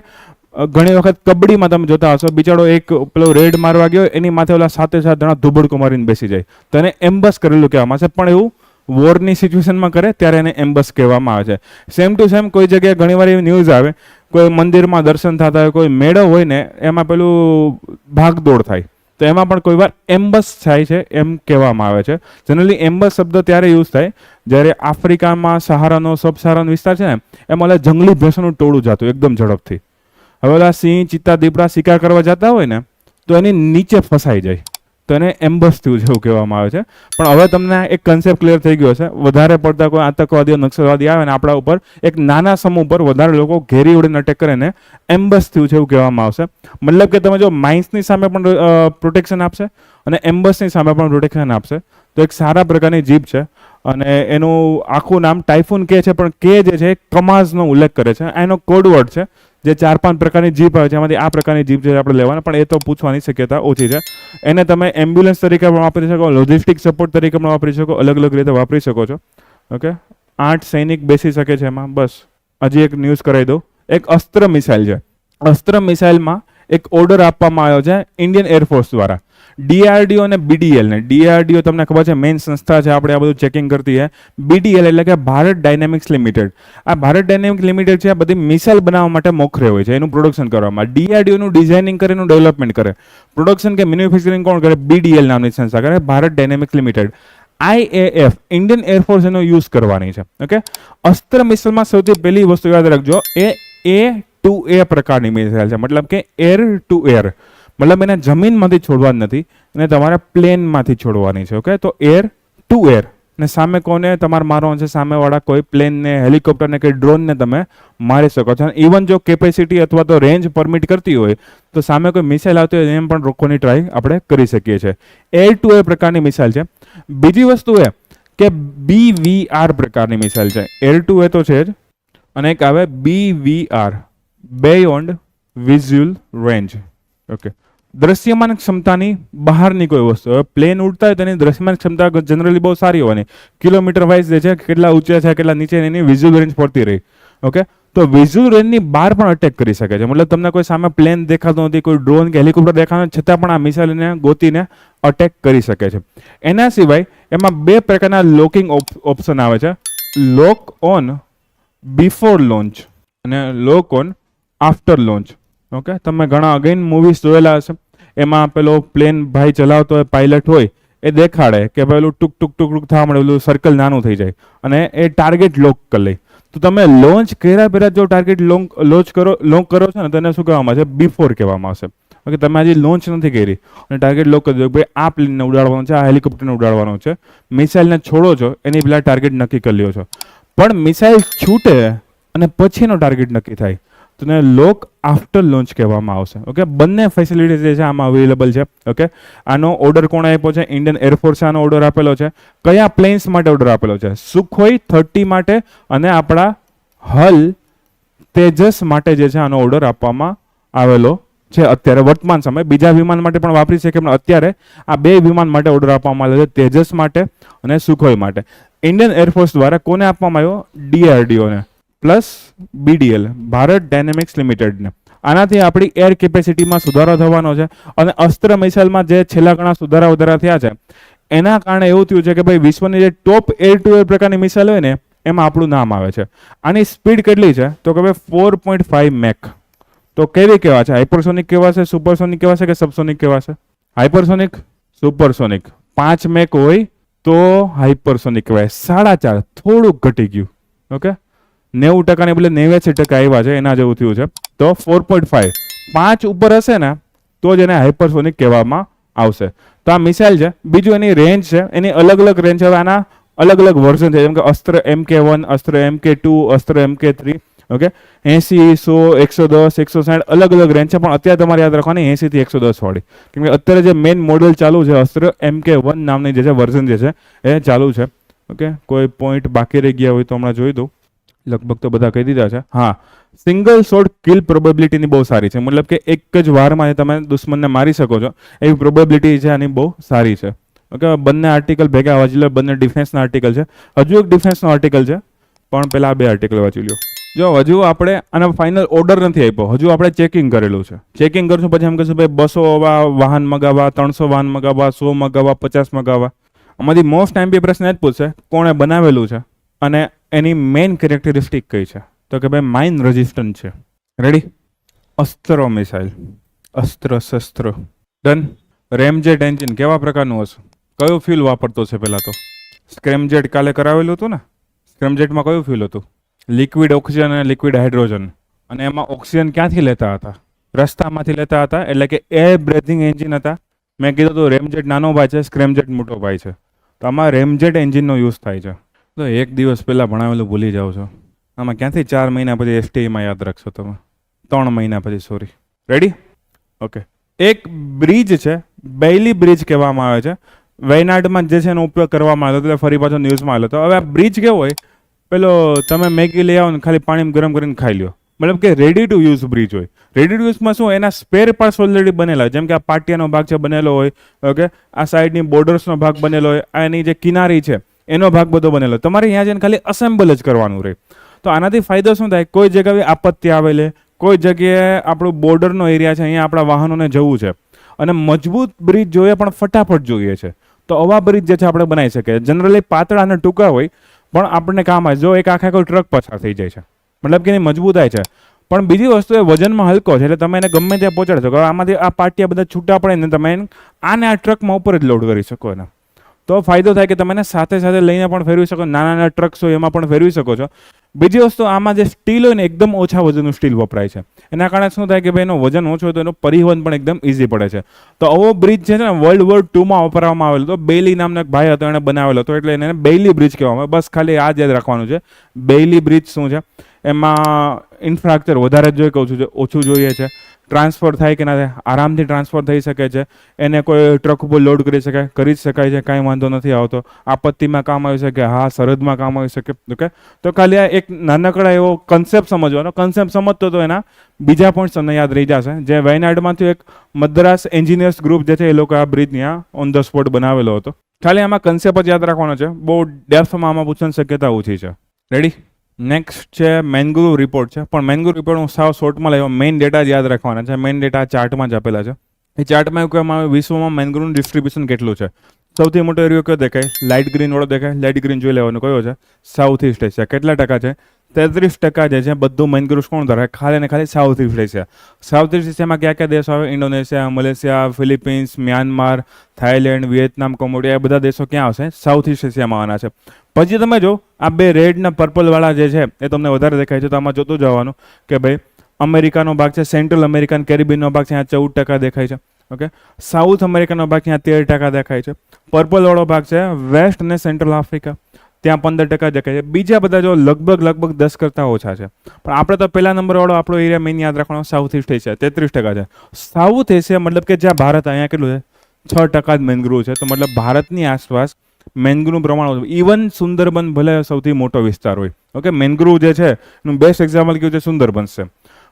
ઘણી વખત કબડ્ડીમાં તમે જોતા હશો, બિચારો એક પેલો રેડ મારવા ગયો, એની માથે ઓલા 7 જણા ધુબડકો મારીને બેસી જાય, તો એને એમ્બસ કરેલું કહેવામાં આવે છે. પણ એવું વોરની સિચ્યુએશનમાં કરે ત્યારે એને એમ્બસ કહેવામાં આવે છે. સેમ ટુ સેમ કોઈ જગ્યાએ ઘણીવાર એવી ન્યૂઝ આવે, કોઈ મંદિરમાં દર્શન થતા હોય, કોઈ મેળો હોય ને એમાં પેલું ભાગદોડ થાય, તો એમાં પણ કોઈ વાર એમ્બસ થાય છે એમ કહેવામાં આવે છે. જનરલી એમ્બસ શબ્દ ત્યારે યુઝ થાય જ્યારે આફ્રિકામાં સહારાનો સબ સહારાનો વિસ્તાર છે ને, એમાં ઓલા જંગલી ભેંસોનું ટોળું જતું એકદમ ઝડપથી. હવે ઓલા સિંહ, ચિત્તા, દીપડા શિકાર કરવા જતા હોય ને તો એની નીચે ફસાઈ જાય, તો એને એમ્બસ થયું છે એવું કહેવામાં આવે છે. પણ હવે તમને એક કન્સેપ્ટ ક્લિયર થઈ ગયો છે. વધારે પડતા કોઈ આતંકવાદીઓ, નક્સલવાદી આવે ને આપણા ઉપર, એક નાના સમૂહ પર વધારે લોકો ઘેરી ઉડીને અટેક કરે ને એમ્બસ થયું છે એવું કહેવામાં આવશે. મતલબ કે તમે જો માઇન્સની સામે પણ પ્રોટેક્શન આપશે અને એમ્બસની સામે પણ પ્રોટેક્શન આપશે, તો એક સારા પ્રકારની જીપ છે. અને એનું આખું નામ ટાઇફૂન કે છે, પણ કે જે છે કમાઝનો ઉલ્લેખ કરે છે. એનો કોડવર્ડ છે. જે 4-5 પ્રકારની જીપ આવે છે એમાંથી આ પ્રકારની જીપ જે આપણે લેવાના, પણ એ તો પૂછવાની શક્યતા ઓછી છે. એને તમે એમ્બ્યુલન્સ તરીકે પણ વાપરી શકો, લોજિસ્ટિક સપોર્ટ તરીકે પણ વાપરી શકો, અલગ અલગ રીતે વાપરી શકો છો. ઓકે, 8 સૈનિક બેસી શકે છે એમાં. બસ હજી એક ન્યૂઝ કરાવી દઉં. એક અસ્ત્ર મિસાઇલ છે. અસ્ત્ર મિસાઇલમાં એક ઓર્ડર આપવામાં આવ્યો છે ઇન્ડિયન એરફોર્સ દ્વારા ડીઆરડીઓ અને બીડીએલ ને. ડીઆરડીઓ તમને ખબર છે મેઇન સંસ્થા છે, આપણે આ બધું ચેકિંગ કરતી છે. બીડીએલ એટલે કે ભારત ડાયનેમિક્સ લિમિટેડ. આ ભારત ડાયનેમિક્સ લિમિટેડ છે, આ બધી મિસાઇલ બનાવવા માટે મોખરે હોય છે, એનું પ્રોડક્શન કરવામાં. ડીઆરડીઓનું ડિઝાઇનિંગ કરે, એનું ડેવલપમેન્ટ કરે, પ્રોડક્શન કે મેન્યુફેક્ચરિંગ કોણ કરે? બીડીએલ નામની સંસ્થા કરે, Bharat dynamics limited. IAF Indian air force એનો યુઝ કરવાની છે. ઓકે, અસ્ત્ર મિસાઇલમાં સૌથી પહેલી વસ્તુ યાદ રાખજો, એ ટુ એ પ્રકારની મિસાઇલ છે. મતલબ કે એર ટુ એર, મતલબ એને જમીનમાંથી છોડવા નથી અને તમારે પ્લેનમાંથી છોડવાની છે. ઓકે, તો એર ટુ એર. ને સામે કોને તમારે મારવાનું છે? સામેવાળા કોઈ પ્લેનને, હેલિકોપ્ટરને કે ડ્રોનને તમે મારી શકો છો. ઇવન જો કેપેસિટી અથવા તો રેન્જ પરમિટ કરતી હોય તો સામે કોઈ મિસાઇલ આવતી હોય એમ પણ રોકવાની ટ્રાય આપણે કરી શકીએ છીએ. એર ટુ એર પ્રકારની મિસાઇલ છે. બીજી વસ્તુ એ કે BVR પ્રકારની મિસાઇલ છે. એર ટુ એ તો છે જ, અને એક આવે BVR, બેયોન્ડ વિઝ્યુઅલ રેન્જ. ઓકે, દ્રશ્યમાન ક્ષમતાની બહારની કોઈ વસ્તુ. હવે પ્લેન ઉડતા હોય તેની દ્રશ્યમાન ક્ષમતા જનરલી બહુ સારી હોવાની, કિલોમીટર વાઇઝ જે છે, કેટલા ઊંચા છે કેટલા નીચે, એની વિઝ્યુઅલ રેન્જ પડતી રહી. ઓકે, તો વિઝ્યુઅલ રેન્જની બહાર પણ અટેક કરી શકે છે. મતલબ તમને કોઈ સામે પ્લેન દેખાતું નથી, કોઈ ડ્રોન કે હેલિકોપ્ટર દેખાતું, છતાં પણ આ મિસાઇલને ગોતીને અટેક કરી શકે છે. એના સિવાય એમાં 2 પ્રકારના લોકિંગ ઓપ્શન આવે છે, લોક ઓન બિફોર લોન્ચ અને લોક ઓન આફ્ટર લોન્ચ. ઓકે, તમે ઘણા અગેન મૂવીઝ જોયેલા હશે, એમાં પેલો પ્લેન ભાઈ ચલાવતો હોય, પાયલટ હોય, એ દેખાડે કે પેલું ટુક ટુક ટુક ટુક થવા મળે, પેલું સર્કલ નાનું થઈ જાય અને એ ટાર્ગેટ લોક કરી લે. તો તમે લોન્ચ કર્યા પહેલા જો ટાર્ગેટ લોક કરો છો ને, તેને શું કહેવામાં આવે છે? બિફોર કહેવામાં આવશે. ઓકે, તમે હજી લોન્ચ નથી કરી અને ટાર્ગેટ લોક કરી દો, ભાઈ આ પ્લેનને ઉડાડવાનું છે, આ હેલિકોપ્ટરને ઉડાડવાનું છે, મિસાઇલને છોડો છો એની પહેલા ટાર્ગેટ નક્કી કરી લ્યો છો. પણ મિસાઇલ છૂટે અને પછીનો ટાર્ગેટ નક્કી થાય તો તેને લોક આફ્ટર લોન્ચ કહેવામાં આવશે. ઓકે, બંને ફેસિલિટી જે છે આમાં અવેલેબલ છે. ઓકે, આનો ઓર્ડર કોણ આપ્યો છે? ઇન્ડિયન એરફોર્સે આનો ઓર્ડર આપેલો છે. કયા પ્લેન્સ માટે ઓર્ડર આપેલો છે? સુખોઈ 30 માટે અને આપણા હલ તેજસ માટે જે છે આનો ઓર્ડર આપવામાં આવેલો છે અત્યારે વર્તમાન સમય. બીજા વિમાન માટે પણ વાપરી શકે, પણ અત્યારે આ 2 વિમાન માટે ઓર્ડર આપવામાં આવ્યો છે, તેજસ માટે અને સુખોઈ માટે. ઇન્ડિયન એરફોર્સ દ્વારા કોને આપવામાં આવ્યો? DRDOને પ્લસ BDL, ભારત ડાયનેમિક્સ લિમિટેડને. આનાથી આપણી એર કેપેસિટીમાં સુધારો થવાનો છે અને અસ્ત્ર મિસાઇલમાં જે છેલ્લા ઘણા સુધારા વધારા થયા છે એના કારણે એવું થયું છે કે ભાઈ વિશ્વની જે ટોપ એર ટુ એર પ્રકારની મિસાઇલ હોય ને એમાં આપણું નામ આવે છે. આની સ્પીડ કેટલી છે? તો કે ભાઈ 4.5 મેક. તો કેવી કહેવા છે? હાઇપરસોનિક કહેવાશે, સુપરસોનિક કહેવાશે કે સબસોનિક કહેવાશે? Hypersonic, supersonic. 5 મેક હોય તો હાઇપરસોનિક કહેવાય. 4.5 થોડુંક ઘટી ગયું. ઓકે, 90% બદલે 89% આવ્યા છે, એના જેવું થયું છે. તો 4.5 5 ઉપર હશે ને તો જ એને હાઇપરસોનિક કહેવામાં આવશે. તો આ મિસાઇલ છે. બીજું એની રેન્જ છે, એની અલગ અલગ રેન્જ. હવે આના અલગ અલગ વર્ઝન છે, જેમ કે અસ્ત્ર MK1, અસ્ત્ર MK2, અસ્ત્ર MK3. ઓકે, 80, 100, 110, 160 અલગ અલગ રેન્જ છે, પણ અત્યારે તમારે યાદ રાખવાની 80 થી 110 વાળી, કેમ કે અત્યારે જે મેઇન મોડેલ ચાલુ છે અસ્ત્ર MK1 નામની જે છે વર્ઝન જે છે એ ચાલુ છે. ઓકે, કોઈ પોઈન્ટ બાકી રહી ગયા હોય તો હમણાં જોઈ દઉં. લગભગ તો બધા કહી દીધા છે. હા, સિંગલ શોટ કિલ પ્રોબેબિલિટીની બહુ સારી છે, મતલબ કે એક જ વારમાં તમે દુશ્મનને મારી શકો છો એવી પ્રોબેબિલિટી છે આની બહુ સારી છે. ઓકે, બંને આર્ટિકલ ભેગા વાંચી લો, બંને ડિફેન્સના આર્ટિકલ છે. હજુ એક ડિફેન્સનો આર્ટિકલ છે, પણ પહેલાં 2 આર્ટિકલ વાંચી લો. જો હજુ આપણે આનો ફાઇનલ ઓર્ડર નથી આપ્યો, હજુ આપણે ચેકિંગ કરેલું છે. ચેકિંગ કરશું પછી એમ કહીશું ભાઈ 200 વાહન મગાવવા, 300 વાહન મગાવવા, 100 મગાવવા, 50 મગાવવા. આમાંથી મોસ્ટ ટાઈમ બી પ્રશ્ન એ જ પૂછશે કોણે બનાવેલું છે અને એની મેઇન કેરેક્ટરિસ્ટિક કઈ છે. તો કે ભાઈ માઇન રેઝિસ્ટન્ટ છે. રેડી? અસ્ત્ર મિસાઇલ, અસ્ત્ર શસ્ત્ર. ડન. રેમજેટ એન્જિન કેવા પ્રકારનું હશે? કયો ફ્યુલ વાપરતો છે? પહેલાં તો સ્ક્રેમજેટ કાલે કરાવેલું હતું ને. સ્ક્રેમજેટમાં કયું ફ્યુલ હતું? લિક્વિડ ઓક્સિજન અને લિક્વિડ હાઇડ્રોજન. અને એમાં ઓક્સિજન ક્યાંથી લેતા હતા? રસ્તામાંથી લેતા હતા, એટલે કે એર બ્રેથિંગ એન્જિન હતા. મેં કીધું તો રેમજેટ નાનો ભાઈ છે, સ્ક્રેમજેટ મોટો ભાઈ છે. તો આમાં રેમજેટ એન્જિનનો યુઝ થાય છે. તો 1 દિવસ પહેલાં ભણાવેલું ભૂલી જાઓ છો. આમાં ક્યાંથી 4 મહિના પછી એસટીમાં યાદ રાખશો તમે? 3 મહિના પછી, સોરી. રેડી? ઓકે. એક બ્રિજ છે, બેઇલી બ્રિજ કહેવામાં આવે છે. વયનાડમાં જે છે એનો ઉપયોગ કરવામાં આવ્યો હતો, એટલે ફરી પાછો ન્યૂઝમાં આવ્યો હતો. હવે આ બ્રિજ કેવો હોય? પેલો તમે મેગી લઈ આવો ને ખાલી પાણીમાં ગરમ કરીને ખાઈ લ્યો, મતલબ કે રેડી ટુ યુઝ બ્રિજ હોય. રેડી ટુ યુઝમાં શું, એના સ્પેર પાર્ટ્સ ઓલરેડી બનેલા હોય. જેમ કે આ પાટિયાનો ભાગ છે બનેલો હોય, ઓકે, આ સાઈડની બોર્ડર્સનો ભાગ બનેલો હોય, આ એની જે કિનારી છે એનો ભાગ બધો બનેલો. તમારે અહીંયા જઈને ખાલી અસેમ્બલ જ કરવાનું રહે. તો આનાથી ફાયદો શું થાય? કોઈ જગ્યાએ આપત્તિ આવેલે, કોઈ જગ્યાએ આપણું બોર્ડરનો એરિયા છે, અહીંયા આપણા વાહનોને જવું છે અને મજબૂત બ્રિજ જોઈએ પણ ફટાફટ જોઈએ છે, તો આવા બ્રિજ જે છે આપણે બનાવી શકીએ. જનરલી પાતળા અને ટૂંકા હોય પણ આપણને કામ આવે. જો એક આખા કોઈ ટ્રક પસાર થઈ જાય છે, મતલબ કે એની મજબૂતાઈ છે. પણ બીજી વસ્તુ એ વજનમાં હલકો છે, એટલે તમે એને ગમે ત્યાં પહોંચાડી શકો. આમાંથી આ પાટિયા બધા છૂટા પડે ને તમે આને આ ટ્રકમાં ઉપર જ લોડ કરી શકો એને. તો ફાયદો થાય કે તમે એને સાથે સાથે લઈને પણ ફેરવી શકો. નાના નાના ટ્રક્સ હોય એમાં પણ ફેરવી શકો છો. બીજી વસ્તુ, આમાં જે સ્ટીલ હોય ને એકદમ ઓછા વજનનું સ્ટીલ વપરાય છે. એના કારણે શું થાય કે ભાઈ એનો વજન ઓછો હોય તો એનું પરિવહન પણ એકદમ ઇઝી પડે છે. તો આવો બ્રિજ છે ને વર્લ્ડ વોર 2માં વાપરવામાં આવેલો હતો. બેઇલી નામનો એક ભાઈ હતો, એણે બનાવેલો હતો, એટલે એને બેઇલી બ્રિજ કહેવામાં આવે. બસ ખાલી આ જ યાદ રાખવાનું છે. બેઇલી બ્રિજ શું છે? એમાં ઇન્ફ્રાસ્ટ્રક્ચર વધારે જોઈએ, કહું છું, ઓછું જોઈએ છે. ટ્રાન્સફર થાય કે ના થાય? આરામથી ટ્રાન્સફર થઈ શકે છે. એને કોઈ ટ્રક ઉપર લોડ કરી જ શકાય છે, કાંઈ વાંધો નથી આવતો. આપત્તિમાં કામ આવી શકે, હા, સરહદમાં કામ આવી શકે. ઓકે, તો ખાલી આ એક નાનકડા એવો કન્સેપ્ટ સમજવાનો. કન્સેપ્ટ સમજતો તો એના બીજા પોઈન્ટ તમને યાદ રહી જશે. જે વાયનાડમાંથી એક મદ્રાસ એન્જિનિયર્સ ગ્રુપ જે છે એ લોકો આ બ્રિજ ત્યાં ઓન ધ સ્પોટ બનાવેલો હતો. ખાલી આમાં કન્સેપ્ટ જ યાદ રાખવાનો છે. બહુ ડેપ્થમાં આમાં પૂછવાની શક્યતા ઓછી છે. રેડી? નેક્સ્ટ છે મેન્ગ્રુવ રિપોર્ટ છે, પણ મેન્ગ્રુવ રિપોર્ટ હું સાવ શોર્ટમાં લાવ્યો. મેઇન ડેટા જ યાદ રાખવાના છે. મેઇન ડેટા ચાર્ટમાં જ આપેલા છે. એ ચાર્ટમાં એવું કહેવામાં આવે વિશ્વમાં મેન્ગ્રુવનું ડિસ્ટ્રીબ્યુશન કેટલું છે. સૌથી મોટો એરિયો કયો દેખાય? લાઇટ ગ્રીન વાળો દેખાય. લાઇટ ગ્રીન જોઈ લેવાનું. કયો છે? South east Asia. કેટલા ટકા છે? 33% જે છે બધું મેન્ગ્રુવ્સ કોણ ધરાવે? ખાલી ને ખાલી south east Asia. South east એશિયામાં કયા કયા દેશો આવે? Indonesia, Malaysia, Philippines, Myanmar, Thailand, Vietnam, Cambodia, એ બધા દેશો ક્યાં આવશે? સાઉથ ઈસ્ટ એશિયામાં આવવાના છે. પછી તમે જો આ 2 રેડ ને પર્પલ વાળા જે છે એ તમને વધારે દેખાય છે, તો આમાં જોતું જવાનું કે ભાઈ અમેરિકાનો ભાગ છે, સેન્ટ્રલ અમેરિકન કેરેબિયનનો ભાગ છે, અહીંયા 14% દેખાય છે. ઓકે, સાઉથ અમેરિકાનો ભાગ ત્યાં 13% દેખાય છે. પર્પલ વાળો ભાગ છે વેસ્ટ અને સેન્ટ્રલ આફ્રિકા, ત્યાં 15% દેખાય છે. બીજા બધા જો લગભગ 10 કરતાં ઓછા છે. પણ આપણે તો પહેલા નંબર વાળો આપણો એરિયા મેઇન યાદ રાખવાનો, સાઉથ ઈસ્ટ એશિયા 33% છે. સાઉથ એશિયા મતલબ કે જ્યાં ભારત, અહીંયા કેટલું છે? 6% જ મેન્ગ્રુવ છે. તો મતલબ ભારતની આસપાસ મેન્ગ્રુવનું પ્રમાણ, ઇવન સુંદરબન ભલે સૌથી મોટો વિસ્તાર હોય. ઓકે, મેન્ગ્રુવ જે છે એનું બેસ્ટ એક્ઝામ્પલ કયું છે? સુંદરબન છે.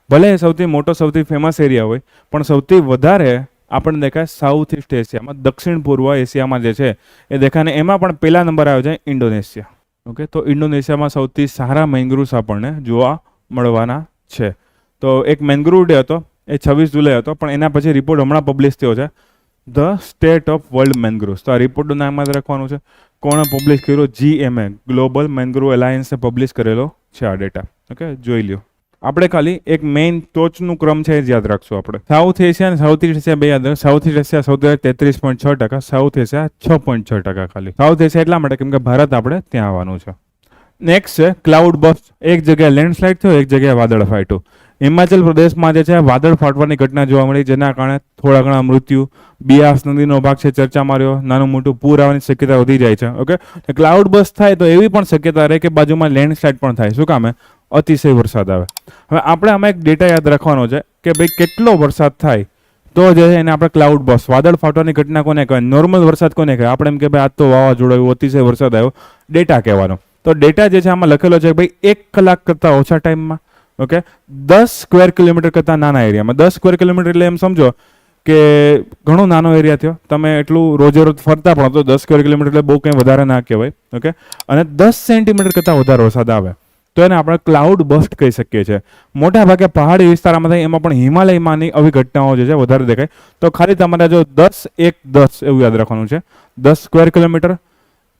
ભલે સૌથી મોટો સૌથી ફેમસ એરિયા હોય, પણ સૌથી વધારે આપણને દેખાય સાઉથ ઈસ્ટ એશિયામાં, દક્ષિણ પૂર્વ એશિયામાં જે છે એ દેખાય. ને એમાં પણ પહેલા નંબર આવે છે ઇન્ડોનેશિયા. ઓકે, તો ઇન્ડોનેશિયામાં સૌથી સારા મેન્ગ્રુવ્સ આપણને જોવા મળવાના છે. તો એક મેન્ગ્રુવ ડે હતો, એ 26 જુલાઈ હતો, પણ એના પછી રિપોર્ટ હમણાં પબ્લિશ થયો છે, ધ સ્ટેટ ઓફ વર્લ્ડ મેન્ગ્રુવ્સ. તો આ રિપોર્ટનું નામ યાદ રાખવાનું છે. કોણે પબ્લિશ કર્યો? GMA, ગ્લોબલ મેન્ગ્રુવ એલાયન્સે પબ્લિશ કરેલો છે આ ડેટા. ઓકે, જોઈ લ્યો. આપણે ખાલી એક મેઇન ટોચનું ક્રમ છે યાદ રાખશું આપણે. સાઉથ એશિયા અને સાઉથ ઈસ્ટ એશિયા બે યાદ રાખો. સાઉથ ઈસ્ટ એશિયા સૌથી 33.6%, સાઉથ એશિયા 6.6% ખાલી. સાઉથ એશિયા એટલા માટે કેમ કે ભારત આપણે ત્યાં આવવાનું છે. નેક્સ્ટ છે ક્લાઉડ બસ્ટ. એક જગ્યાએ લેન્ડસ્લાઇડ થયો, એક જગ્યાએ વાદળ ફાટ્યું. હિમાચલ પ્રદેશમાં જે છે વાદળ ફાટવાની ઘટના જોવા મળી, જેના કારણે થોડા ઘણા મૃત્યુ. બિયાસ નદીનો ભાગ છે ચર્ચામાં રહ્યો. નાનું મોટું પૂર આવવાની શક્યતા વધી જાય છે. ઓકે, ક્લાઉડ બસ્ટ થાય તો એવી પણ શક્યતા રહે કે બાજુમાં લેન્ડસ્લાઇડ પણ થાય. શું કામ? અતિશય વરસાદ આવે. હવે આપણે આમાં એક ડેટા યાદ રાખવાનો છે કે ભાઈ કેટલો વરસાદ થાય તો જે એને આપણે ક્લાઉડ બસ્ટ, વાદળ ફાટવાની ઘટના કોને કહેવાય? નોર્મલ વરસાદ કોને કહેવાય? આપણે એમ કે ભાઈ આજ તો વાવાઝોડું આવ્યું, અતિશય વરસાદ આવ્યો, ડેટા કહેવાનો. તો ડેટા જે છે આમાં લખેલો છે ભાઈ 1 કલાક કરતાં ઓછા ટાઈમમાં, ઓકે, 10 સ્ક્વેર કિલોમીટર કરતાં નાના એરિયામાં. 10 સ્ક્વેર કિલોમીટર એટલે એમ સમજો કે ઘણો નાનો એરિયા થયો, તમે એટલું રોજે રોજ ફરતા પણ તો 10 સ્ક્વેર કિલોમીટર એટલે બહુ કંઈ વધારે ના કહેવાય. ઓકે, અને 10 સેન્ટીમીટર કરતાં વધારે વરસાદ આવે તો એને આપણે ક્લાઉડ બસ્ટ કહી શકીએ છીએ. મોટા ભાગે પહાડી વિસ્તારમાં થાય, એમાં પણ હિમાલયમાંની આવી ઘટનાઓ જે છે વધારે દેખાય. તો ખાલી તમારે જો 10 1 10 એવું યાદ રાખવાનું છે. 10 સ્ક્વેર કિલોમીટર,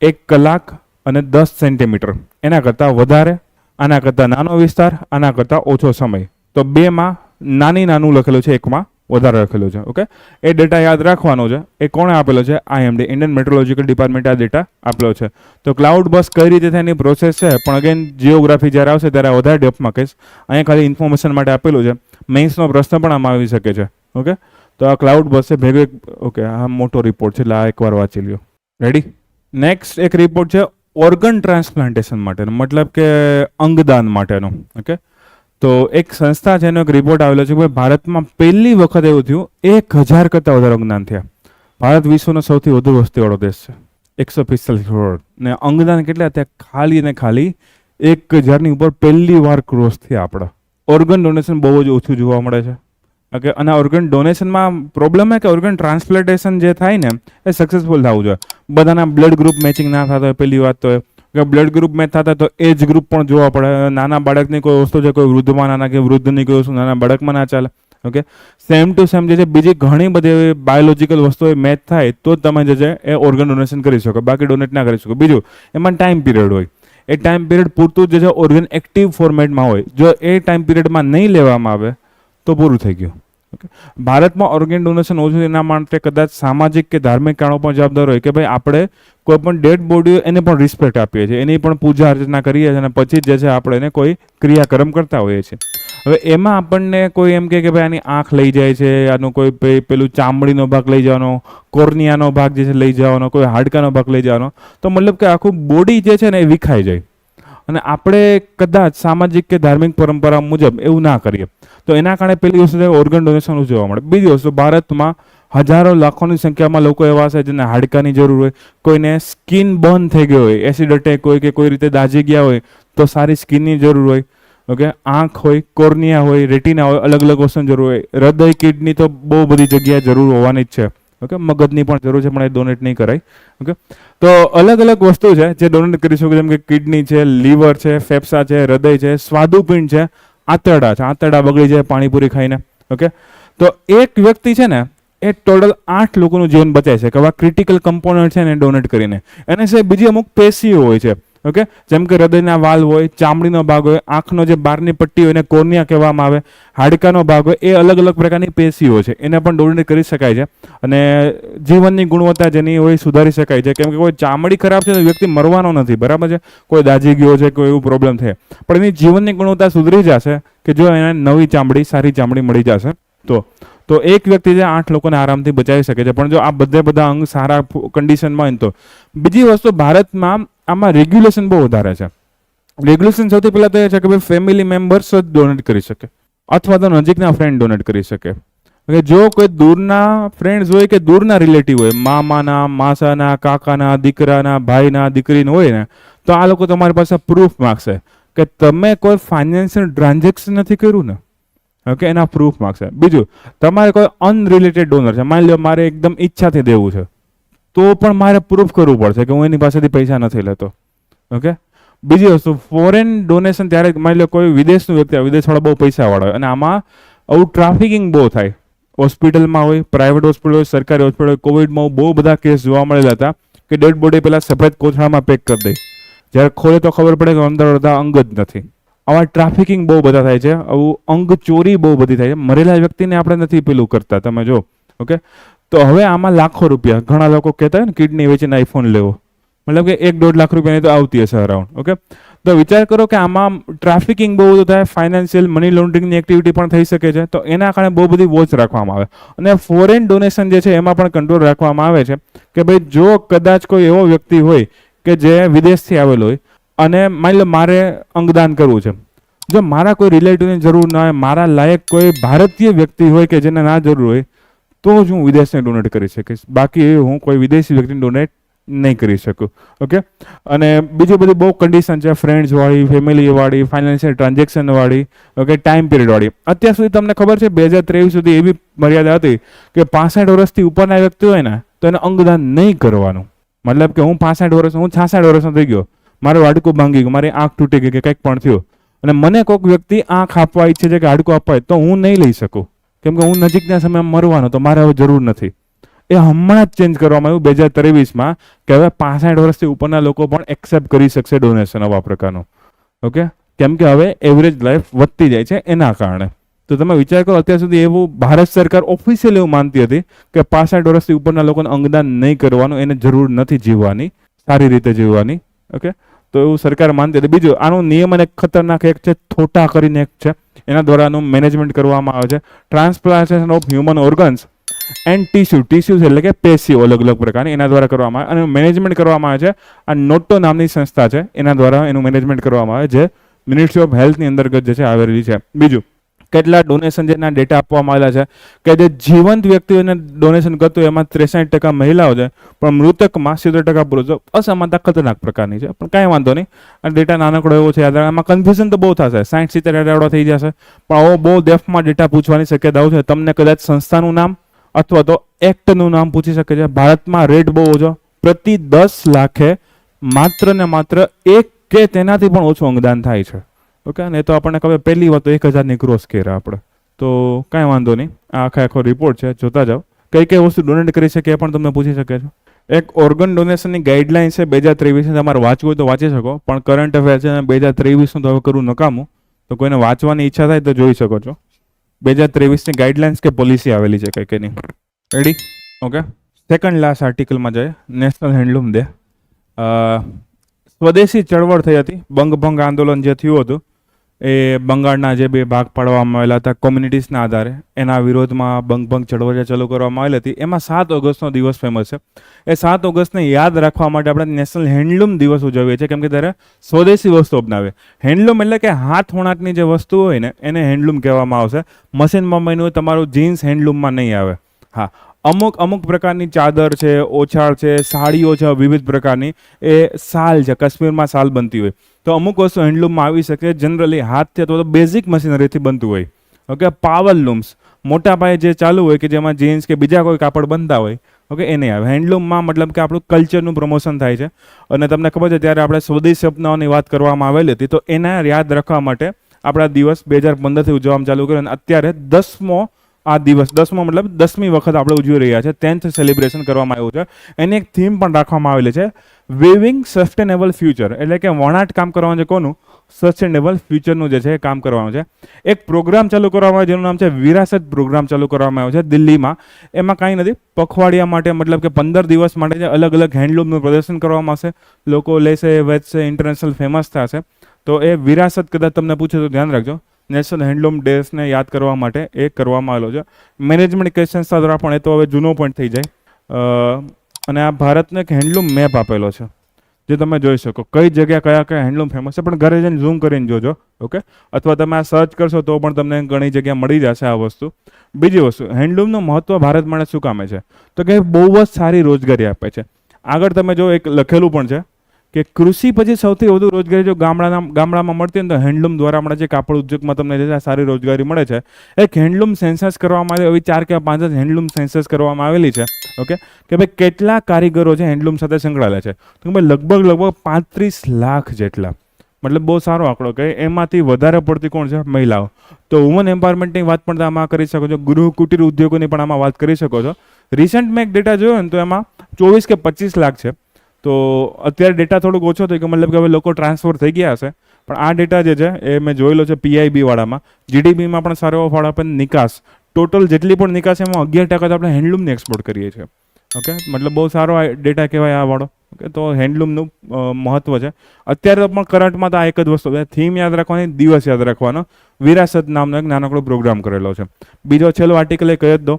1 કલાક અને 10 સેન્ટીમીટર, એના કરતાં વધારે, આના કરતાં નાનો વિસ્તાર, આના કરતાં ઓછો સમય. તો બેમાં નાનું લખેલું છે, એકમાં વધારે લખેલું છે. ઓકે, એ ડેટા યાદ રાખવાનો છે. એ કોણે આપેલો છે? IMD, ઇન્ડિયન મેટ્રોલોજીકલ ડિપાર્ટમેન્ટ આ ડેટા આપેલો છે. તો ક્લાઉડ બસ કઈ રીતે થાય એની પ્રોસેસ છે, પણ અગેન જીઓગ્રાફી જ્યારે આવશે ત્યારે વધારે ડેપ્થમાં કહીશ. અહીંયા ખાલી ઇન્ફોર્મેશન માટે આપેલું છે. મેઇન્સનો પ્રશ્ન પણ આમાં આવી શકે છે. ઓકે, તો આ ક્લાઉડ બસ છે ભેગો. ઓકે, આ મોટો રિપોર્ટ છે એટલે આ એકવાર વાંચી લ્યો. રેડી? નેક્સ્ટ એક રિપોર્ટ છે ઓર્ગન ટ્રાન્સપ્લાન્ટેશન માટેનો, મતલબ કે અંગદાન માટેનો. ઓકે, તો એક સંસ્થા છે, એનો એક રિપોર્ટ આવેલો છે કે ભારતમાં પહેલી વખત એવું થયું 1000 કરતાં વધારે અંગદાન થયા. ભારત વિશ્વનો સૌથી વધુ વસ્તીવાળો દેશ છે, 145 કરોડ, ને અંગદાન કેટલા થયા? ખાલી ને ખાલી 1000ની ઉપર પહેલી વાર ક્રોસ થયા આપણા. ઓર્ગન ડોનેશન બહુ જ ઓછું જોવા મળે છે. ઓકે, અને ઓર્ગન ડોનેશનમાં પ્રોબ્લેમ છે કે ઓર્ગન ટ્રાન્સપ્લાન્ટેશન જે થાય ને એ સક્સેસફુલ થવું જોઈએ. બધાના બ્લડ ગ્રુપ મેચિંગ ના થતા હોય, પહેલી વાત તો કે બ્લડ ગ્રુપ મેચ થતા તો એજ ગ્રુપ પણ જોવા પડે. નાના બાળકની કોઈ વસ્તુ છે, કોઈ વૃદ્ધમાં નાના કે વૃદ્ધની કોઈ વસ્તુ નાના બાળકમાં ના ચાલે. ઓકે, સેમ ટુ સેમ જે છે બીજી ઘણી બધી બાયોલોજીકલ વસ્તુઓ મેચ થાય તો તમે જે છે એ ઓર્ગન ડોનેશન કરી શકો, બાકી ડોનેટ ના કરી શકો. બીજું, એમાં ટાઈમ પીરિયડ હોય. એ ટાઈમ પીરિયડ પૂરતું જે છે ઓર્ગન એક્ટિવ ફોર્મેટમાં હોય. જો એ ટાઈમ પીરિયડમાં નહીં લેવામાં આવે તો પૂરું થઈ ગયું. ઓકે, ભારતમાં ઓર્ગન ડોનેશન ઓછું એના માટે કદાચ સામાજિક કે ધાર્મિક કારણો પણ જવાબદાર હોય કે ભાઈ આપણે કોઈ પણ ડેડ બોડી એને પણ રિસ્પેક્ટ આપીએ છીએ, એની પણ પૂજા અર્ચના કરીએ છીએ અને પછી જે છે આપણે એને કોઈ ક્રિયાકર્મ કરતા હોઈએ છીએ. હવે એમાં આપણને કોઈ એમ કે ભાઈ આની આંખ લઈ જાય છે, આનું કોઈ પેલું ચામડીનો ભાગ લઈ જવાનો, કોર્નિયાનો ભાગ જે છે લઈ જવાનો, કોઈ હાડકાનો ભાગ લઈ જવાનો, તો મતલબ કે આખું બોડી જે છે ને એ વિખાઈ જાય. અને આપણે કદાચ સામાજિક કે ધાર્મિક પરંપરા મુજબ એવું ના કરીએ તો એના કારણે પેલી વસ્તુ ઓર્ગન ડોનેશન જોવા મળે. બીજી વસ્તુ, ભારતમાં હજારો લાખોની સંખ્યામાં લોકો એવા છે જેને હાડકાની જરૂર હોય, કોઈને સ્કિન બર્ન થઈ ગઈ હોય, એસિડ અટેક હોય કે કોઈ રીતે દાઝી ગયા હોય તો સારી સ્કિનની જરૂર હોય. ઓકે, આંખ હોય, કોર્નિયા હોય, રેટિના હોય, અલગ અલગ વસ્તુની જરૂર હોય. હૃદય, કિડની તો બહુ બધી જગ્યાએ જરૂર હોવાની જ છે. ઓકે, મગજની પણ જરૂર છે પણ એ ડોનેટ નહીં કરાય. ઓકે, તો અલગ અલગ વસ્તુ છે જે ડોનેટ કરી શકો, જેમ કે કિડની છે, લીવર છે, ફેફસા છે, હૃદય છે, સ્વાદુપિંડ છે, આંતરડા છે. આંતરડા બગડી જાય પાણીપુરી ખાઈને. ઓકે, તો એક વ્યક્તિ છે ને એ ટોટલ 8 લોકોનું જીવન બચાવી શકે આવા ક્રિટિકલ કમ્પોનન્ટ છે ને ડોનેટ કરીને. એને સિવાય બીજી અમુક પેશીઓ હોય છે. ઓકે, જેમ કે હૃદયના વાલ્વ હોય, ચામડીનો ભાગ હોય, આંખનો જે બહારની પટ્ટી હોય એને કોર્નિયા કહેવામાં આવે, હાડકાનો ભાગ હોય, એ અલગ અલગ પ્રકારની પેશીઓ છે, એને પણ ડોનેટ કરી શકાય છે. અને જીવનની ગુણવત્તા જેની હોય સુધારી શકાય છે. કેમ કે કોઈ ચામડી ખરાબ છે તો વ્યક્તિ મરવાનો નથી, બરાબર છે? કોઈ દાઝી ગયો છે, કોઈ એવું પ્રોબ્લેમ થાય, પણ એની જીવનની ગુણવત્તા સુધરી જશે કે જો એને નવી ચામડી, સારી ચામડી મળી જશે તો એક વ્યક્તિ જે 8 લોકોને આરામથી બચાવી શકે છે. પણ જો આ બધા અંગ સારા કન્ડિશનમાં હોય તો. બીજી વસ્તુ, ભારતમાં આમાં રેગ્યુલેશન બહુ વધારે છે. રેગ્યુલેશન સૌથી પહેલા તો એ છે કે ભાઈ ફેમિલી મેમ્બર્સ જ ડોનેટ કરી શકે અથવા તો નજીકના ફ્રેન્ડ ડોનેટ કરી શકે. જો કોઈ દૂરના ફ્રેન્ડ્સ હોય કે દૂરના રિલેટિવ હોય, મામાના, માસાના, કાકાના, દીકરાના, ભાઈના, દીકરીના હોય ને, તો આ લોકો તમારી પાસે પ્રૂફ માંગશે કે તમે કોઈ ફાઇનાન્શિયલ ટ્રાન્ઝેક્શન નથી કર્યું ને. ઓકે, એના પ્રૂફ માંગશે. બીજું, તમારે કોઈ અનરિલેટેડ ડોનર છે, માની લો મારે એકદમ ઈચ્છાથી દેવું છે તો પણ મારે પ્રૂફ કરવું પડશે કે હું એની પાસેથી પૈસા નથી લેતો. ઓકે, બીજી વસ્તુ, ફોરેન ડોનેશન ત્યારે માની લો કોઈ વિદેશનું વ્યક્તિ, વિદેશવાળા બહુ પૈસાવાળા હોય અને આમાં આવું ટ્રાફિકિંગ બહુ થાય. હોસ્પિટલમાં હોય, પ્રાઇવેટ હોસ્પિટલ હોય, સરકારી હોસ્પિટલ હોય. કોવિડમાં બહુ બધા કેસ જોવા મળેલા હતા કે ડેડ બોડી પહેલાં સફેદ કોથળામાં પેક કરી દે, જ્યારે ખોલે તો ખબર પડે કે અંદર અડધા અંગ જ નથી. આવા ટ્રાફિકિંગ બહુ બધા થાય છે, આવું અંગ ચોરી બહુ બધી થાય છે. મરેલા વ્યક્તિને આપણે નથી પેલું કરતા, તમે જો. ઓકે, તો હવે આમાં લાખો રૂપિયા, ઘણા લોકો કહેતા હોય ને કિડની વેચીને આઈફોન લેવો, મતલબ કે 1-1.5 લાખ રૂપિયાની તો આવતી હશે અરાઉન્ડ. ઓકે, તો વિચાર કરો કે આમાં ટ્રાફિકિંગ બહુ બધું થાય, ફાઇનાન્શિયલ મની લોન્ડરિંગની એક્ટિવિટી પણ થઈ શકે છે. તો એના કારણે બહુ બધી વોચ રાખવામાં આવે. અને ફોરેન ડોનેશન જે છે એમાં પણ કંટ્રોલ રાખવામાં આવે છે કે ભાઈ જો કદાચ કોઈ એવો વ્યક્તિ હોય કે જે વિદેશથી આવેલો હોય અને માની લો મારે અંગદાન કરવું છે, જો મારા કોઈ રિલેટિવની જરૂર ના હોય, મારા લાયક કોઈ ભારતીય વ્યક્તિ હોય કે જેને ના જરૂર હોય તો જ હું વિદેશને ડોનેટ કરી શકીશ. બાકી હું કોઈ વિદેશી વ્યક્તિને ડોનેટ નહીં કરી શકું. ઓકે, અને બીજી બધી બહુ કન્ડિશન છે, ફ્રેન્ડ્સવાળી, ફેમિલીવાળી, ફાઇનાન્શિયલ ટ્રાન્ઝેક્શનવાળી, ઓકે, ટાઈમ પિરિયડવાળી. અત્યાર સુધી તમને ખબર છે 2023 સુધી એવી મર્યાદા હતી કે 65 વર્ષથી ઉપરના વ્યક્તિ હોય ને તો એને અંગદાન નહીં કરવાનું. મતલબ કે હું 66 વર્ષનો થઈ ગયો, મારું હાડકું ભાંગી ગયું, મારી આંખ તૂટી ગઈ કે કંઈક પણ થયું અને મને કોઈક વ્યક્તિ આંખ આપવા ઈચ્છે છે કે હાડકું આપવા હોય તો હું નહીં લઈ શકું, કેમ કે હું નજીકના સમયમાં મરવાનો, તો મારે હવે જરૂર નથી. એ હમણાં જ ચેન્જ કરવામાં આવ્યું 2023માં કે હવે 65 વર્ષથી ઉપરના લોકો પણ એક્સેપ્ટ કરી શકશે ડોનેશન આવા પ્રકારનું. ઓકે, કેમ કે હવે એવરેજ લાઈફ વધતી જાય છે એના કારણે. તો તમે વિચાર કરો, અત્યાર સુધી એવું ભારત સરકાર ઓફિશિયલી એવું માનતી હતી કે 65 વર્ષથી ઉપરના લોકોને અંગદાન નહીં કરવાનું, એને જરૂર નથી જીવવાની, સારી રીતે જીવવાની. ઓકે, તો એવું સરકાર માનતી હતી. બીજું, આનું નિયમ અને ખતરનાક એક છે, થોટા કરીને એક છે, એના દ્વારા આનું મેનેજમેન્ટ કરવામાં આવે છે. Transplantation of human organs and tissues એટલે કે પેશીઓ અલગ અલગ પ્રકારની, એના દ્વારા કરવામાં આવે અને મેનેજમેન્ટ કરવામાં આવે છે. આ નોટો નામની સંસ્થા છે, એના દ્વારા એનું મેનેજમેન્ટ કરવામાં આવે, જે મિનિસ્ટ્રી ઓફ હેલ્થની અંતર્ગત જે છે આવેલી છે. બીજું, કેટલા ડોનેશન જેના ડેટા આપવામાં આવેલા છે કે જે જીવંત વ્યક્તિઓને ડોનેશન કરતું એમાં 63% મહિલાઓ છે, પણ મૃતકમાં 70% પુરુષો. અસમાનતા ખતરનાક પ્રકારની છે, પણ કાંઈ વાંધો નહીં. આ ડેટા નાનકડો એવો છે, આમાં કન્ફ્યુઝન તો બહુ થશે, 60-70 થઈ જશે, પણ આવો બહુ ડેફમાં ડેટા પૂછવાની શક્યતાઓ છે. તમને કદાચ સંસ્થાનું નામ અથવા તો એક્ટનું નામ પૂછી શકે છે. ભારતમાં રેટ બહુ ઓછો, પ્રતિ 10 લાખે માત્ર ને માત્ર 1 કે તેનાથી પણ ઓછું અંગદાન થાય છે. ઓકે, અને તો આપણને ખબર પહેલી વાત તો 1000ની ક્રોસ કર્યા આપણે, તો કાંઈ વાંધો નહીં. આ આખો રિપોર્ટ છે, જોતા જાઓ. કઈ કઈ વસ્તુ ડોનેટ કરી શકે એ પણ તમને પૂછી શકે છે. એક ઓર્ગન ડોનેશનની ગાઈડલાઇન છે 2023, તમારે વાંચવું હોય તો વાંચી શકો, પણ કરંટ અફેર છે 2023નું તો હવે કરવું નકામું, તો કોઈને વાંચવાની ઈચ્છા થાય તો જોઈ શકો છો. 2023ની ગાઈડલાઇન્સ કે પોલિસી આવેલી છે કંઈક એની. રેડી? ઓકે, સેકન્ડ લાસ્ટ આર્ટિકલમાં જાય, નેશનલ હેન્ડલૂમ ડે. સ્વદેશી ચળવળ થઈ હતી, બંગભંગ આંદોલન જે થયું હતું એ બંગાળના જે બે ભાગ પાડવામાં આવેલા હતા કોમ્યુનિટીઝના આધારે, એના વિરોધમાં બંગભંગ ચળવળ ચાલુ કરવામાં આવેલી હતી. એમાં 7 ઓગસ્ટનો દિવસ ફેમસ છે. એ 7 ઓગસ્ટને યાદ રાખવા માટે આપણે નેશનલ હેન્ડલૂમ દિવસ ઉજવીએ છીએ, કેમ કે ત્યારે સ્વદેશી વસ્તુ અપનાવે. હેન્ડલૂમ એટલે કે હાથ વણાટની જે વસ્તુ હોય ને એને હેન્ડલૂમ કહેવામાં આવશે. મશીનમાં બન્યું તમારું જીન્સ હેન્ડલૂમમાં નહીં આવે. હા, અમુક પ્રકારની ચાદર છે, ઓછાળ છે, સાડીઓ છે, વિવિધ પ્રકારની, એ શાલ છે, કાશ્મીરમાં શાલ બનતી હોય, તો અમુક વસ્તુ હેન્ડલૂમમાં આવી શકે. જનરલી હાથથી અથવા તો બેઝિક મશીનરીથી બનતું હોય. ઓકે, પાવર લૂમ્સ મોટા પાયે જે ચાલુ હોય કે જેમાં જીન્સ કે બીજા કોઈ કાપડ બનતા હોય, ઓકે, એ નહીં આવે. હેન્ડલૂમમાં મતલબ કે આપણું કલ્ચરનું પ્રમોશન થાય છે. અને તમને ખબર છે ત્યારે આપણે સ્વદેશી અપનાવવાની વાત કરવામાં આવેલી હતી, તો એના યાદ રાખવા માટે આપણા દિવસ 2015થી ઉજવવામાં ચાલુ કર્યો અને અત્યારે 10મો આ દિવસ, 10મો મતલબ 10મી વખત આપણે ઉજવી રહ્યા છે. 10th સેલિબ્રેશન કરવામાં આવ્યું છે. એની એક થીમ પણ રાખવામાં આવેલી છે, વેવિંગ સસ્ટેનેબલ ફ્યુચર, એટલે કે વણાટ કામ કરવાનું છે કોનું? સસ્ટેનેબલ ફ્યુચરનું જે છે એ કામ કરવાનું છે. એક પ્રોગ્રામ ચાલુ કરવામાં આવ્યો જેનું નામ છે વિરાસત પ્રોગ્રામ ચાલુ કરવામાં આવ્યો છે દિલ્હીમાં. એમાં કાંઈ નથી, પખવાડિયા માટે મતલબ કે 15 દિવસ માટે અલગ અલગ હેન્ડલૂમનું પ્રદર્શન કરવામાં આવશે. લોકો લેશે, વેચશે, ઇન્ટરનેશનલ ફેમસ થશે. તો એ વિરાસત કદાચ તમને પૂછે તો ધ્યાન રાખજો. નેશનલ હેન્ડલૂમ ડેસને યાદ કરવા માટે એ કરવામાં આવેલો છે. મેનેજમેન્ટ કઈ સંસ્થા દ્વારા પણ, એ તો હવે જૂનો પોઈન્ટ થઈ જાય. અને આ ભારતનો એક હેન્ડલૂમ મેપ આપેલો છે જે તમે જોઈ શકો, કઈ જગ્યા કયા હેન્ડલૂમ ફેમસ છે. પણ ઘરે જઈને ઝૂમ કરીને જોજો. ઓકે, અથવા તમે આ સર્ચ કરશો તો પણ તમને ઘણી જગ્યા મળી જશે આ વસ્તુ. બીજી વસ્તુ, હેન્ડલૂમનું મહત્વ ભારત માટે શું કામે છે? તો કે બહુ જ સારી રોજગારી આપે છે. આગળ તમે જો એક લખેલું પણ છે કે કૃષિ પછી સૌથી વધુ રોજગારી જો ગામડામાં મળતી હોય તો હેન્ડલૂમ દ્વારા હમણાં જે કાપડ ઉદ્યોગમાં તમને જે સારી રોજગારી મળે છે. એક હેન્ડલૂમ સેન્સસ કરવામાં આવે, એવી 4 કે 5 હેન્ડલૂમ સેન્સસ કરવામાં આવેલી છે. ઓકે, કે ભાઈ કેટલા કારીગરો છે હેન્ડલૂમ સાથે સંકળાયેલા છે? તો ભાઈ લગભગ 35 લાખ જેટલા, મતલબ બહુ સારો આંકડો કે એમાંથી વધારે પડતી કોણ છે? મહિલાઓ. તો વુમન એમ્પાવરમેન્ટની વાત પણ આમાં કરી શકો છો, ગૃહ કુટીર ઉદ્યોગોની પણ આમાં વાત કરી શકો છો. રિસન્ટ મેં એક ડેટા જોયો ને તો એમાં 24 કે 25 લાખ છે. તો અત્યારે ડેટા થોડુંક ઓછો થયો કે મતલબ કે હવે લોકો ટ્રાન્સફર થઈ ગયા હશે, પણ આ ડેટા જે છે એ મેં જોયેલો છે PIB વાળામાં. GDPમાં પણ સારો એવો ફાળો આપે. નિકાસ, ટોટલ જેટલી પણ નિકાસ એમાં 11% તો આપણે હેન્ડલૂમને એક્સપોર્ટ કરીએ છીએ. ઓકે, મતલબ બહુ સારો ડેટા કહેવાય આ વાળો. ઓકે, તો હેન્ડલૂમનું મહત્વ છે. અત્યારે પણ કરંટમાં તો આ એક જ વસ્તુ, થીમ યાદ રાખવાની, દિવસ યાદ રાખવાનો. વિરાસત નામનો એક નાનકડો પ્રોગ્રામ કરેલો છે. બીજો છેલ્લો આર્ટિકલ એ કહી જ દો.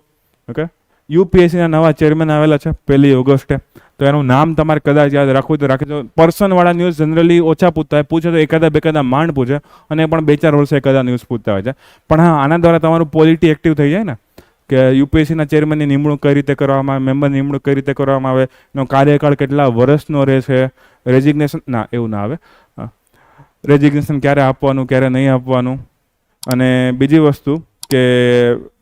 ઓકે, UPSCના નવા ચેરમેન આવેલા છે 1 ઓગસ્ટે. તો એનું નામ તમારે કદાચ યાદ રાખવું તો રાખી દો. પર્સનવાળા ન્યૂઝ જનરલી ઓછા પૂછતા હોય, પૂછે તો એકાદા બેકાદા માંડ પૂછે, અને પણ 2-4 વર્ષે એકાદા ન્યૂઝ પૂછતા હોય છે. પણ હા, આના દ્વારા તમારું પોલિટી એક્ટિવ થઈ જાય ને, કે યુપીએસસીના ચેરમેનની નિમણૂક કઈ રીતે કરવામાં આવે, મેમ્બરની નિમણૂક કઈ રીતે કરવામાં આવે, એનો કાર્યકાળ કેટલા વર્ષનો રહેશે, રેઝિગ્નેશન ના એવું ના આવે, રેઝિગ્નેશન ક્યારે આપવાનું ક્યારે નહીં આપવાનું. અને બીજી વસ્તુ કે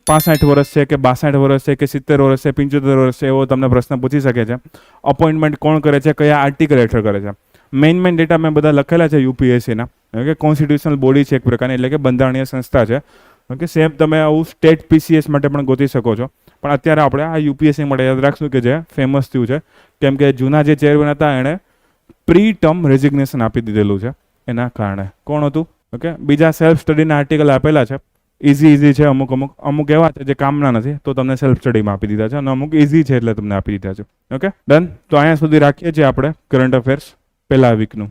65 વર્ષ છે કે 62 વર્ષ છે કે 70 વર્ષ છે 75 વર્ષ છે એવો તમને પ્રશ્ન પૂછી શકે છે. અપોઇન્ટમેન્ટ કોણ કરે છે, કયા આર્ટિકલ હેઠળ કરે છે. મેઇન ડેટા મેં બધા લખેલા છે યુપીએસસીના. ઓકે, કોન્સ્ટિટ્યુશનલ બોડી છે એક પ્રકારની, એટલે કે બંધારણીય સંસ્થા છે. ઓકે, સેમ તમે આવું સ્ટેટ પીસીએસ માટે પણ ગોતી શકો છો. પણ અત્યારે આપણે આ યુપીએસસી માટે યાદ રાખશું કે જે ફેમસ થયું છે, કેમ કે જૂના જે ચેરમેન હતા એણે પ્રી ટર્મ રેઝિગ્નેશન આપી દીધેલું છે, એના કારણે. કોણ હતું? ઓકે, બીજા સેલ્ફ સ્ટડીના આર્ટિકલ આપેલા છે. ઇઝી છે, અમુક એવા છે જે કામના નથી, તો તમને સેલ્ફ સ્ટડીમાં આપી દીધા છે, અને અમુક ઇઝી છે એટલે તમને આપી દીધા છે. Okay, done. તો અહીંયા સુધી રાખીએ છીએ આપણે કરંટ અફેર્સ પહેલા વીકનું.